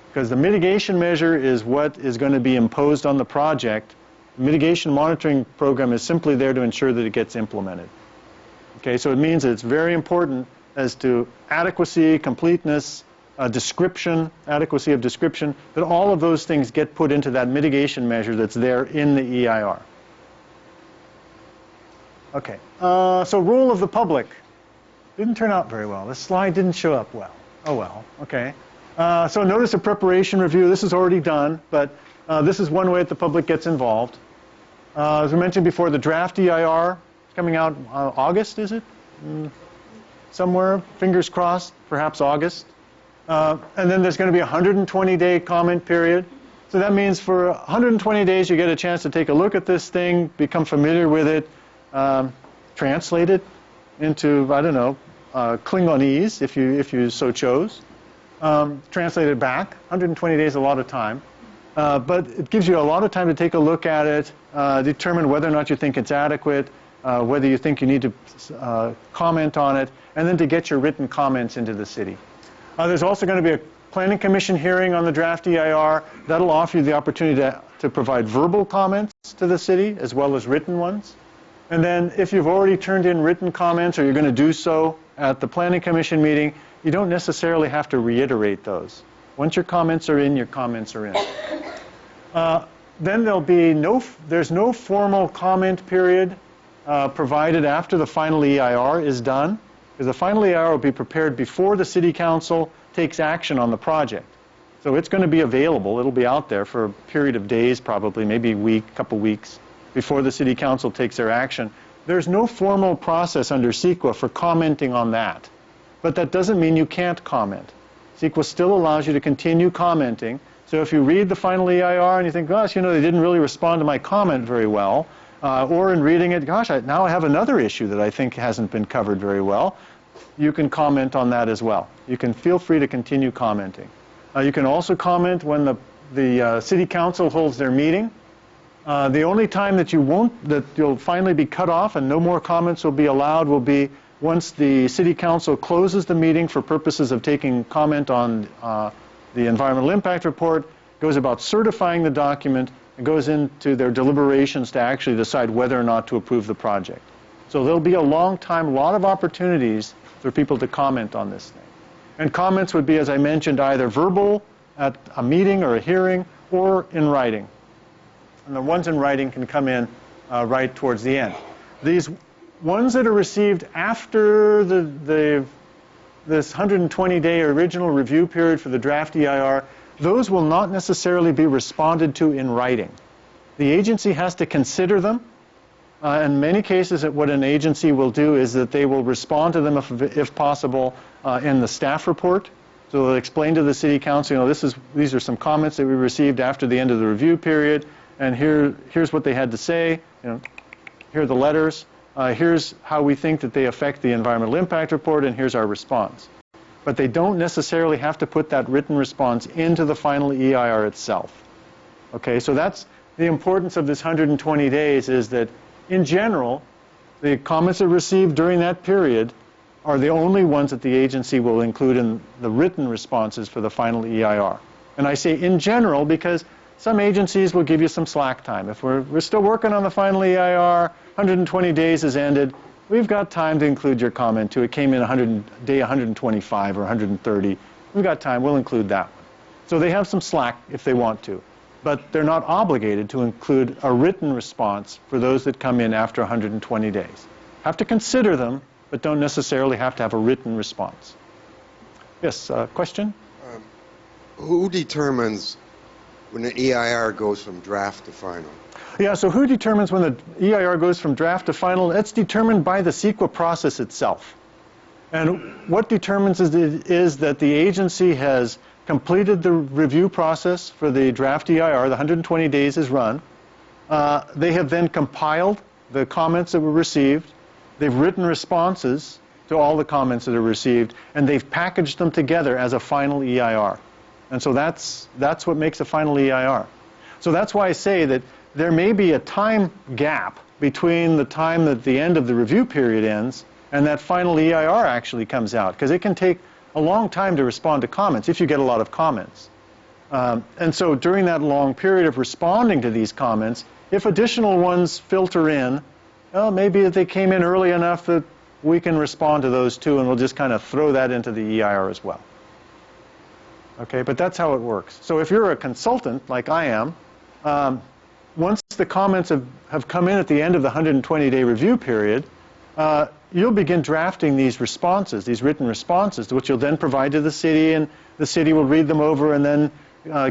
Because the mitigation measure is what is going to be imposed on the project. The mitigation monitoring program is simply there to ensure that it gets implemented. Okay, so it means that it's very important as to adequacy, completeness, description, adequacy of description, that all of those things get put into that mitigation measure that's there in the EIR. Okay, so role of the public. Didn't turn out very well. This slide didn't show up well. Oh well, okay. So notice of preparation review, this is already done, but this is one way that the public gets involved. As we mentioned before, the draft EIR is coming out August, is it? Somewhere, fingers crossed, perhaps August. And then there's going to be a 120-day comment period. So that means for 120 days you get a chance to take a look at this thing, become familiar with it, translate it into, I don't know, Klingonese if you so chose. Translate it back. 120 days is a lot of time. But it gives you a lot of time to take a look at it, determine whether or not you think it's adequate, whether you think you need to comment on it, and then to get your written comments into the city. There's also going to be a Planning Commission hearing on the draft EIR. That'll offer you the opportunity to provide verbal comments to the city as well as written ones. And then if you've already turned in written comments or you're going to do so at the Planning Commission meeting, you don't necessarily have to reiterate those. Once your comments are in, your comments are in. Then there's no formal comment period provided after the final EIR is done, because the final EIR will be prepared before the City Council takes action on the project. So it's going to be available. It'll be out there for a period of days, probably, maybe a week, couple weeks, before the City Council takes their action. There's no formal process under CEQA for commenting on that. But that doesn't mean you can't comment. CEQA still allows you to continue commenting. So if you read the final EIR and you think, gosh, you know, they didn't really respond to my comment very well, or in reading it, gosh, now I have another issue that I think hasn't been covered very well, you can comment on that as well. You can feel free to continue commenting. You can also comment when the City Council holds their meeting. The only time that you'll finally be cut off and no more comments will be allowed will be once the City Council closes the meeting for purposes of taking comment on the environmental impact report, goes about certifying the document, and goes into their deliberations to actually decide whether or not to approve the project. So there'll be a long time, a lot of opportunities for people to comment on this thing. And comments would be, as I mentioned, either verbal at a meeting or a hearing or in writing. And the ones in writing can come in right towards the end. These ones that are received after this 120-day original review period for the draft EIR, those will not necessarily be responded to in writing. The agency has to consider them, In many cases, what an agency will do is that they will respond to them if possible in the staff report. So they'll explain to the city council, you know, these are some comments that we received after the end of the review period, and here's what they had to say. You know, here are the letters. Here's how we think that they affect the environmental impact report, and here's our response. But they don't necessarily have to put that written response into the final EIR itself. Okay, so that's the importance of this 120 days, is that in general, the comments that are received during that period are the only ones that the agency will include in the written responses for the final EIR. And I say in general because some agencies will give you some slack time. If we're still working on the final EIR, 120 days has ended, we've got time to include your comment too. It came in day 125 or 130. We've got time, we'll include that one. So they have some slack if they want to, but they're not obligated to include a written response for those that come in after 120 days. Have to consider them, but don't necessarily have to have a written response. Yes, question? Who determines when the EIR goes from draft to final? Yeah, so who determines when the EIR goes from draft to final? That's determined by the CEQA process itself. And what determines is that the agency has completed the review process for the draft EIR, the 120 days is run. They have then compiled the comments that were received. They've written responses to all the comments that are received, and they've packaged them together as a final EIR. And so that's what makes a final EIR. So that's why I say that there may be a time gap between the time that the end of the review period ends and that final EIR actually comes out, because it can take a long time to respond to comments if you get a lot of comments. And so during that long period of responding to these comments, if additional ones filter in, well, maybe if they came in early enough that we can respond to those too, and we'll just kind of throw that into the EIR as well. Okay, but that's how it works. So if you're a consultant, like I am, once the comments have come in at the end of the 120-day review period, you'll begin drafting these responses, these written responses, which you'll then provide to the city, and the city will read them over and then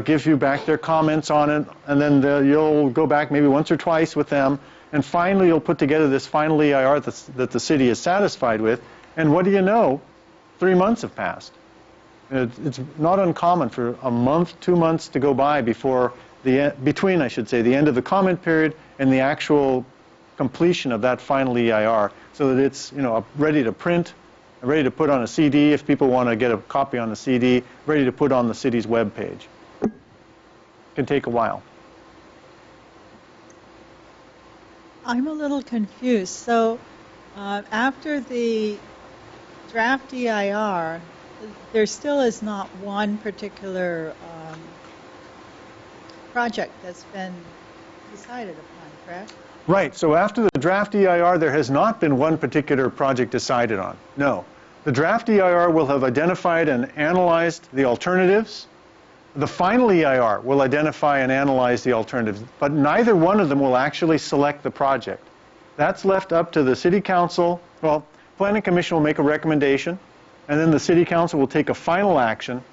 give you back their comments on it, and then you'll go back maybe once or twice with them, and finally you'll put together this final EIR that the city is satisfied with, and what do you know? 3 months have passed. It's not uncommon for a month, 2 months to go by between I should say, the end of the comment period and the actual completion of that final EIR, so that it's, you know, ready to print, ready to put on a CD if people want to get a copy on the CD, ready to put on the city's web page. It can take a while. I'm a little confused. So after the draft EIR, there still is not one particular project that's been decided upon, correct? Right. So after the draft EIR, there has not been one particular project decided on. No. The draft EIR will have identified and analyzed the alternatives. The final EIR will identify and analyze the alternatives, but neither one of them will actually select the project. That's left up to the City Council. Well, Planning Commission will make a recommendation, and then the City Council will take a final action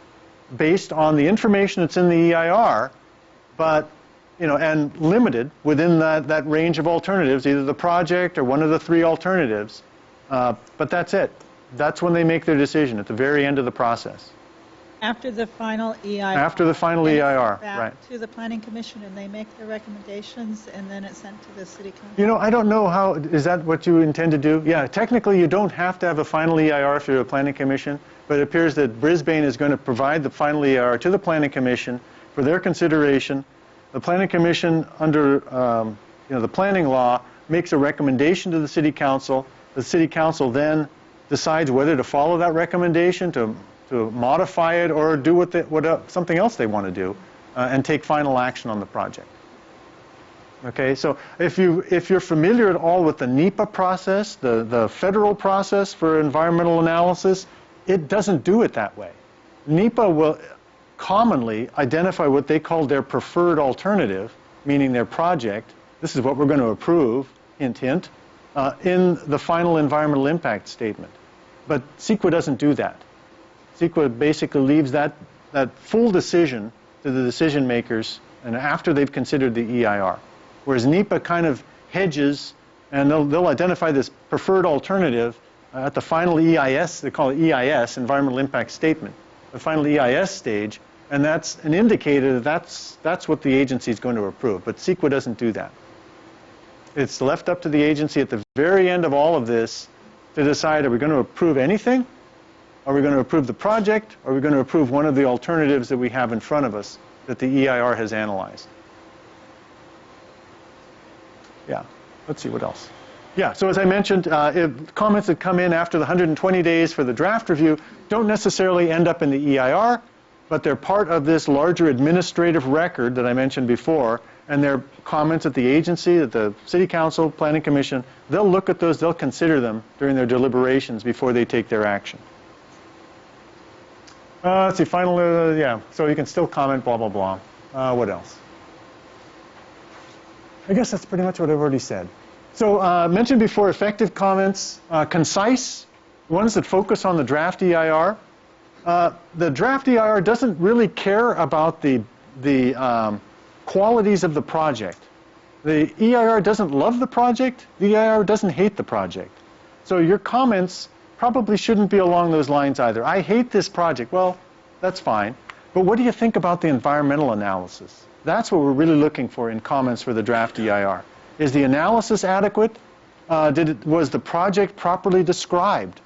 based on the information that's in the EIR, but, you know, and limited within that range of alternatives, either the project or one of the 3 alternatives. But that's it. That's when they make their decision, at the very end of the process. After the final EIR. After the final EIR, back right. to the Planning Commission, and they make their recommendations, and then it's sent to the City Council. You know, I don't know how, is that what you intend to do? Yeah, technically you don't have to have a final EIR if you're a Planning Commission, but it appears that Brisbane is going to provide the final EIR to the Planning Commission for their consideration. The Planning Commission, under you know, the planning law, makes a recommendation to the City Council. The City Council then decides whether to follow that recommendation, to modify it, or do something else they want to do, and take final action on the project. Okay, so if you're familiar at all with the NEPA process, the federal process for environmental analysis, it doesn't do it that way. NEPA will commonly identify what they call their preferred alternative, meaning their project. This is what we're going to approve, hint, hint, in the final environmental impact statement. But CEQA doesn't do that. CEQA basically leaves that full decision to the decision makers, and after they've considered the EIR. Whereas NEPA kind of hedges and they'll identify this preferred alternative at the final EIS, they call it EIS, Environmental Impact Statement, the final EIS stage, and that's an indicator that that's what the agency is going to approve. But CEQA doesn't do that. It's left up to the agency at the very end of all of this to decide, are we going to approve anything? Are we going to approve the project? Or are we going to approve one of the alternatives that we have in front of us that the EIR has analyzed? Yeah, let's see what else. Yeah, so as I mentioned, if comments that come in after the 120 days for the draft review don't necessarily end up in the EIR, but they're part of this larger administrative record that I mentioned before, and they're comments at the agency, at the City Council, Planning Commission. They'll look at those, they'll consider them during their deliberations before they take their action. Let's see, final, yeah, so you can still comment, blah, blah, blah. What else? I guess that's pretty much what I've already said. So mentioned before, effective comments, concise, ones that focus on the draft EIR. The draft EIR doesn't really care about the qualities of the project. The EIR doesn't love the project. The EIR doesn't hate the project. So your comments probably shouldn't be along those lines either. I hate this project. Well, that's fine. But what do you think about the environmental analysis? That's what we're really looking for in comments for the draft EIR. Is the analysis adequate? Was the project properly described?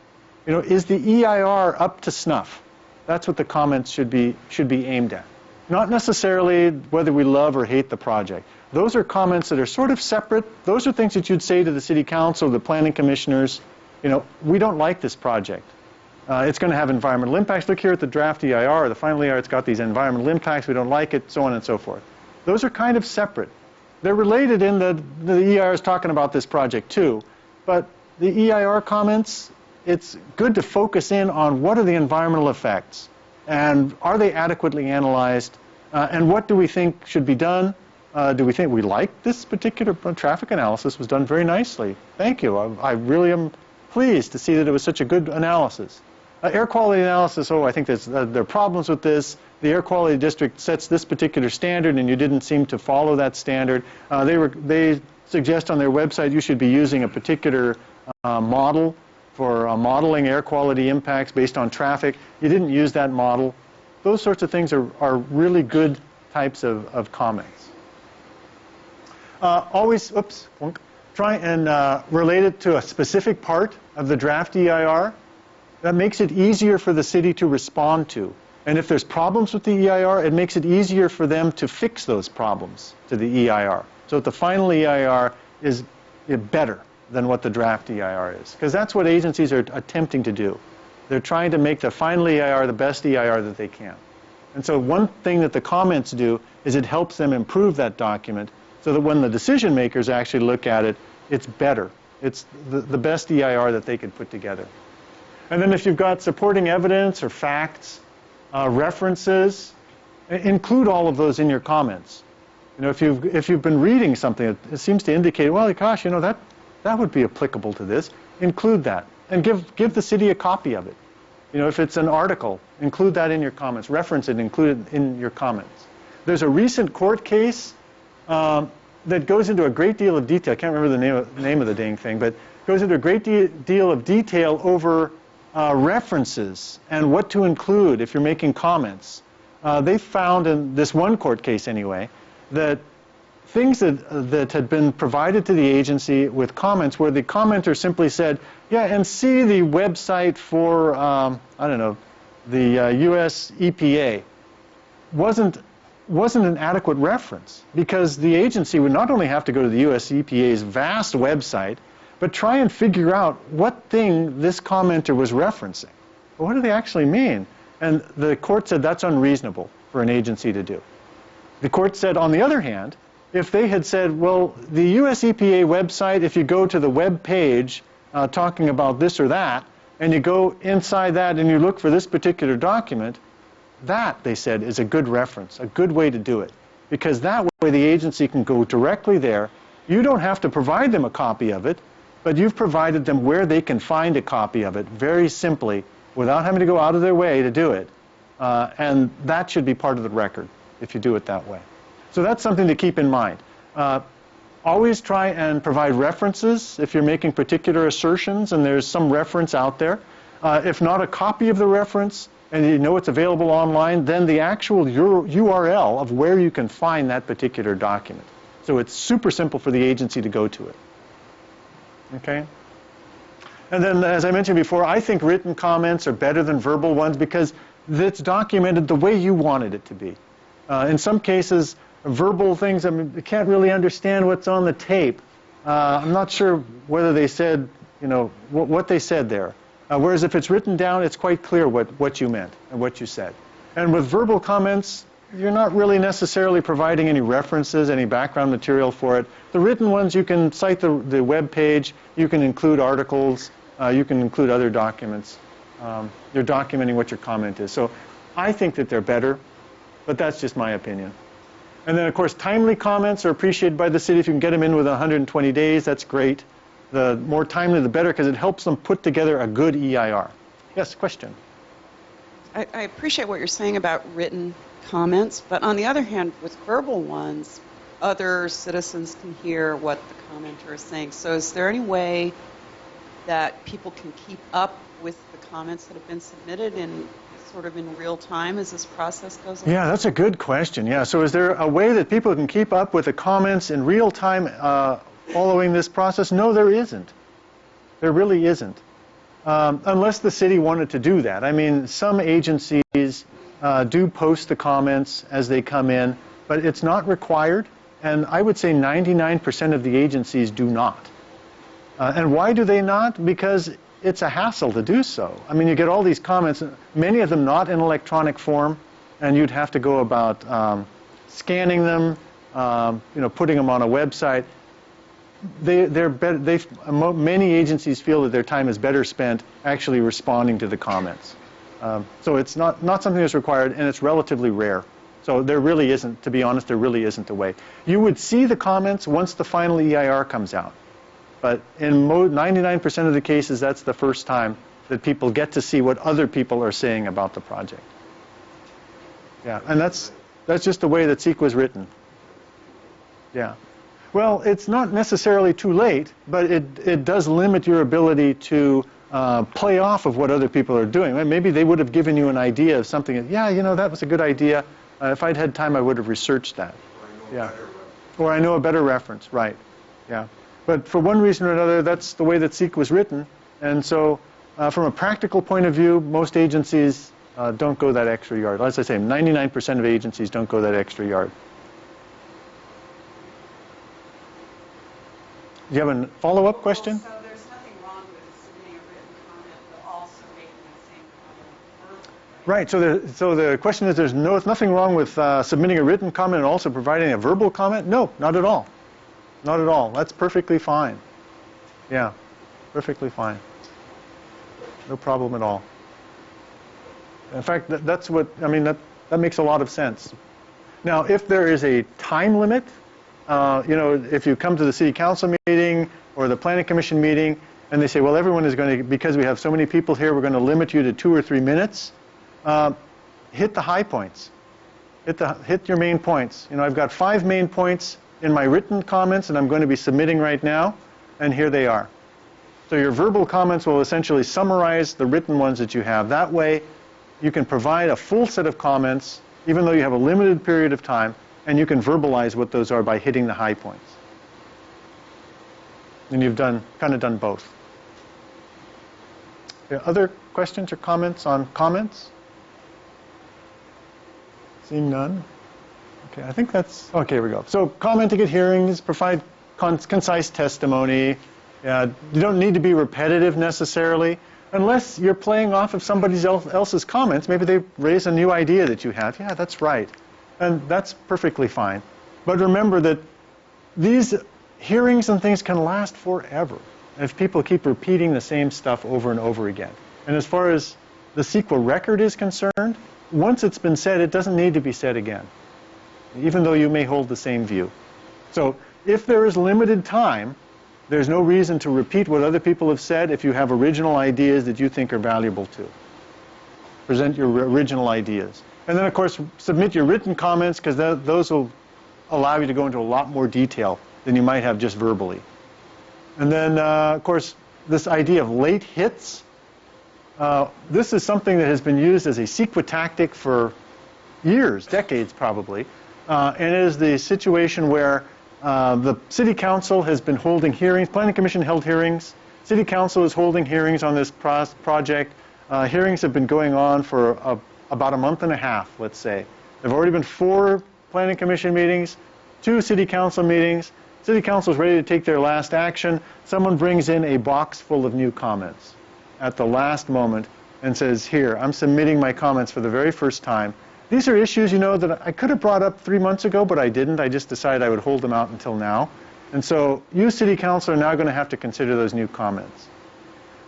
You know, is the EIR up to snuff? That's what the comments should be aimed at. Not necessarily whether we love or hate the project. Those are comments that are sort of separate. Those are things that you'd say to the City Council, the planning commissioners. You know, we don't like this project. It's going to have environmental impacts. Look here at the draft EIR, or the final EIR, it's got these environmental impacts. We don't like it, so on and so forth. Those are kind of separate. They're related in the EIR is talking about this project too, but the EIR comments, it's good to focus in on what are the environmental effects and are they adequately analyzed and what do we think should be done? Do we think we like this particular traffic analysis was done very nicely? Thank you. I really am pleased to see that it was such a good analysis. Air quality analysis, oh, I think there are problems with this. The air quality district sets this particular standard and you didn't seem to follow that standard. They suggest on their website you should be using a particular model for modeling air quality impacts based on traffic. You didn't use that model. Those sorts of things are really good types of comments. Always, try and relate it to a specific part of the draft EIR. That makes it easier for the city to respond to. And if there's problems with the EIR, it makes it easier for them to fix those problems to the EIR. So that the final EIR is better than what the draft EIR is. Because that's what agencies are attempting to do. They're trying to make the final EIR the best EIR that they can. And so one thing that the comments do is it helps them improve that document so that when the decision makers actually look at it, it's better. It's the best EIR that they could put together. And then if you've got supporting evidence or facts, references, include all of those in your comments. You know, if you've been reading something, it seems to indicate, well, gosh, you know, that would be applicable to this. Include that and give the city a copy of it. You know, if it's an article, include that in your comments. Reference it, include it in your comments. There's a recent court case that goes into a great deal of detail. I can't remember the name of the dang thing, but goes into a great deal of detail over references and what to include if you're making comments. They found in this one court case anyway that things that had been provided to the agency with comments where the commenter simply said, yeah, and see the website for, I don't know, the US EPA wasn't an adequate reference because the agency would not only have to go to the US EPA's vast website, but try and figure out what thing this commenter was referencing. Well, what do they actually mean? And the court said that's unreasonable for an agency to do. The court said, on the other hand, if they had said, well, the US EPA website, if you go to the web page talking about this or that, and you go inside that and you look for this particular document, that, they said, is a good reference, a good way to do it. Because that way the agency can go directly there. You don't have to provide them a copy of it, but you've provided them where they can find a copy of it very simply without having to go out of their way to do it. And that should be part of the record if you do it that way. So that's something to keep in mind. Always try and provide references if you're making particular assertions and there's some reference out there. If not a copy of the reference and you know it's available online, then the actual URL of where you can find that particular document. So it's super simple for the agency to go to it. Okay? And then, as I mentioned before, I think written comments are better than verbal ones because it's documented the way you wanted it to be. In some cases, verbal things, I mean, you can't really understand what's on the tape. I'm not sure whether they said, you know, what they said there. Whereas if it's written down, it's quite clear what you meant and what you said. And with verbal comments, you're not really necessarily providing any references, any background material for it. The written ones, you can cite the web page, you can include articles, you can include other documents. You're documenting what your comment is. So I think that they're better, but that's just my opinion. And then, of course, timely comments are appreciated by the city. If you can get them in within 120 days, that's great. The more timely, the better, because it helps them put together a good EIR. Yes, question? I appreciate what you're saying about written comments, but on the other hand, with verbal ones, other citizens can hear what the commenter is saying. So is there any way that people can keep up with the comments that have been submitted in sort of in real time as this process goes on? Yeah, that's a good question. Yeah, so is there a way that people can keep up with the comments in real time following this process? No, there isn't. There really isn't. Unless the city wanted to do that. I mean, some agencies do post the comments as they come in, but it's not required, and I would say 99% of the agencies do not. And why do they not? Because it's a hassle to do so. I mean, you get all these comments, many of them not in electronic form, and you'd have to go about scanning them, you know, putting them on a website. Many agencies feel that their time is better spent actually responding to the comments. So it's not something that's required, and it's relatively rare. So there really isn't, to be honest, there really isn't a way. You would see the comments once the final EIR comes out. But in 99% of the cases, that's the first time that people get to see what other people are saying about the project. Yeah, and that's just the way that SEQRA is written. Yeah. Well, it's not necessarily too late, but it does limit your ability to play off of what other people are doing. Maybe they would have given you an idea of something. Yeah, you know, that was a good idea. If I'd had time, I would have researched that. Yeah. Or I know a better reference. Right. Yeah. But for one reason or another, that's the way that SEQRA was written. And so from a practical point of view, most agencies don't go that extra yard. As I say, 99% of agencies don't go that extra yard. Do you have a follow-up question? So there's nothing wrong with submitting a written comment, but also making the same comment verbally. Right. So the question is, there's nothing wrong with submitting a written comment and also providing a verbal comment? No, not at all. Not at all. That's perfectly fine. Yeah, perfectly fine. No problem at all. In fact, that's what, I mean, that makes a lot of sense. Now, if there is a time limit, you know, if you come to the city council meeting or the planning commission meeting and they say, well, everyone is going to, because we have so many people here, we're going to limit you to 2 or 3 minutes, hit the high points. Hit your main points. You know, I've got 5 main points in my written comments and I'm going to be submitting right now, and here they are. So your verbal comments will essentially summarize the written ones that you have. That way, you can provide a full set of comments, even though you have a limited period of time, and you can verbalize what those are by hitting the high points. And you've kind of done both. Other questions or comments on comments? Seeing none? Okay, I think that's, okay, here we go. So commenting at hearings, provide concise testimony. You don't need to be repetitive necessarily, unless you're playing off of somebody else's comments. Maybe they raise a new idea that you have. Yeah, that's right. And that's perfectly fine. But remember that these hearings and things can last forever if people keep repeating the same stuff over and over again. And as far as the CEQA record is concerned, once it's been said, it doesn't need to be said again, even though you may hold the same view. So if there is limited time, there's no reason to repeat what other people have said if you have original ideas that you think are valuable too. Present your original ideas. And then, of course, submit your written comments, because those will allow you to go into a lot more detail than you might have just verbally. And then, of course, this idea of late hits. This is something that has been used as a CEQA tactic for years, decades probably. And it is the situation where the City Council has been holding hearings, Planning Commission held hearings, City Council is holding hearings on this project. Hearings have been going on for about a month and a half, let's say. There have already been 4 Planning Commission meetings, 2 City Council meetings. City Council is ready to take their last action. Someone brings in a box full of new comments at the last moment and says, here, I'm submitting my comments for the very first time. These are issues, you know, that I could have brought up 3 months ago, but I didn't. I just decided I would hold them out until now. And so you, City Council, are now going to have to consider those new comments.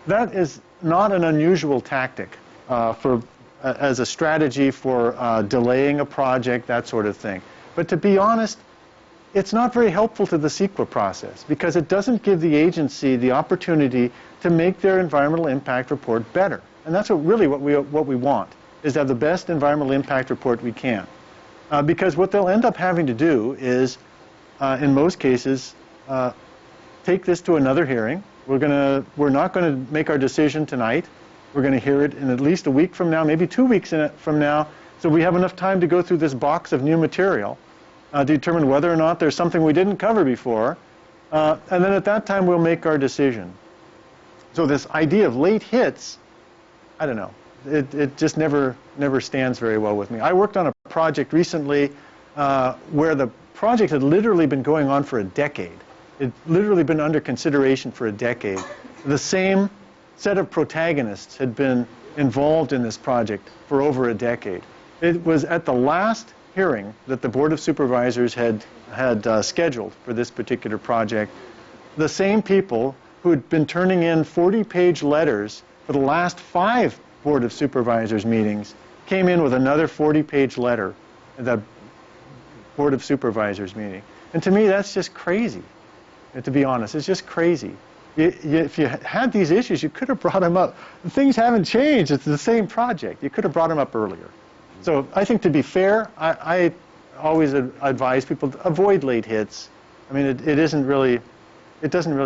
That is not an unusual tactic as a strategy for delaying a project, that sort of thing. But to be honest, it's not very helpful to the CEQA process because it doesn't give the agency the opportunity to make their environmental impact report better. And that's really what we want, is to have the best environmental impact report we can. Because what they'll end up having to do is, in most cases, take this to another hearing. We're not going to make our decision tonight. We're going to hear it in at least a week from now, maybe 2 weeks from now, so we have enough time to go through this box of new material, to determine whether or not there's something we didn't cover before, and then at that time we'll make our decision. So this idea of late hits, I don't know, it just never stands very well with me. I worked on a project recently where the project had literally been going on for a decade. It had literally been under consideration for a decade. The same set of protagonists had been involved in this project for over a decade. It was at the last hearing that the Board of Supervisors had scheduled for this particular project. The same people who had been turning in 40-page letters for the last 5 Board of Supervisors meetings came in with another 40-page letter at the Board of Supervisors meeting. And to me, that's just crazy. To be honest, it's just crazy. If you had these issues, you could have brought them up. Things haven't changed. It's the same project. You could have brought them up earlier. So I think, to be fair, I always advise people to avoid late hits. I mean, it doesn't really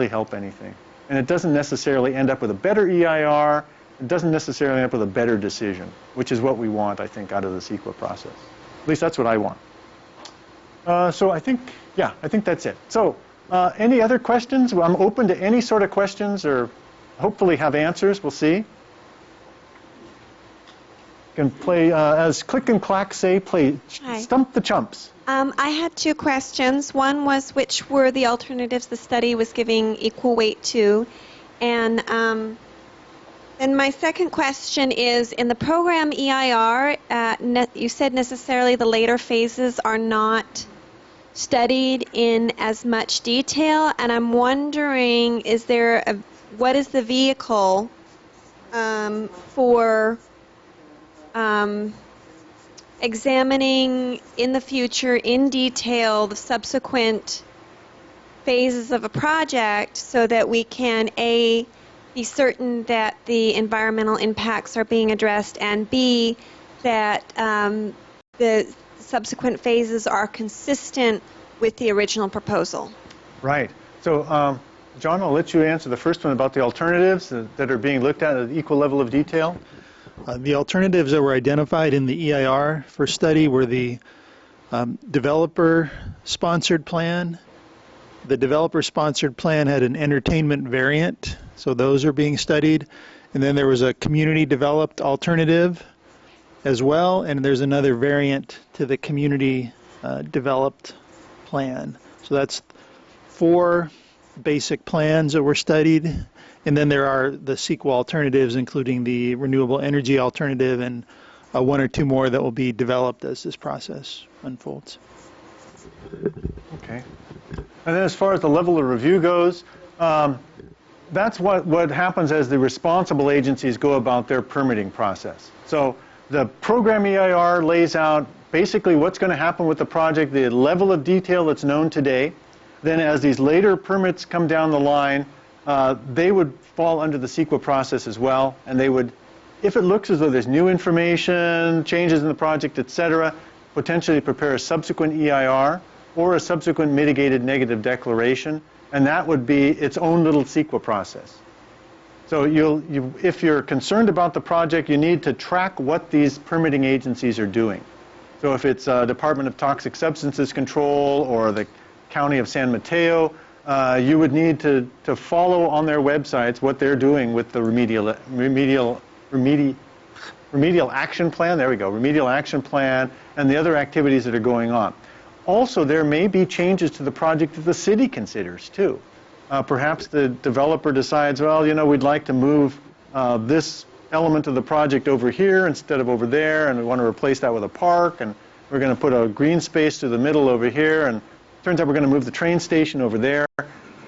help anything. And it doesn't necessarily end up with a better EIR. It doesn't necessarily end up with a better decision, which is what we want, I think, out of the CEQA process. At least that's what I want. So I think that's it. So any other questions? Well, I'm open to any sort of questions, or hopefully have answers. We'll see. Can play, as Click and Clack say, play Stump the Chumps. I had 2 questions. One was, which were the alternatives the study was giving equal weight to? And then my second question is, in the program EIR, you said necessarily the later phases are not studied in as much detail, and I'm wondering, what is the vehicle for examining in the future in detail the subsequent phases of a project so that we can A, be certain that the environmental impacts are being addressed, and B, that the subsequent phases are consistent with the original proposal? Right. So, John, I'll let you answer the first one about the alternatives that are being looked at equal level of detail. The alternatives that were identified in the EIR for study were the developer-sponsored plan. The developer-sponsored plan had an entertainment variant, so those are being studied. And then there was a community-developed alternative as well, and there's another variant to the community-developed plan. So that's 4 basic plans that were studied. And then there are the CEQA alternatives, including the renewable energy alternative, and 1 or 2 more that will be developed as this process unfolds. Okay. And then as far as the level of review goes, that's what happens as the responsible agencies go about their permitting process. So the program EIR lays out basically what's going to happen with the project, the level of detail that's known today. Then as these later permits come down the line, they would fall under the CEQA process as well, and they would, if it looks as though there's new information, changes in the project, etc., potentially prepare a subsequent EIR, or a subsequent mitigated negative declaration, and that would be its own little CEQA process. So if you're concerned about the project, you need to track what these permitting agencies are doing. So if it's Department of Toxic Substances Control or the County of San Mateo, you would need to follow on their websites what they're doing with the remedial action plan. There we go, remedial action plan, and the other activities that are going on. Also, there may be changes to the project that the city considers too. Perhaps the developer decides, well, you know, we'd like to move this element of the project over here instead of over there, and we want to replace that with a park, and we're going to put a green space to the middle over here, and it turns out we're going to move the train station over there.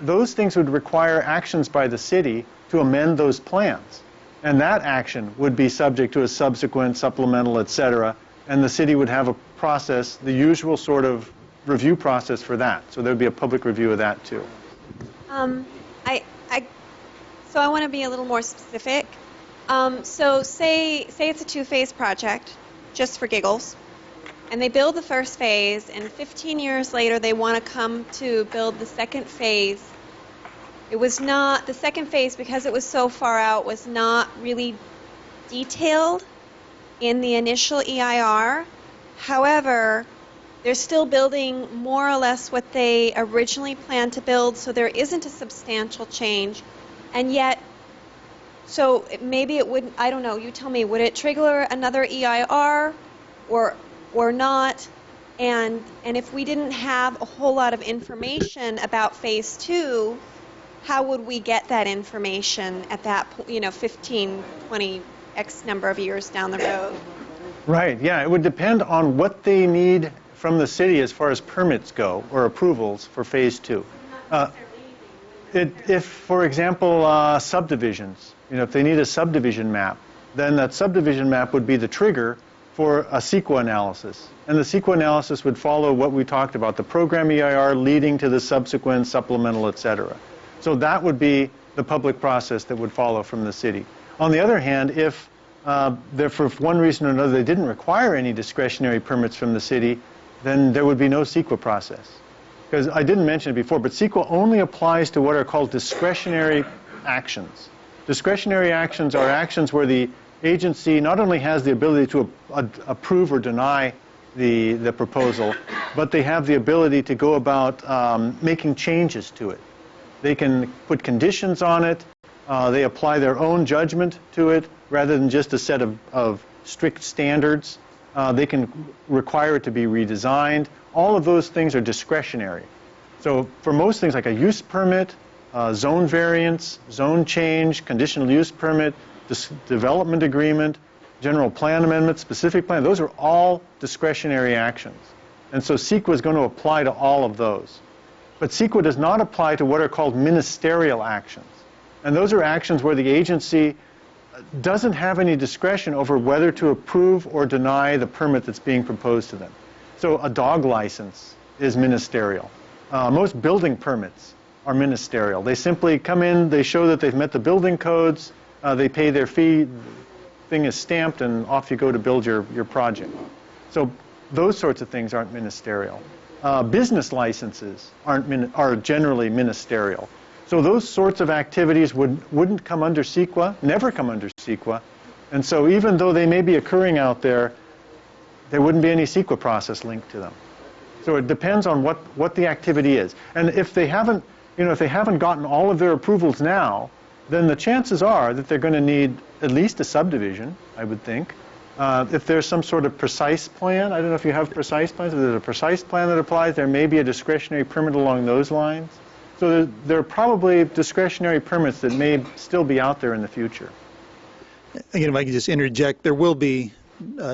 Those things would require actions by the city to amend those plans. And that action would be subject to a subsequent supplemental, et cetera, and the city would have a process, the usual sort of review process for that. So there would be a public review of that too. So I want to be a little more specific. So say it's a two-phase project, just for giggles, and they build the first phase, and 15 years later they want to come to build the second phase. It was not, the second phase, because it was so far out, was not really detailed in the initial EIR. However, they're still building more or less what they originally planned to build, so there isn't a substantial change. And yet, so maybe it wouldn't, I don't know, you tell me, would it trigger another EIR or not? And if we didn't have a whole lot of information about phase 2, how would we get that information at that, 15, 20, X number of years down the road? Right, yeah, it would depend on what they need from the city as far as permits go or approvals for phase 2. If, for example, subdivisions, if they need a subdivision map, then that subdivision map would be the trigger for a CEQA analysis. And the CEQA analysis would follow what we talked about, the program EIR leading to the subsequent supplemental, et cetera. So that would be the public process that would follow from the city. On the other hand, if for one reason or another they didn't require any discretionary permits from the city, then there would be no CEQA process. Because I didn't mention it before, but CEQA only applies to what are called discretionary actions. Discretionary actions are actions where the agency not only has the ability to approve or deny the proposal, but they have the ability to go about making changes to it. They can put conditions on it. They apply their own judgment to it rather than just a set of strict standards. They can require it to be redesigned. All of those things are discretionary. So for most things like a use permit, zone variance, zone change, conditional use permit, development agreement, general plan amendment, specific plan, those are all discretionary actions. And so CEQA is going to apply to all of those. But CEQA does not apply to what are called ministerial actions. And those are actions where the agency doesn't have any discretion over whether to approve or deny the permit that's being proposed to them. So a dog license is ministerial. Most building permits are ministerial. They simply come in, they show that they've met the building codes, they pay their fee, thing is stamped, and off you go to build your project. So those sorts of things aren't ministerial. Business licenses are generally ministerial. So those sorts of activities wouldn't come under CEQA, never come under CEQA. And so even though they may be occurring out there, there wouldn't be any CEQA process linked to them. So it depends on what the activity is. And if they haven't, if they haven't gotten all of their approvals now, then the chances are that they're going to need at least a subdivision, I would think. If there's some sort of precise plan, I don't know if you have precise plans, if there's a precise plan that applies, there may be a discretionary permit along those lines. So there are probably discretionary permits that may still be out there in the future. Again, if I could just interject, there will be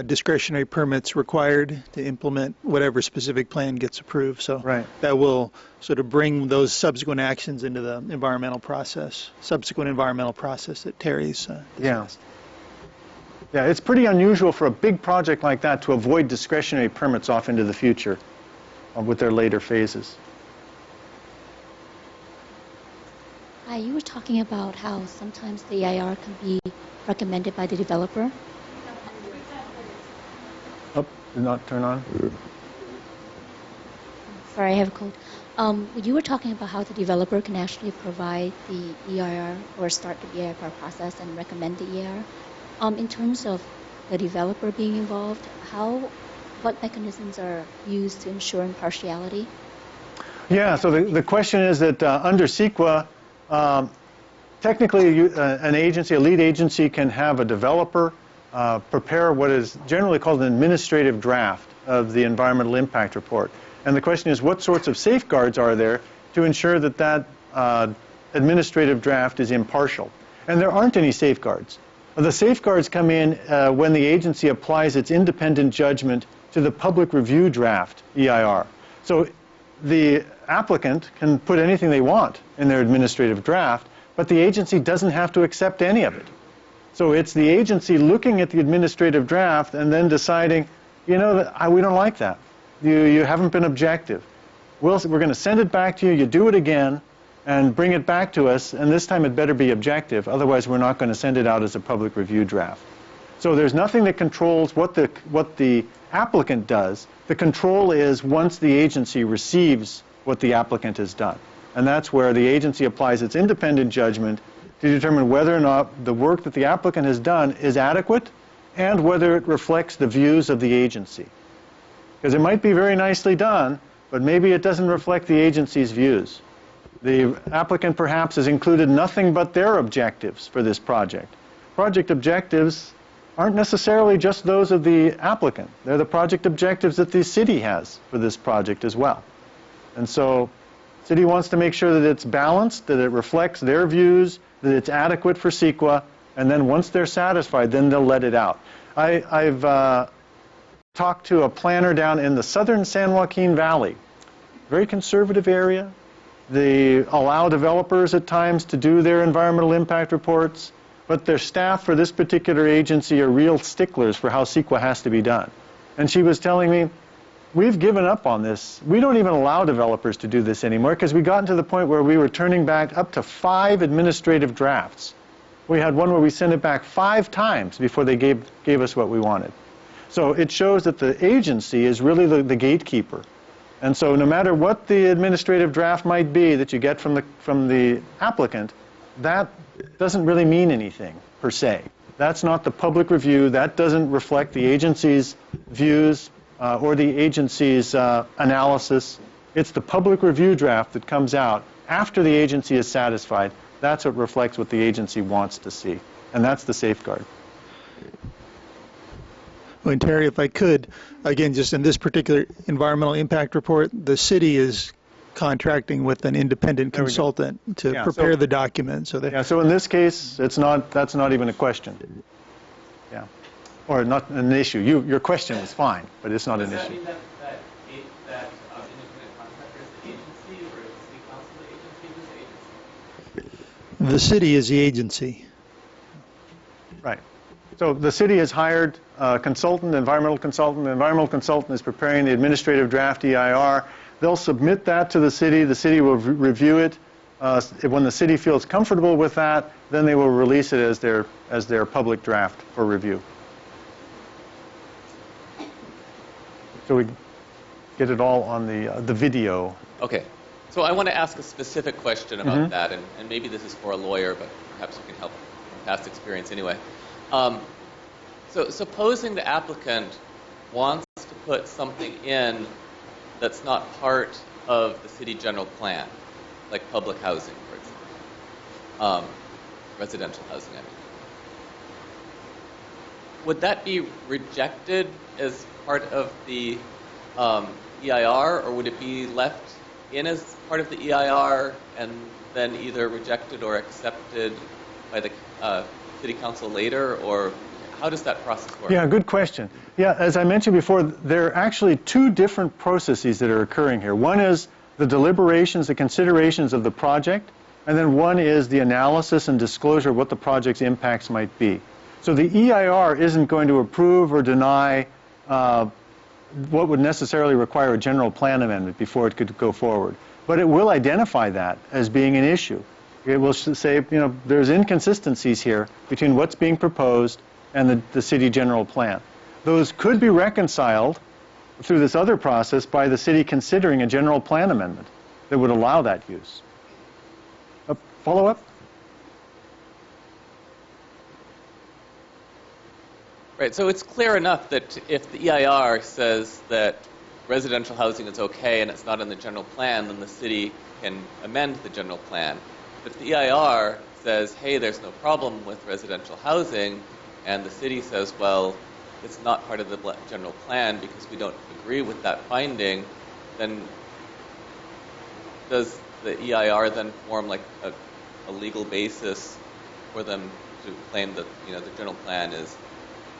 discretionary permits required to implement whatever specific plan gets approved. So right. That will sort of bring those subsequent actions into the environmental process, subsequent environmental process that Terry's discussed. Yeah, it's pretty unusual for a big project like that to avoid discretionary permits off into the future with their later phases. Hi, you were talking about how sometimes the EIR can be recommended by the developer. Oh, did not turn on? Sorry, I have a cold. You were talking about how the developer can actually provide the EIR or start the EIR process and recommend the EIR. In terms of the developer being involved, what mechanisms are used to ensure impartiality? Yeah, so the question is that under SEQRA, technically an agency, a lead agency, can have a developer prepare what is generally called an administrative draft of the environmental impact report. And the question is, what sorts of safeguards are there to ensure that that administrative draft is impartial? And there aren't any safeguards. The safeguards come in when the agency applies its independent judgment to the public review draft EIR. So the applicant can put anything they want in their administrative draft, but the agency doesn't have to accept any of it. So it's the agency looking at the administrative draft and then deciding, you know, we don't like that. You haven't been objective. We're going to send it back to you. You do it again and bring it back to us, and this time it better be objective. Otherwise, we're not going to send it out as a public review draft. So there's nothing that controls what the applicant does. The control is once the agency receives what the applicant has done. And that's where the agency applies its independent judgment to determine whether or not the work that the applicant has done is adequate and whether it reflects the views of the agency. Because it might be very nicely done, but maybe it doesn't reflect the agency's views. The applicant perhaps has included nothing but their objectives for this project. Project objectives aren't necessarily just those of the applicant. They're the project objectives that the city has for this project as well. And so the city wants to make sure that it's balanced, that it reflects their views, that it's adequate for CEQA, and then once they're satisfied, then they'll let it out. I've talked to a planner down in the southern San Joaquin Valley, very conservative area. They allow developers at times to do their environmental impact reports, but their staff for this particular agency are real sticklers for how CEQA has to be done. And she was telling me, we've given up on this. We don't even allow developers to do this anymore because we got to the point where we were turning back up to 5 administrative drafts. We had one where we sent it back 5 times before they gave us what we wanted. So it shows that the agency is really the gatekeeper. And so no matter what the administrative draft might be that you get from the applicant, that doesn't really mean anything per se. That's not the public review. That doesn't reflect the agency's views or the agency's analysis. It's the public review draft that comes out after the agency is satisfied. That's what reflects what the agency wants to see. And that's the safeguard. Well, and Terry, if I could, again, just in this particular environmental impact report, the city is contracting with an independent consultant to prepare the document. So so in this case, that's not even a question. Yeah, or not an issue. Your question is fine, but it's not an issue. Does that mean that independent contractor is the agency, or is the city council the agency? Who's the agency? The city is the agency. Right. So the city has hired a consultant, environmental consultant. The environmental consultant is preparing the administrative draft EIR. They'll submit that to the city. The city will review it. When the city feels comfortable with that, then they will release it as their public draft for review. So we get it all on the video. Okay. So I want to ask a specific question about that, and maybe this is for a lawyer, but perhaps you can help from past experience anyway. So supposing the applicant wants to put something in that's not part of the city general plan, like public housing, for example, residential housing, I mean. Would that be rejected as part of the EIR, or would it be left in as part of the EIR and then either rejected or accepted by the city council later, or how does that process work? Yeah, good question. Yeah, as I mentioned before, there are actually 2 different processes that are occurring here. One is the deliberations, the considerations of the project, and then one is the analysis and disclosure of what the project's impacts might be. So the EIR isn't going to approve or deny what would necessarily require a general plan amendment before it could go forward. But it will identify that as being an issue. It will say, you know, there's inconsistencies here between what's being proposed and the city general plan. Those could be reconciled through this other process by the city considering a general plan amendment that would allow that use. Follow up? Right, so it's clear enough that if the EIR says that residential housing is okay and it's not in the general plan, then the city can amend the general plan. But if the EIR says, hey, there's no problem with residential housing, and the city says, well, it's not part of the general plan because we don't agree with that finding, then does the EIR then form like a legal basis for them to claim that, you know, the general plan is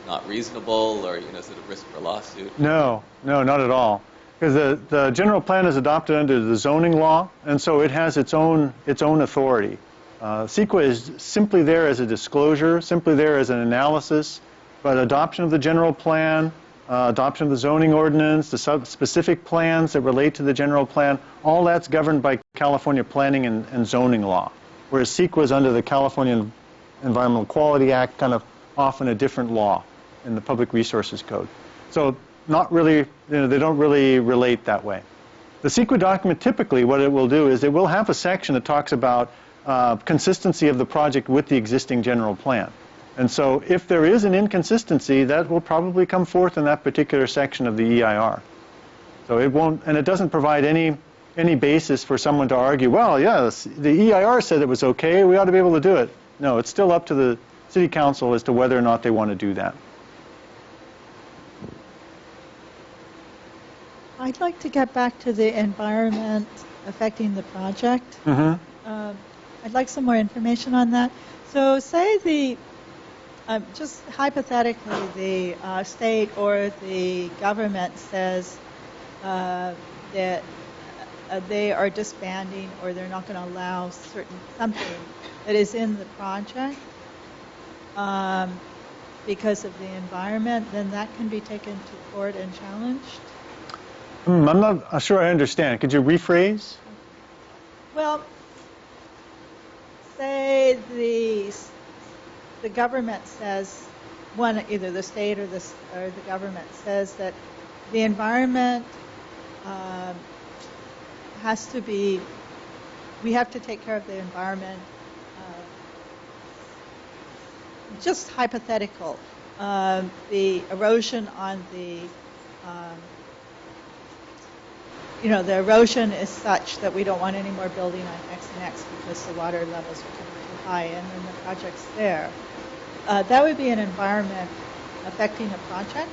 not reasonable, or, you know, is it a risk for a lawsuit? No, not at all. Because the general plan is adopted under the zoning law, and so it has its own authority. SEQRA is simply there as a disclosure, simply there as an analysis, but adoption of the general plan, adoption of the zoning ordinance, the specific plans that relate to the general plan, all that's governed by California planning and zoning law, whereas SEQRA is under the California Environmental Quality Act, kind of often a different law in the Public Resources Code. So not really, they don't really relate that way. The SEQRA document, typically what it will do is it will have a section that talks about consistency of the project with the existing general plan. And so if there is an inconsistency, that will probably come forth in that particular section of the EIR. So it won't, and it doesn't provide any basis for someone to argue, well, yeah, the EIR said it was okay, we ought to be able to do it. No, it's still up to the City Council as to whether or not they want to do that. I'd like to get back to the environment affecting the project. I'd like some more information on that. So say just hypothetically, the state or the government says that they are disbanding or they're not going to allow something that is in the project because of the environment, then that can be taken to court and challenged? I'm not sure I understand. Could you rephrase? Well, say the government says, either the state or the government says that the environment has to be, we have to take care of the environment. Just hypothetical, the erosion on the the erosion is such that we don't want any more building on X and X because the water levels are too high, and then the project's there. That would be an environment affecting a project,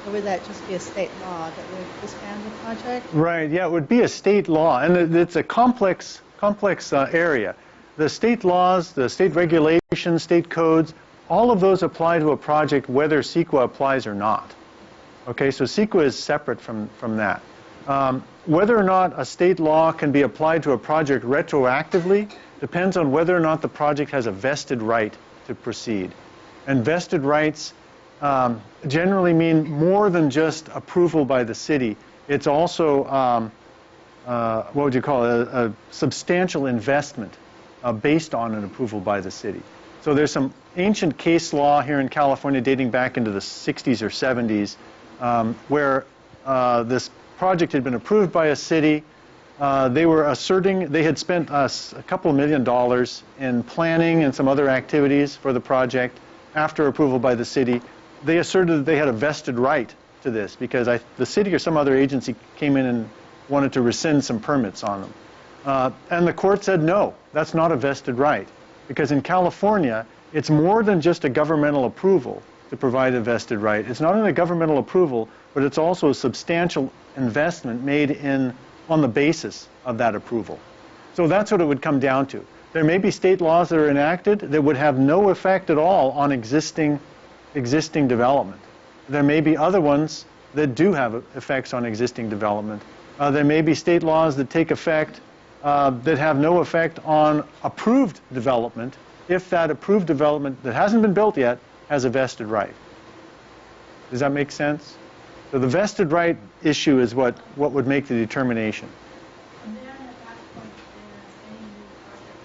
or would that just be a state law that would disband the project? Right, yeah, it would be a state law, and it's a complex area. The state laws, the state regulations, state codes, all of those apply to a project whether SEQA applies or not. Okay, so SEQA is separate from that. Whether or not a state law can be applied to a project retroactively depends on whether or not the project has a vested right to proceed. And vested rights generally mean more than just approval by the city. It's also, what would you call it, a substantial investment based on an approval by the city. So there's some ancient case law here in California dating back into the 60s or 70s where this project had been approved by a city. They were asserting they had spent a couple $1 million in planning and some other activities for the project after approval by the city. They asserted that they had a vested right to this because the city or some other agency came in and wanted to rescind some permits on them. And the court said, no, that's not a vested right. Because in California, it's more than just a governmental approval to provide a vested right. It's not only a governmental approval, but it's also a substantial investment made on the basis of that approval. So that's what it would come down to. There may be state laws that are enacted that would have no effect at all on existing development. There may be other ones that do have effects on existing development. There may be state laws that take effect that have no effect on approved development if that approved development that hasn't been built yet has a vested right. Does that make sense? So the vested right issue is what would make the determination. And then at that point, any new project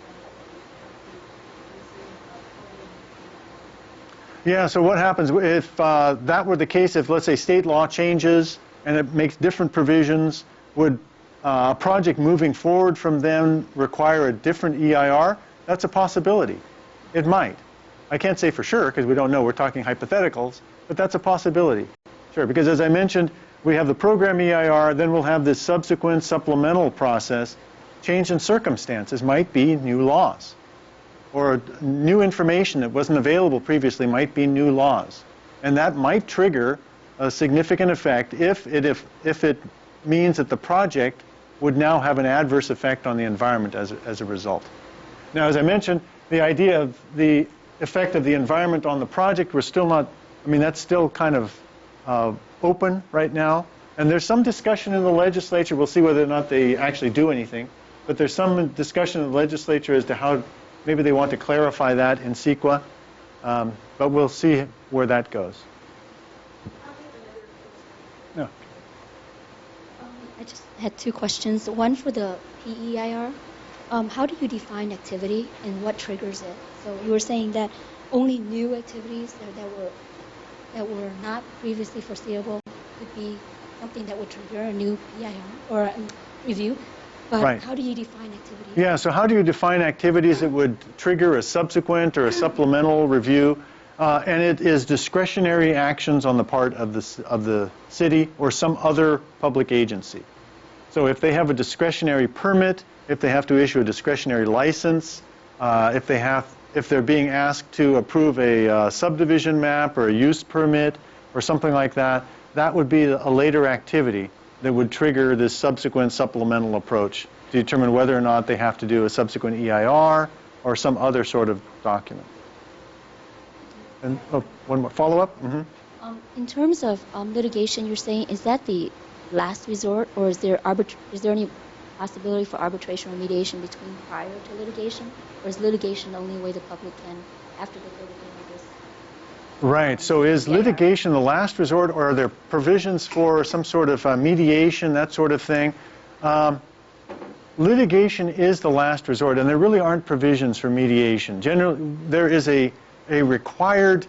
Yeah, so what happens if that were the case, if let's say state law changes and it makes different provisions. Would a project moving forward from them require a different EIR? That's a possibility. It might. I can't say for sure because we don't know. We're talking hypotheticals, but that's a possibility. Sure, because as I mentioned, we have the program EIR, then we'll have this subsequent supplemental process. Change in circumstances might be new laws, or new information that wasn't available previously might be new laws. And that might trigger a significant effect if it means that the project would now have an adverse effect on the environment as a result. Now, as I mentioned, the idea of the effect of the environment on the project, we're still not, I mean, that's still kind of open right now. And there's some discussion in the legislature. We'll see whether or not they actually do anything. But there's some discussion in the legislature as to how maybe they want to clarify that in CEQA. But we'll see where that goes. No. I just had two questions. One for the PEIR. How do you define activity and what triggers it? So you were saying that only new activities that were not previously foreseeable could be something that would trigger a new PEIR or a review. But Right. How do you define activity? Yeah, so how do you define activities that would trigger a subsequent or a supplemental review? And it is discretionary actions on the part of the city or some other public agency. So if they have a discretionary permit, if they have to issue a discretionary license, if they're being asked to approve a subdivision map or a use permit or something like that, that would be a later activity that would trigger this subsequent supplemental approach to determine whether or not they have to do a subsequent EIR or some other sort of document. And one more follow-up? Mm-hmm. In terms of litigation, you're saying, is that the last resort, or is there any possibility for arbitration or mediation between prior to litigation? Or is litigation the only way the public can, after the verdict, this? Right. So is litigation the last resort, or are there provisions for some sort of mediation, that sort of thing? Litigation is the last resort, and there really aren't provisions for mediation. Generally, there is a required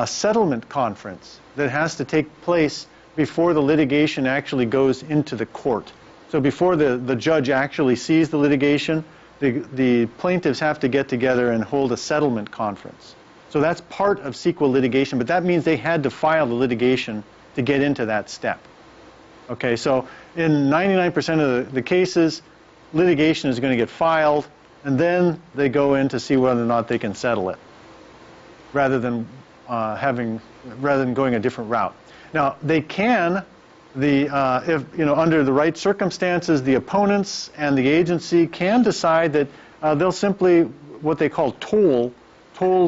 settlement conference that has to take place before the litigation actually goes into the court. So before the judge actually sees the litigation, the plaintiffs have to get together and hold a settlement conference. So that's part of CEQA litigation, but that means they had to file the litigation to get into that step. Okay, so in 99% of the cases, litigation is going to get filed, and then they go in to see whether or not they can settle it, rather than going a different route. Now, they can, if under the right circumstances, the opponents and the agency can decide that they'll simply, what they call toll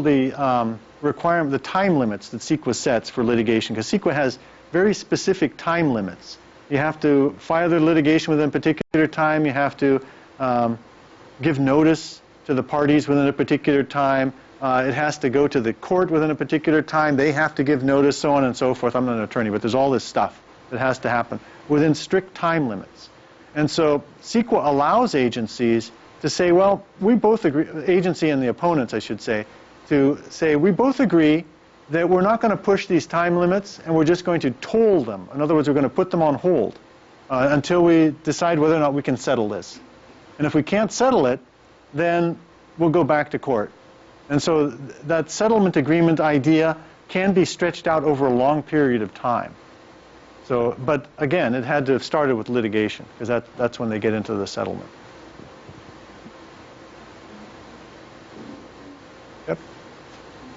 the requirement, the time limits that CEQA sets for litigation, because CEQA has very specific time limits. You have to file the litigation within a particular time. You have to give notice to the parties within a particular time. It has to go to the court within a particular time. They have to give notice, so on and so forth. I'm not an attorney, but there's all this stuff that has to happen within strict time limits. And so CEQA allows agencies to say, well, we both agree, agency and the opponents, I should say, to say, we both agree that we're not going to push these time limits and we're just going to toll them. In other words, we're going to put them on hold until we decide whether or not we can settle this. And if we can't settle it, then we'll go back to court. And so that settlement agreement idea can be stretched out over a long period of time. So, but again, it had to have started with litigation, because that's when they get into the settlement. Yep.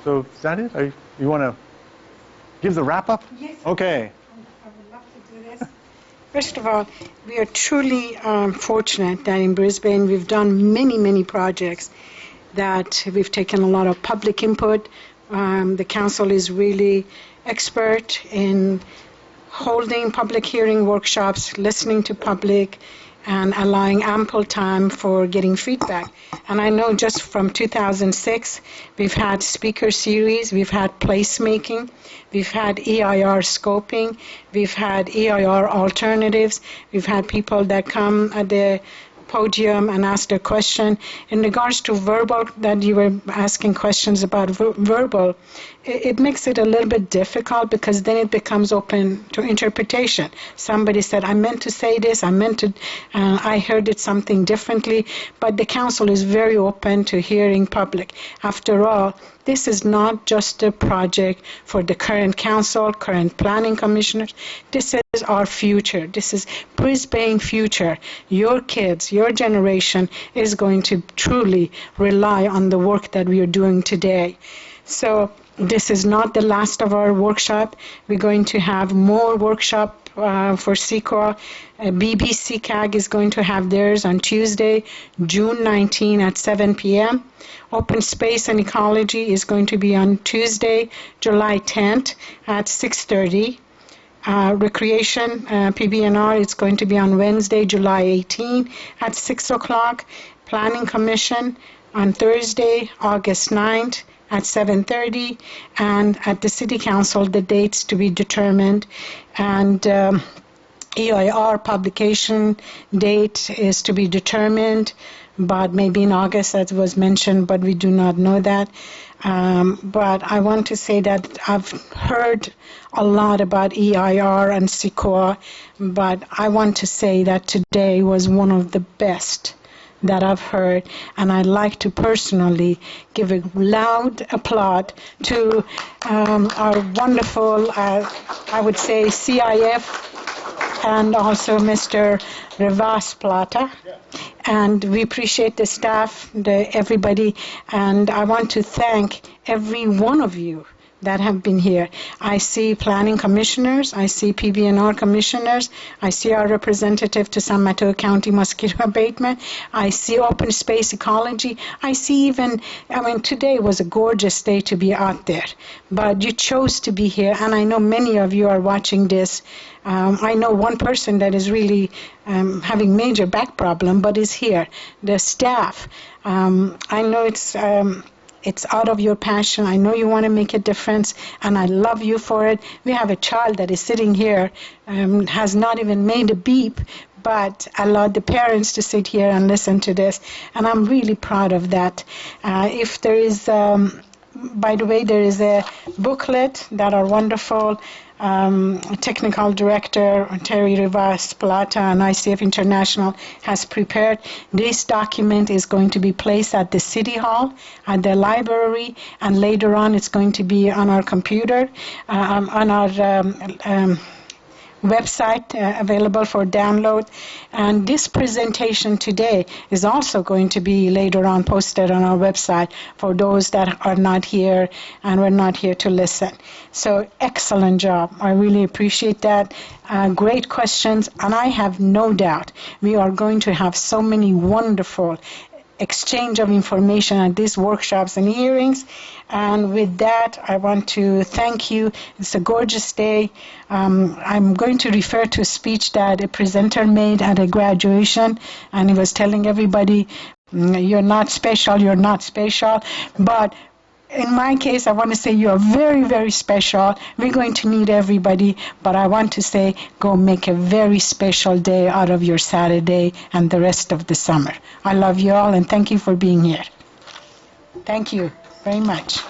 So is that it? You want to give the wrap-up? Yes. Okay. I would love to do this. First of all, we are truly fortunate that in Brisbane we've done many, many projects that we've taken a lot of public input. The council is really expert in holding public hearing workshops, listening to public, and allowing ample time for getting feedback. And I know just from 2006, we've had speaker series, we've had placemaking, we've had EIR scoping, we've had EIR alternatives, we've had people that come at the podium and ask their question. In regards to verbal, that you were asking questions about verbal, it makes it a little bit difficult because then it becomes open to interpretation. Somebody said, I meant to say this, I heard it something differently, but the council is very open to hearing public. After all, this is not just a project for the current council, current planning commissioners. This is our future. This is Brisbane future. Your kids, your generation is going to truly rely on the work that we are doing today. So this is not the last of our workshop. We're going to have more workshop for SEQRA. BBC CAG is going to have theirs on Tuesday, June 19 at 7 p.m. Open Space and Ecology is going to be on Tuesday, July 10th at 6:30. Recreation, PBNR, is going to be on Wednesday, July 18 at 6 o'clock. Planning Commission on Thursday, August 9th at 7:30, and at the City Council, the dates to be determined. And EIR publication date is to be determined, but maybe in August, as was mentioned, but we do not know that. But I want to say that I've heard a lot about EIR and SEQRA, but I want to say that today was one of the best that I've heard, and I'd like to personally give a loud applause to our wonderful, I would say, CIF, and also Mr. Rivas Plata. And we appreciate the staff, everybody, and I want to thank every one of you that have been here. I see planning commissioners, I see PBNR commissioners, I see our representative to San Mateo County Mosquito Abatement, I see open space ecology, I see even, today was a gorgeous day to be out there, but you chose to be here, and I know many of you are watching this. I know one person that is really having major back problem, but is here. The staff, I know it's out of your passion. I know you want to make a difference, and I love you for it. We have a child that is sitting here, has not even made a beep, but allowed the parents to sit here and listen to this, and I'm really proud of that. If there is, by the way, there is a booklet that are wonderful. Technical Director Terry Rivas Plata and ICF International has prepared. This document is going to be placed at the City Hall, at the library, and later on it's going to be on our computer, on our website, available for download. And this presentation today is also going to be later on posted on our website for those that are not here and were not here to listen. So excellent job. I really appreciate that. Great questions, and I have no doubt we are going to have so many wonderful exchange of information at these workshops and hearings. And with that, I want to thank you. It's a gorgeous day. I'm going to refer to a speech that a presenter made at a graduation, and he was telling everybody, you're not special, but in my case, I want to say you are very, very special. We're going to need everybody, but I want to say go make a very special day out of your Saturday and the rest of the summer. I love you all, and thank you for being here. Thank you very much.